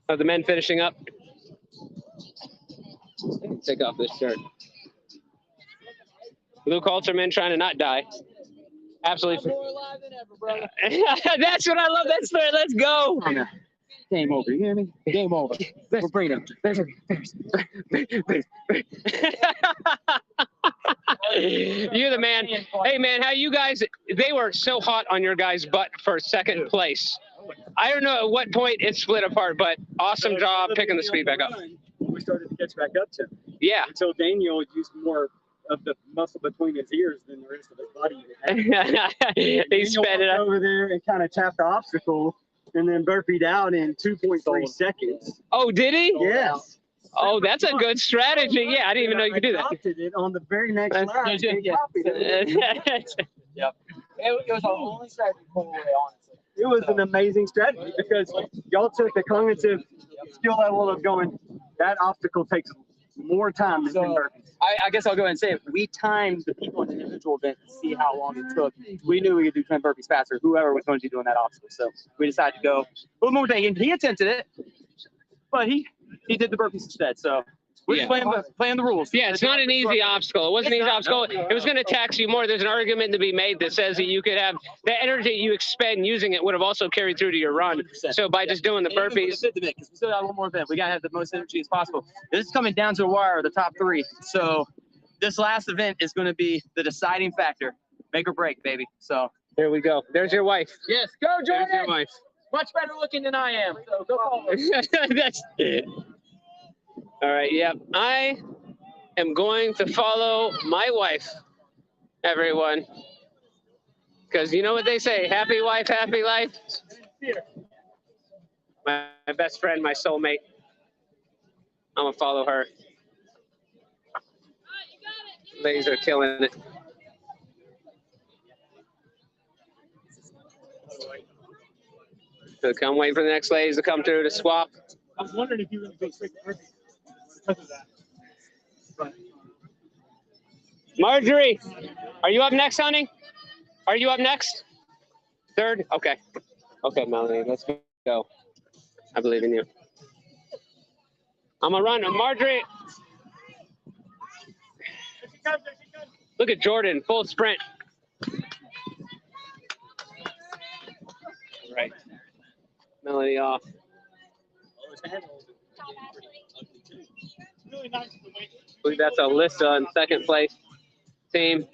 F: Are the men finishing up? Take off this shirt. Luke Halterman trying to not die. Absolutely. That's what I love. That story. Let's go.
D: Game over. You hear me? Game over. We're bringing them.
F: You're the man. Hey, man, how you guys, they were so hot on your guys' butt for second place. I don't know at what point it split apart, but awesome job picking the speed back up.
D: We started to catch back up to him.
F: Yeah.
D: Until Daniel used more of the muscle between his ears than the rest of his body.
F: He sped it up
D: over there and kind of tapped the obstacle and then burpeed out in 2.3 seconds.
F: Oh, did he?
D: Yes.
F: Oh, that's a good strategy. Yeah, I didn't even know you could do that.
D: I adopted it on the very next lap.
F: Yeah.
D: And copied it.
K: Yep. It was the only strategy the whole way, honestly.
D: It was an amazing strategy because y'all took the cognitive skill level of going, that obstacle takes more time than 10 burpees.
K: I guess I'll go ahead and say it. We timed the people in the individual event to see how long it took. We knew we could do 10 burpees faster, whoever was going to be doing that obstacle. So we decided to go a little more thinking. He attempted it, but he did the burpees instead. So we're just playing the rules.
F: Yeah, it's not an easy obstacle. It wasn't an easy obstacle. It was going to tax you more. There's an argument to be made that says that you could have the energy you expend using it would have also carried through to your run. So by just doing the burpees.
K: Because we still got one more event. We got to have the most energy as possible. This is coming down to a wire, the top 3. So this last event is going to be the deciding factor. Make or break, baby. So
F: there we go. There's your wife.
K: Yes, go, Jordan.
F: There's your wife.
K: Much better looking than I am. So go forward.
F: That's it. All right, yep. I am going to follow my wife, everyone. Because you know what they say, happy wife, happy life. My best friend, my soulmate. I'm going to follow her. Ladies are killing it. So I'm waiting for the next ladies to come through to swap.
D: I was wondering if you were going to go straight to burpees because of that. But
F: Marjorie, are you up next, honey? Are you up next? Third? Okay. Okay, Melanie, let's go. I believe in you. I'm gonna run. Marjorie. Look at Jordan, full sprint. Right. Melanie off. I believe that's Alyssa in second place. Team.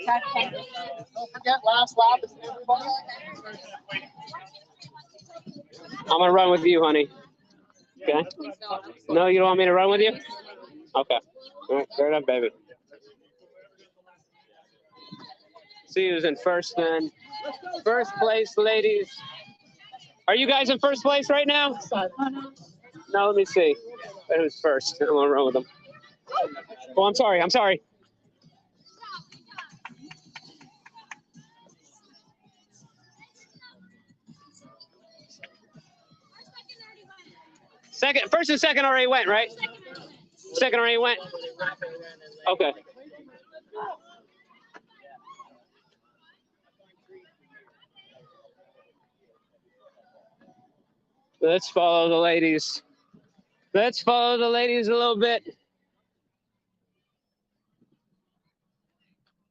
K: Don't forget, last lap is everybody.
F: I'm gonna run with you, honey. Okay. No, you don't want me to run with you? Okay. All right, fair enough, baby. See who's in first then. First place, ladies. Are you guys in first place right now? No, let me see. Who's first? I'm gonna run with them. Oh, I'm sorry. I'm sorry. Second, first and second already went, right? Second already went. Okay. Let's follow the ladies. Let's follow the ladies a little bit.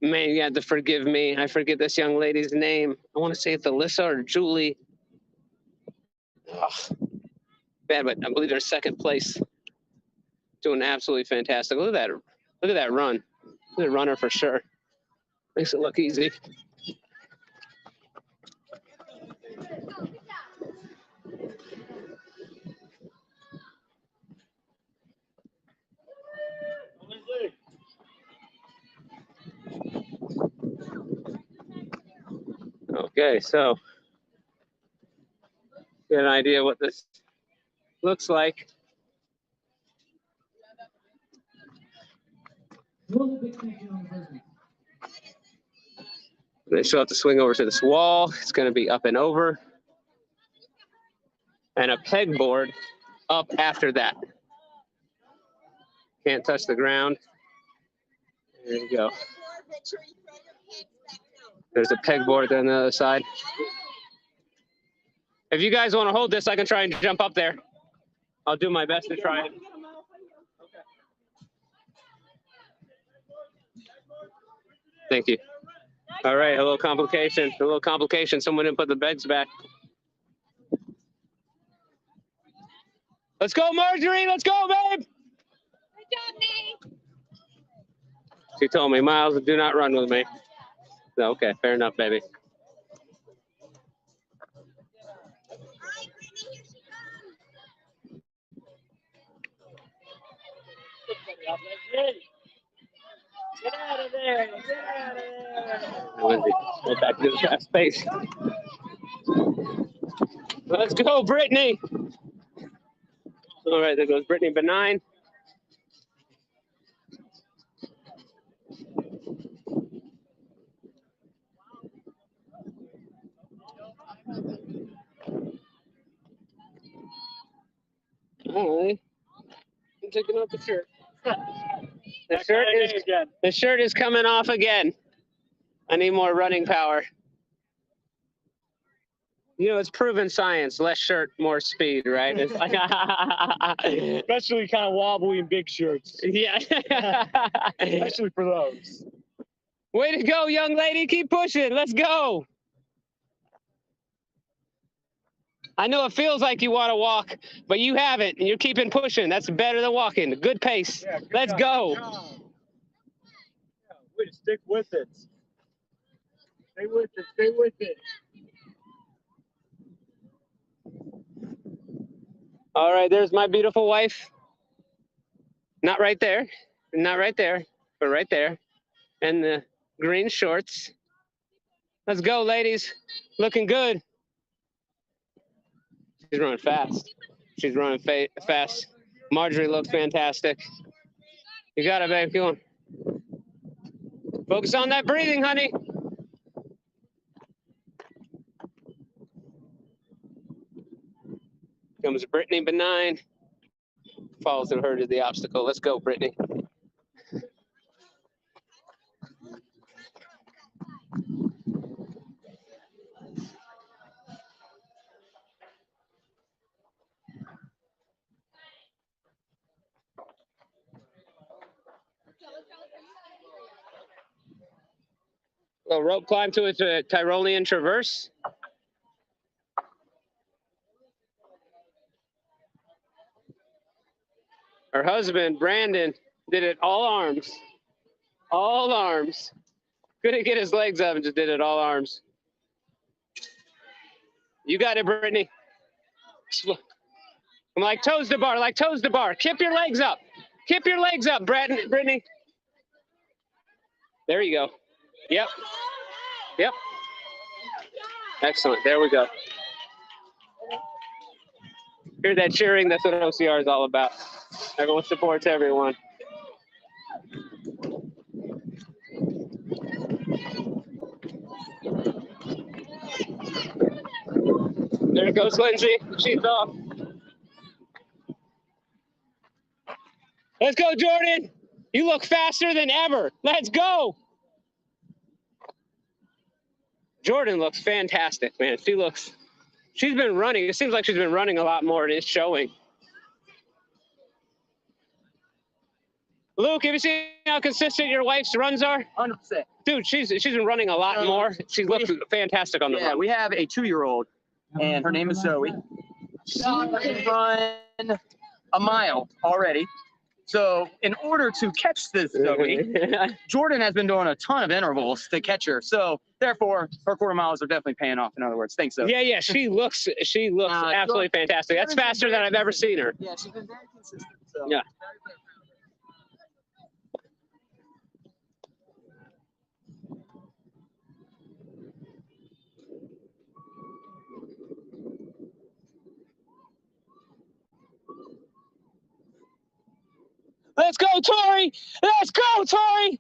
F: Man, you have to forgive me. I forget this young lady's name. I want to say it's Alyssa or Julie. Ugh. Bad, but I believe they're second place. Doing absolutely fantastic. Look at that. Look at that run. Look at the runner for sure. Makes it look easy. Okay, so get an idea what this looks like. They still have to swing over to this wall. It's going to be up and over. And a pegboard up after that. Can't touch the ground. There you go. There's a pegboard on the other side. If you guys want to hold this, I can try and jump up there. I'll do my best to try it. Thank you. All right, a little complication. A little complication. Someone didn't put the beds back. Let's go, Marjorie. Let's go, babe.
E: Good job, Nate.
F: She told me, Miles, do not run with me. So, okay, fair enough, baby.
D: Get out of there! Get out of there!
F: Lindsay, go back to the fast pace. Let's go, Brittany. All right, there goes Brittany Benign. All right. I'm taking off the shirt. The shirt is coming off again. I need more running power. You know, it's proven science. Less shirt, more speed, right? It's like
D: Especially kind of wobbly and big shirts.
F: Yeah.
D: Especially for those.
F: Way to go, young lady. Keep pushing. Let's go. I know it feels like you want to walk, but you haven't, and you're keeping pushing. That's better than walking. Good pace.
D: Yeah,
F: Let's go.
D: Yeah, way to stick with it. Stay with it. Stay with it.
F: All right, there's my beautiful wife. Not right there. Not right there, but right there. And the green shorts. Let's go, ladies. Looking good. She's running fast. She's running fast. Marjorie looks fantastic. You got it, babe. Keep on. Focus on that breathing, honey. Comes Brittany Benign. Follows through her to the obstacle. Let's go, Brittany. little rope climb to its Tyrolean traverse. Her husband, Brandon, did it all arms. All arms. Couldn't get his legs up and just did it all arms. You got it, Brittany. I'm like toes to bar, like toes to bar. Kip your legs up. Kip your legs up, Brittany. There you go. Yep. Yep. Excellent. There we go. Hear that cheering? That's what OCR is all about. Everyone supports everyone. There goes Lindsay. She's off. Let's go, Jordan. You look faster than ever. Let's go. Jordan looks fantastic, man. She's been running. It seems like she's been running a lot more, and it's showing. Luke, have you seen how consistent your wife's runs are?
K: 100%.
F: Dude, she's been running a lot more. She looks fantastic on the run.
K: We have a 2-year-old, and her name is Zoe. She can run a mile already. So in order to catch this Zoe, Jordan has been doing a ton of intervals to catch her. So therefore, her quarter miles are definitely paying off. In other words, thanks, Zoe.
F: Yeah. She looks absolutely fantastic. That's faster than I've ever seen her.
K: Yeah, she's been very consistent. So
F: Yeah. Let's go, Tori! Let's go, Tori!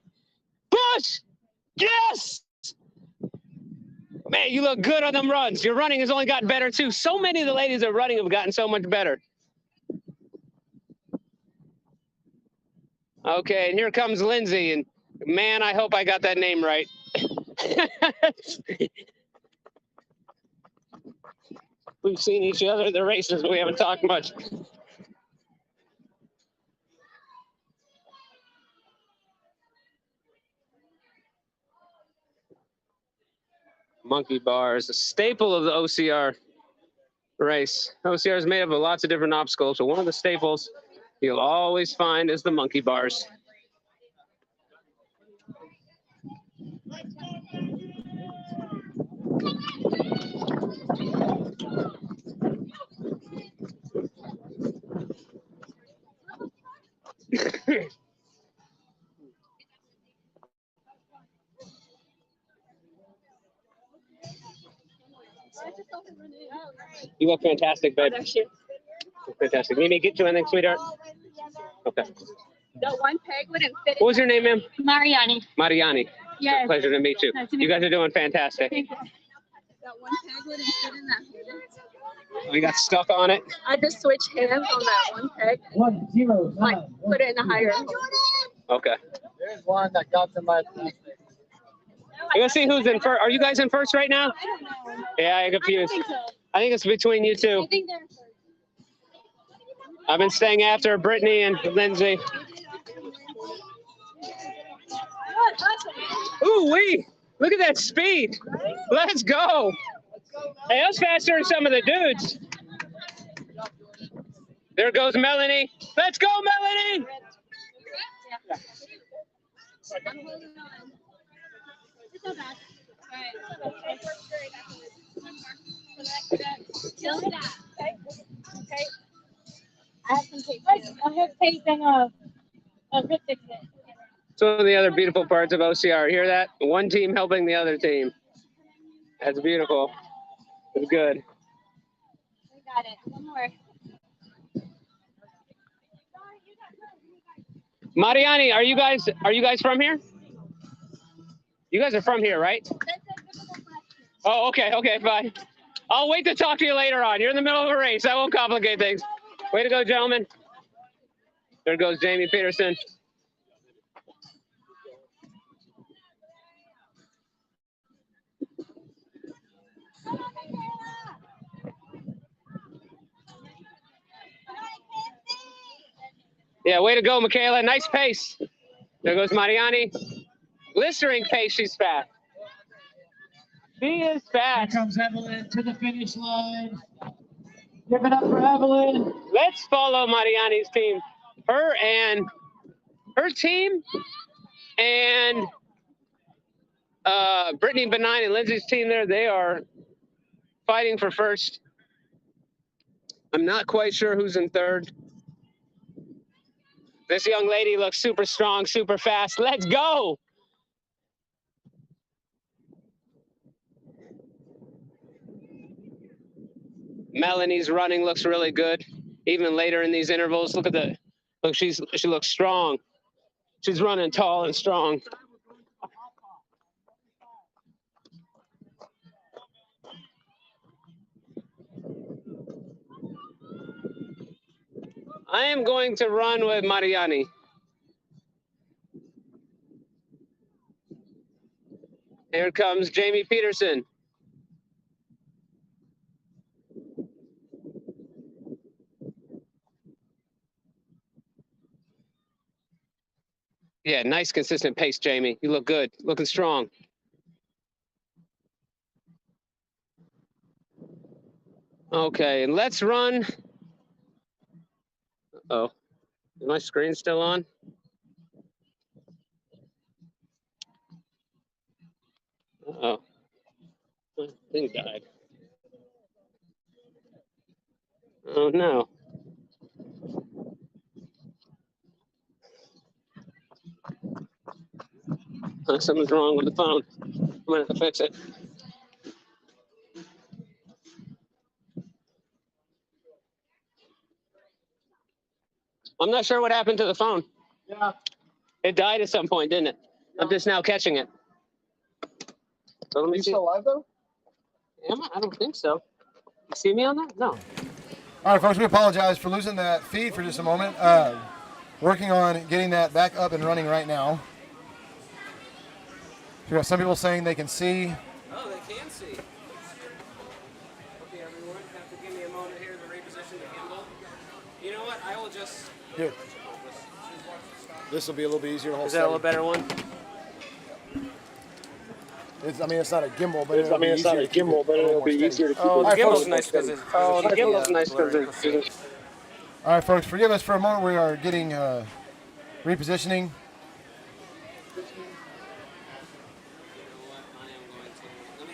F: Push! Yes! Man, you look good on them runs. Your running has only gotten better, too. So many of the ladies that are running have gotten so much better. Okay, and here comes Lindsay. And, man, I hope I got that name right. We've seen each other at the races, but we haven't talked much. Monkey bars, a staple of the OCR race. OCR is made up of lots of different obstacles, but one of the staples you'll always find is the monkey bars. You look fantastic, babe. Fantastic. Need me to get you anything, sweetheart? Okay.
L: The one peg wouldn't fit.
F: What was your name, ma'am?
L: Mariani.
F: Mariani.
L: Yes.
F: Pleasure to meet you.
L: Nice to meet
F: You guys are doing fantastic.
L: That one peg wouldn't fit in that hole.
F: We got stuck on it.
L: I just switched hands on that one peg.
B: 1-0.
L: Like, put it in the higher hole.
F: Okay.
J: There's one that got to my feet.
F: You gonna see who's in first? Are you guys in first right now? Yeah, I'm confused. I think it's between you two.
L: I think they're first.
F: I've been staying after Brittany and Lindsay. Ooh wee! Look at that speed. Let's go. Hey, that was faster than some of the dudes. There goes Melanie. Let's go, Melanie!
E: I have tape and a cryptic.
F: It's one of the other beautiful parts of OCR. Hear that? One team helping the other team. That's beautiful. It's good.
E: We got it. One more.
F: Mariani, are you guys from here? You guys are from here, right? Oh, okay, bye. I'll wait to talk to you later on. You're in the middle of a race. That won't complicate things. Way to go, gentlemen. There goes Jamie Peterson. Yeah, way to go, Michaela. Nice pace. There goes Mariani. Blistering pace, she's fast. She is
B: Here
F: fast.
B: comes Evelyn to the finish line. Give it up for Evelyn.
F: Let's follow Mariani's team. Her team and Brittany Benign and Lindsay's team there, they are fighting for first. I'm not quite sure who's in third. This young lady looks super strong, super fast. Let's go. Melanie's running looks really good. Even later in these intervals, look, she looks strong. She's running tall and strong. I am going to run with Mariani. Here comes Jamie Peterson. Yeah, nice consistent pace, Jamie. You look good, looking strong. Okay, and let's run. Uh-oh, is my screen still on? Uh-oh, my thing died. Oh no. Something's wrong with the phone. I'm gonna have to fix it. I'm not sure what happened to the phone.
B: Yeah.
F: It died at some point, didn't it? I'm just now catching it. So let me see.
A: Still alive though?
F: Am I? I don't think so. You see me on that? No.
A: All right, folks, we apologize for losing that feed for just a moment. Working on getting that back up and running right now. We got some people saying they can see.
F: Oh, they can see. Okay, everyone, have to give me a moment here to reposition the gimbal. You know what? I will just.
A: Here. This will be a little bit easier to hold.
F: Is that a little better one?
A: It's not a gimbal, but
K: It's not a gimbal, but it'll be easier to keep
F: Oh, the
K: it.
F: gimbal's nice because it's. Oh, the gimbal's nice because it's.
A: All right, folks, forgive us for a moment. We are getting repositioning.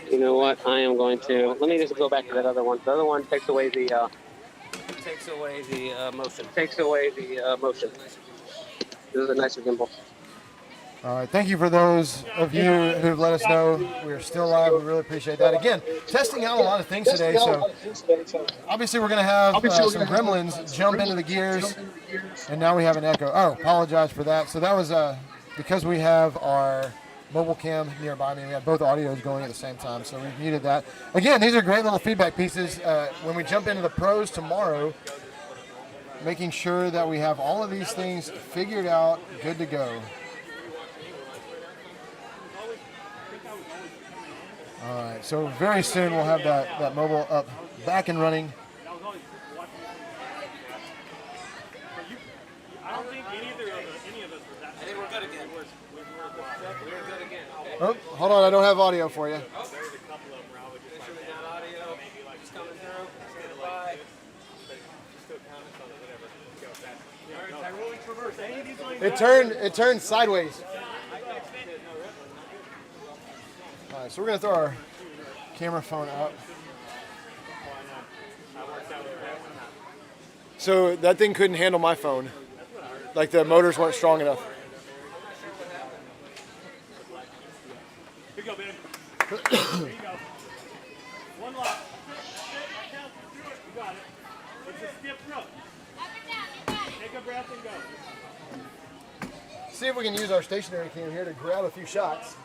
F: You know what? I am going to. Let me just go back to that other one. The other one takes away the. Motion. Takes away the motion. This is a nicer gimbal.
A: All right, thank you for those of you who've let us know we're still live. We really appreciate that. Again, testing out a lot of things today. So obviously we're going to have some gremlins jump into the gears, and now we have an echo. Oh, apologize for that. So that was because we have our mobile cam nearby me. We had both audios going at the same time, so we muted that. Again, these are great little feedback pieces. When we jump into the pros tomorrow, making sure that we have all of these things figured out, good to go. All right, so very soon we'll have that mobile up, back and running.
D: I don't think any of us were that. I think we're good again. We're good again.
A: Oh, hold on, I don't have audio for you.
D: There's a couple of them. We're always just audio. Maybe like just coming through. Bye. Still comments on whatever. All right, rolling traverse. Any of these lines?
A: It turned sideways. All right, so we're gonna throw our camera phone up. So that thing couldn't handle my phone. Like the motors weren't strong enough.
D: Here you go, Ben. There you go. One lock. You got it. It's a stiff throat. Take a breath and go.
A: See if we can use our stationary cam here to grab a few shots.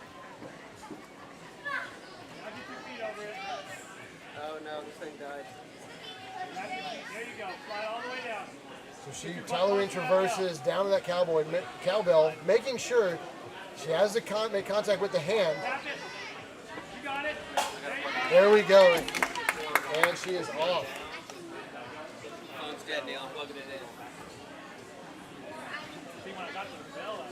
F: Oh no, this thing died.
D: There you go. Fly all the way down.
A: So she tailoring traverses down to that cowbell, making sure she has to make contact with the hand.
D: You got it.
A: There we go. And she is off.
F: Phone's dead, Neil. I'm plugging it in.
D: See when I got to the bell.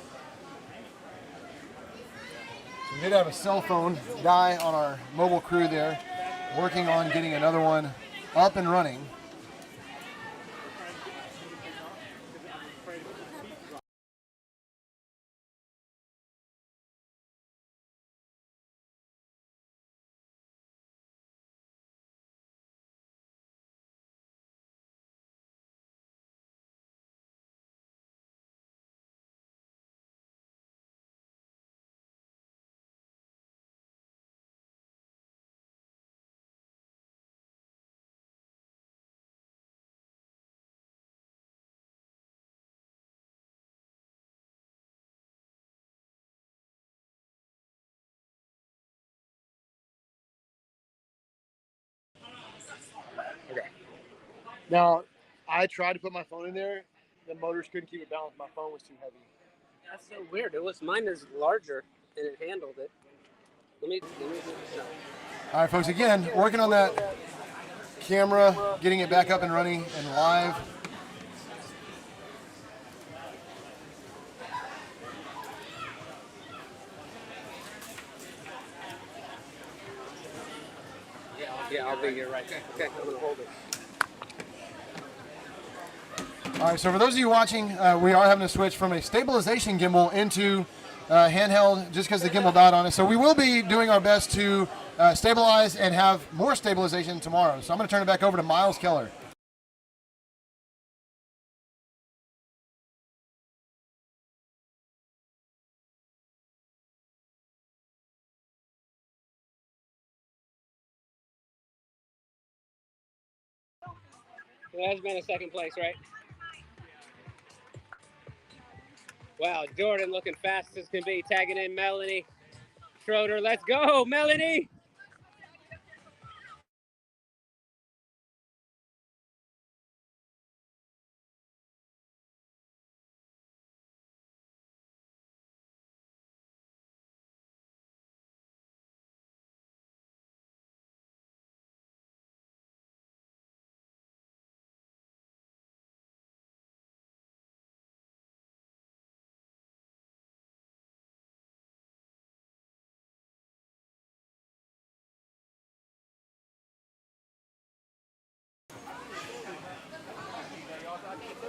A: So We did have a cell phone die on our mobile crew there, working on getting another one up and running. Okay. Now, I tried to put my phone in there. The motors couldn't keep it balanced. My phone was too heavy.
F: That's so weird. It was mine is larger and it handled it. Let me no.
A: All right, folks, again, working on that camera, getting it back up and running and live.
F: Yeah, I'll be here right there. Okay, I'm gonna hold it.
A: All right, so for those of you watching, we are having to switch from a stabilization gimbal into handheld just because the gimbal died on it. So we will be doing our best to stabilize and have more stabilization tomorrow. So I'm going to turn it back over to Miles Keller.
F: That's been a second place, right? Wow, Jordan looking fast as can be, tagging in Melanie Schroeder. Let's go, Melanie!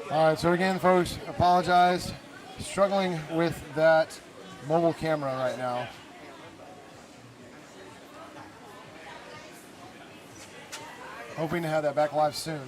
A: All right, so again, folks, apologize. Struggling with that mobile camera right now. Hoping to have that back live soon.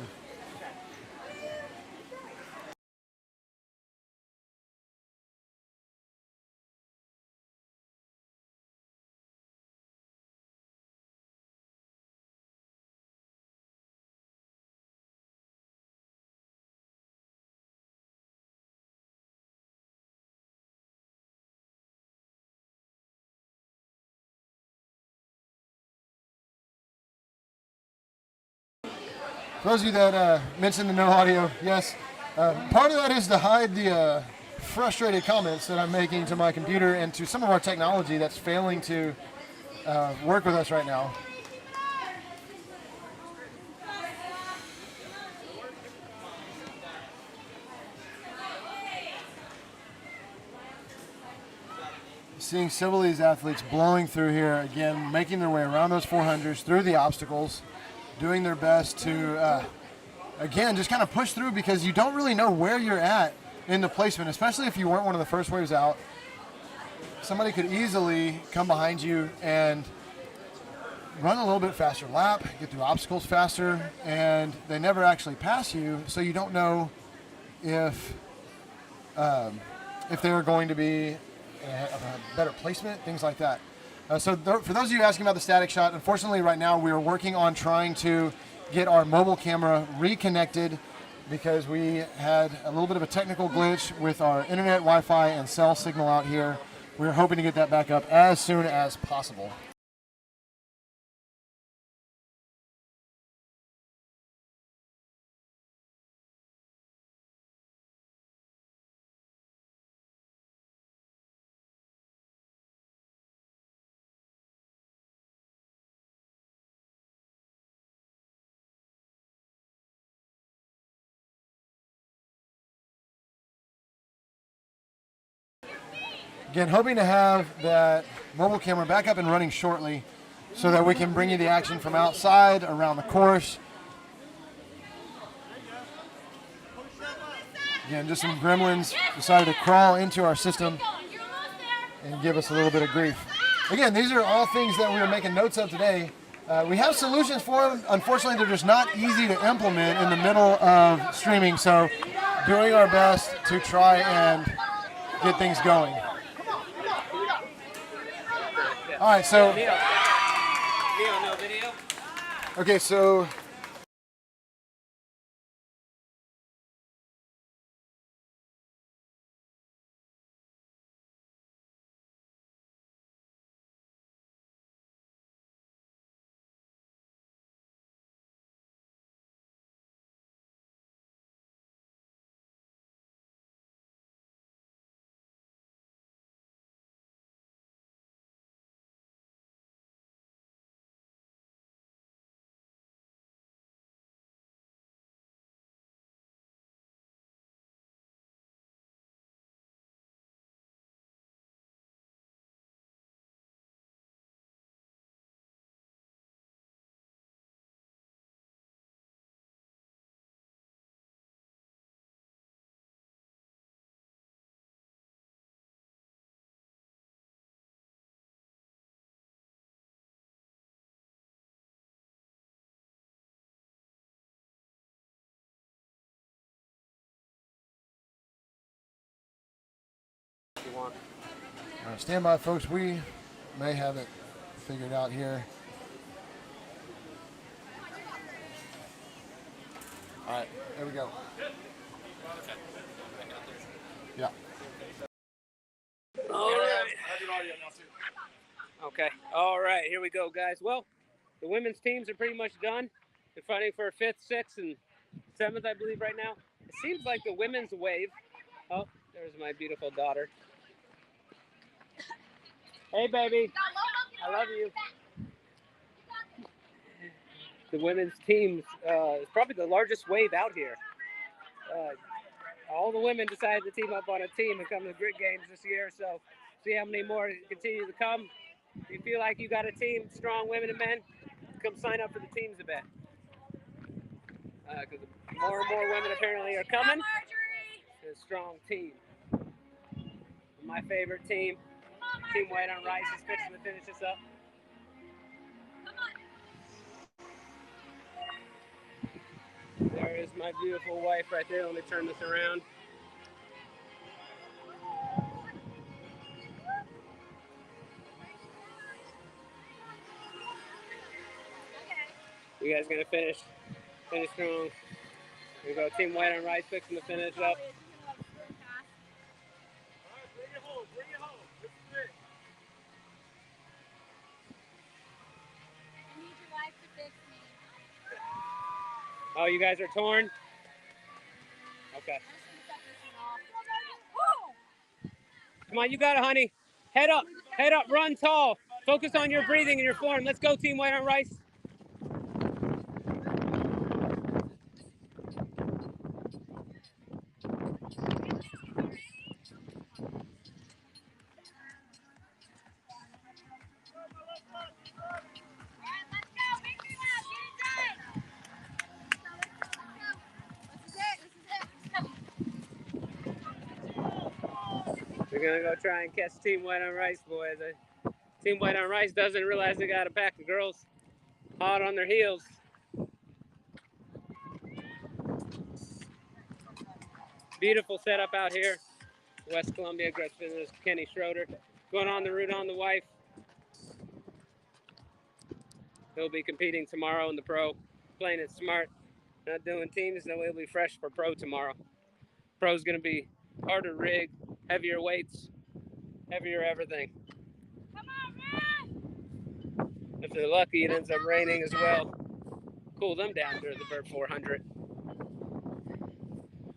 A: For those of you that mentioned the no audio, yes, part of that is to hide the frustrated comments that I'm making to my computer and to some of our technology that's failing to work with us right now. Seeing several of these athletes blowing through here, again, making their way around those 400s, through the obstacles, doing their best to, again, just kind of push through because you don't really know where you're at in the placement, especially if you weren't one of the first waves out. Somebody could easily come behind you and run a little bit faster lap, get through obstacles faster, and they never actually pass you, so you don't know if they're going to be a better placement, things like that. For those of you asking about the static shot, unfortunately right now we are working on trying to get our mobile camera reconnected because we had a little bit of a technical glitch with our internet, Wi-Fi, and cell signal out here. We're hoping to get that back up as soon as possible. Again, hoping to have that mobile camera back up and running shortly so that we can bring you the action from outside, around the course. Again, just some gremlins decided to crawl into our system and give us a little bit of grief. Again, these are all things that we are making notes of today. We have solutions for them. Unfortunately, they're just not easy to implement in the middle of streaming, so doing our best to try and get things going. All right, so...
F: no video?
A: Okay, so... All right, stand by, folks. We may have it figured out here. All right, there we go. Yeah.
F: All right. Okay. All right. Here we go, guys. Well, the women's teams are pretty much done. They're fighting for 5th, 6th, and 7th, I believe, right now. It seems like the women's wave. Oh, there's my beautiful daughter. Hey, baby. I love you. The women's team is probably the largest wave out here. All the women decided to team up on a team and come to the Grit Games this year. So see how many more continue to come. If you feel like you got a team, strong women and men, come sign up for the teams event. Because more and more women apparently are coming. It's a strong team. My favorite team, Team White on Rice, is fixing to finish this up. There is my beautiful wife right there. Let me turn this around. You guys gonna finish strong. Here we go, Team White on Rice fixing to finish up. Oh, you guys are torn? Okay. Come on, you got it, honey. Head up, run tall. Focus on your breathing and your form. Let's go, Team White on Rice. We're gonna go try and catch Team White on Rice, boys. Team White on Rice doesn't realize they got a pack of girls hot on their heels. Beautiful setup out here. West Columbia, Gretz Business, Kenny Schroeder. Going on the route on the wife. He'll be competing tomorrow in the pro, playing it smart. Not doing teams, no, he'll be fresh for pro tomorrow. Pro's gonna be harder rig, heavier weights, heavier everything.
E: Come on, run!
F: If they're lucky, it ends up raining as well. Cool them down during the Vert 400.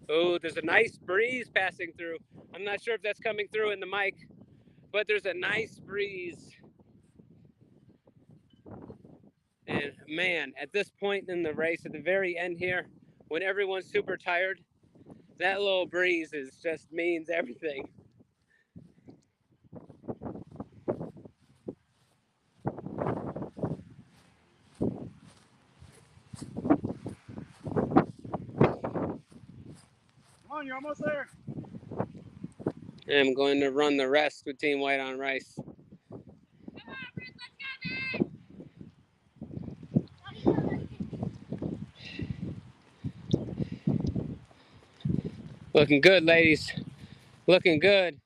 F: Oh, there's a nice breeze passing through. I'm not sure if that's coming through in the mic, but there's a nice breeze. And man, at this point in the race, at the very end here, when everyone's super tired, that little breeze just means everything.
D: on, you're almost there.
F: And I'm going to run the rest with Team White on Rice. Looking good, ladies. Looking good.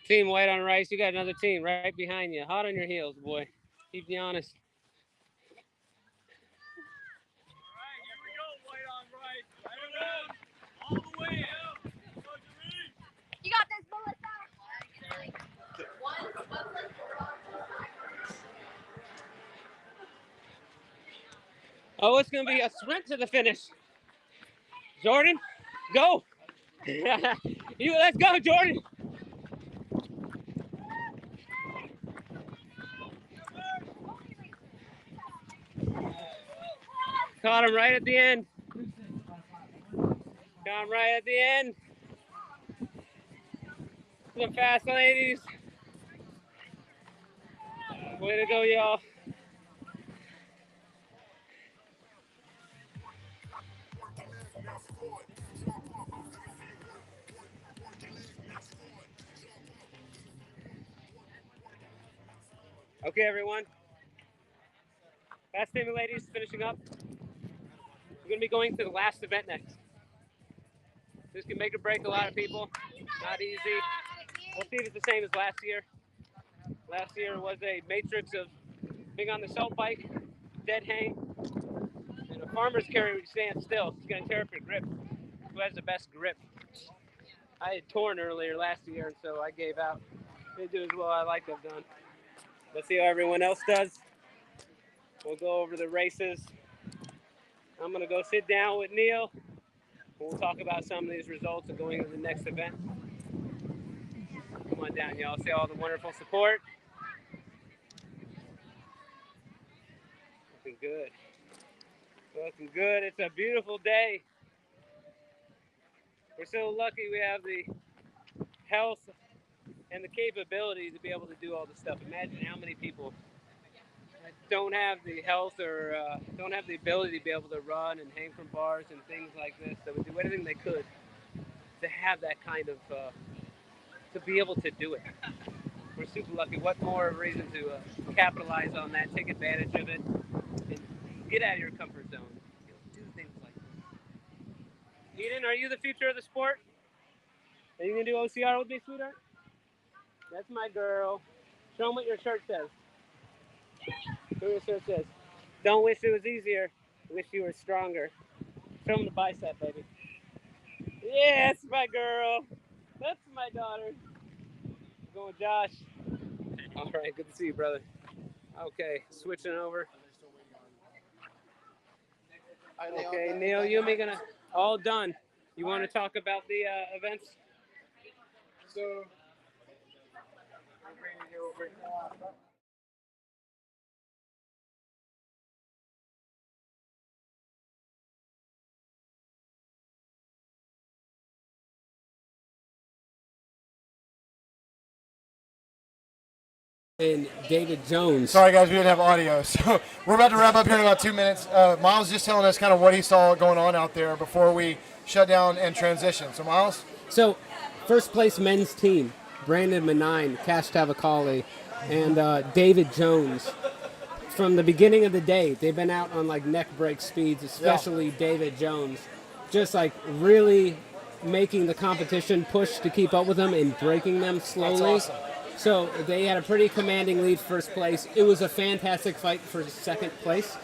F: Team White on Rice, you got another team right behind you. Hot on your heels, boy. Keep you honest.
E: You got this, Melissa.
F: Oh, it's going to be a sprint to the finish. Jordan, go. Let's go, Jordan. Caught him right at the end. Caught him right at the end. The fast ladies. Way to go, y'all. Okay, everyone. Fast team ladies finishing up. We're going to be going to the last event next. This can make or break a lot of people. Not easy. We'll see if it's the same as last year. Last year was a matrix of being on the salt bike, dead hang, and a farmer's carry where you stand still. It's going to tear up your grip. Who has the best grip? I had torn earlier last year, and so I gave out. Didn't do as well as I like to have done. Let's see how everyone else does. We'll go over the races. I'm going to go sit down with Neil. We'll talk about some of these results and going to the next event. Come on down, y'all. See all the wonderful support. Looking good. Looking good. It's a beautiful day. We're so lucky we have the health and the capability to be able to do all this stuff. Imagine how many people don't have the health or don't have the ability to be able to run and hang from bars and things like this, that would do anything they could to have that kind of, to be able to do it. We're super lucky. What more reason to capitalize on that, take advantage of it, and get out of your comfort zone. Do things like this. Eden, are you the future of the sport? Are you going to do OCR with me, sweetheart? That's my girl. Show them what your shirt says. Show them what your shirt says. Don't wish it was easier. Wish you were stronger. Show them the bicep, baby. Yeah, that's my girl. That's my daughter. Going with Josh. All right, good to see you, brother. Okay, switching over. Okay, Neil, you and me gonna all done. You want to talk about the events?
A: So.
F: And David Jones.
A: Sorry, guys, we didn't have audio. So we're about to wrap up here in about 2 minutes. Miles just telling us kind of what he saw going on out there before we shut down and transition. So, Miles?
F: So, first place men's team, Brandon Menine, Cash Tavakali, and David Jones. From the beginning of the day, they've been out on like neck break speeds, especially David Jones. Just like really making the competition push to keep up with them and breaking them slowly.
A: That's awesome.
F: So they had a pretty commanding lead first place. It was a fantastic fight for second place.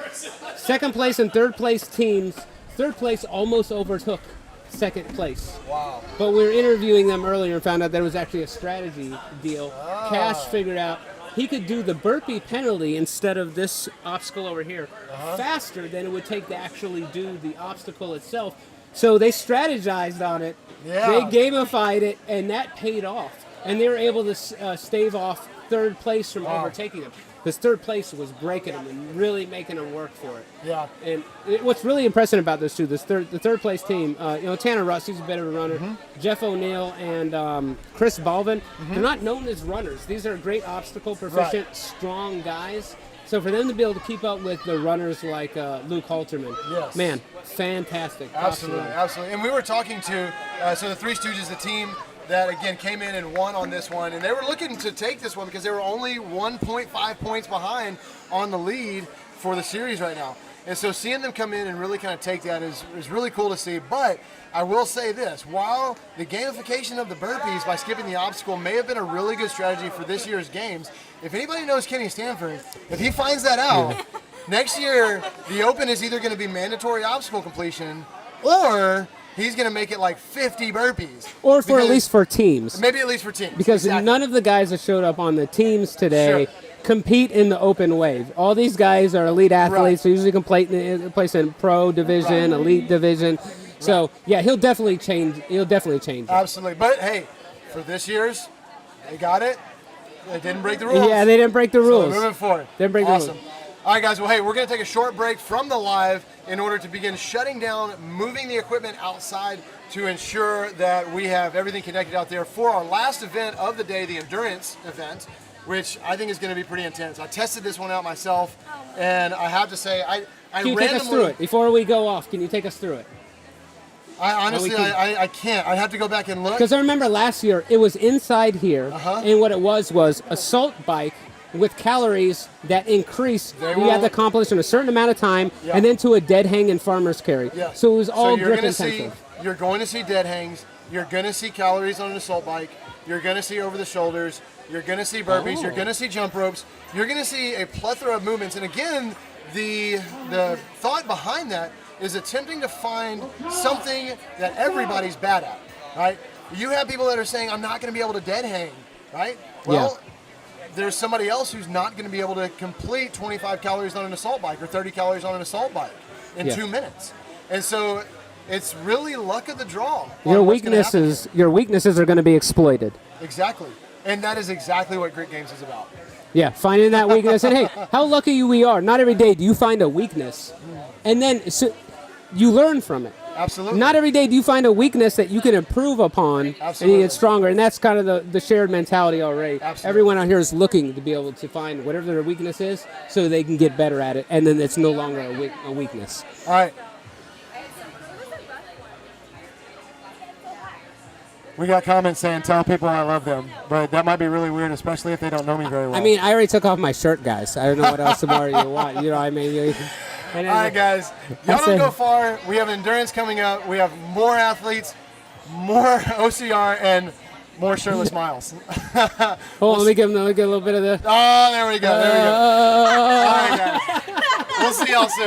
F: Second place and third place teams, third place almost overtook second place.
A: Wow.
F: But we were interviewing them earlier and found out that it was actually a strategy deal. Cash figured out he could do the burpee penalty instead of this obstacle over here faster than it would take to actually do the obstacle itself. So they strategized on it.
A: Yeah.
F: They gamified it, and that paid off. And they were able to stave off third place from overtaking them. Because third place was breaking them and really making them work for it.
A: Yeah.
F: And what's really impressive about this too, the third place team, Tanner Russ, he's a bit of a runner. Jeff O'Neill and Chris Balvin, they're not known as runners. These are great obstacle proficient, strong guys.
M: So for them to be able to keep up with the runners like Luke Halterman,
A: Yes.
M: man, fantastic. Props to
A: Absolutely,
M: them.
A: absolutely. And we were talking to so the Three Stooges, the team that again came in and won on this one, and they were looking to take this one because they were only 1.5 points behind on the lead for the series right now. And so seeing them come in and really kind of take that is really cool to see. But I will say this, while the gamification of the burpees by skipping the obstacle may have been a really good strategy for this year's games, if anybody knows Kenny Stanford, if he finds that out, next year the Open is either going to be mandatory obstacle completion or he's going to make it like 50 burpees.
M: Or for at
A: Because-
M: least for teams.
A: Maybe at least for teams.
M: Because
A: Exactly.
M: none of the guys that showed up on the teams today
A: Sure.
M: compete in the open wave. All these guys are elite athletes. They usually can place in pro division, elite division. So yeah, he'll definitely change. It.
A: Absolutely. But hey, for this year's, they got it. They didn't break the rules.
M: Yeah, they didn't break the
A: So
M: rules.
A: moving forward.
M: Didn't break the
A: awesome.
M: rules.
A: All right, guys. Well, hey, we're going to take a short break from the live in order to begin shutting down, moving the equipment outside to ensure that we have everything connected out there for our last event of the day, the endurance event, which I think is going to be pretty intense. I tested this one out myself, and I have to say, I
M: Can you
A: randomly,
M: take us through it before we go off? Can you take us through it?
A: I honestly, I can't. I'd have to go back and look.
M: Because I remember last year it was inside here, and what it was a salt bike with calories that increase. You had to accomplish in a certain amount of time, and then to a dead hang and farmer's carry.
A: Yeah.
M: So it was all
A: you're
M: grip
A: gonna
M: intensive.
A: You're going to see dead hangs. You're going to see calories on an assault bike. You're going to see over the shoulders. You're going to see burpees. You're going to see jump ropes. You're going to see a plethora of movements. And again, the thought behind that is attempting to find something that everybody's bad at, right? You have people that are saying, I'm not going to be able to dead hang, right? Well, there's somebody else who's not going to be able to complete 25 calories on an assault bike or 30 calories on an assault bike in 2 minutes. And so it's really luck of the draw.
M: Your weaknesses are going to be exploited.
A: Exactly. And that is exactly what Grit Games is about.
M: Yeah, finding that weakness. And hey, how lucky we are. Not every day do you find a weakness. And then you learn from it.
A: Absolutely.
M: Not every day do you find a weakness that you can improve upon and you get stronger. And that's kind of the shared mentality already.
A: Absolutely.
M: Everyone out here is looking to be able to find whatever their weakness is so they can get better at it. And then it's no longer a weakness.
A: All right. We got comments saying, tell people I love them. But that might be really weird, especially if they don't know me very well.
M: I mean, I already took off my shirt, guys. I don't know what else more you want. You know what I mean?
A: All right, guys. Y'all don't go far. We have endurance coming up. We have more athletes, more OCR, and more shirtless miles.
M: Hold on, let me get a little bit of the...
A: Oh, there we go. There we go. All right, guys. We'll see y'all soon.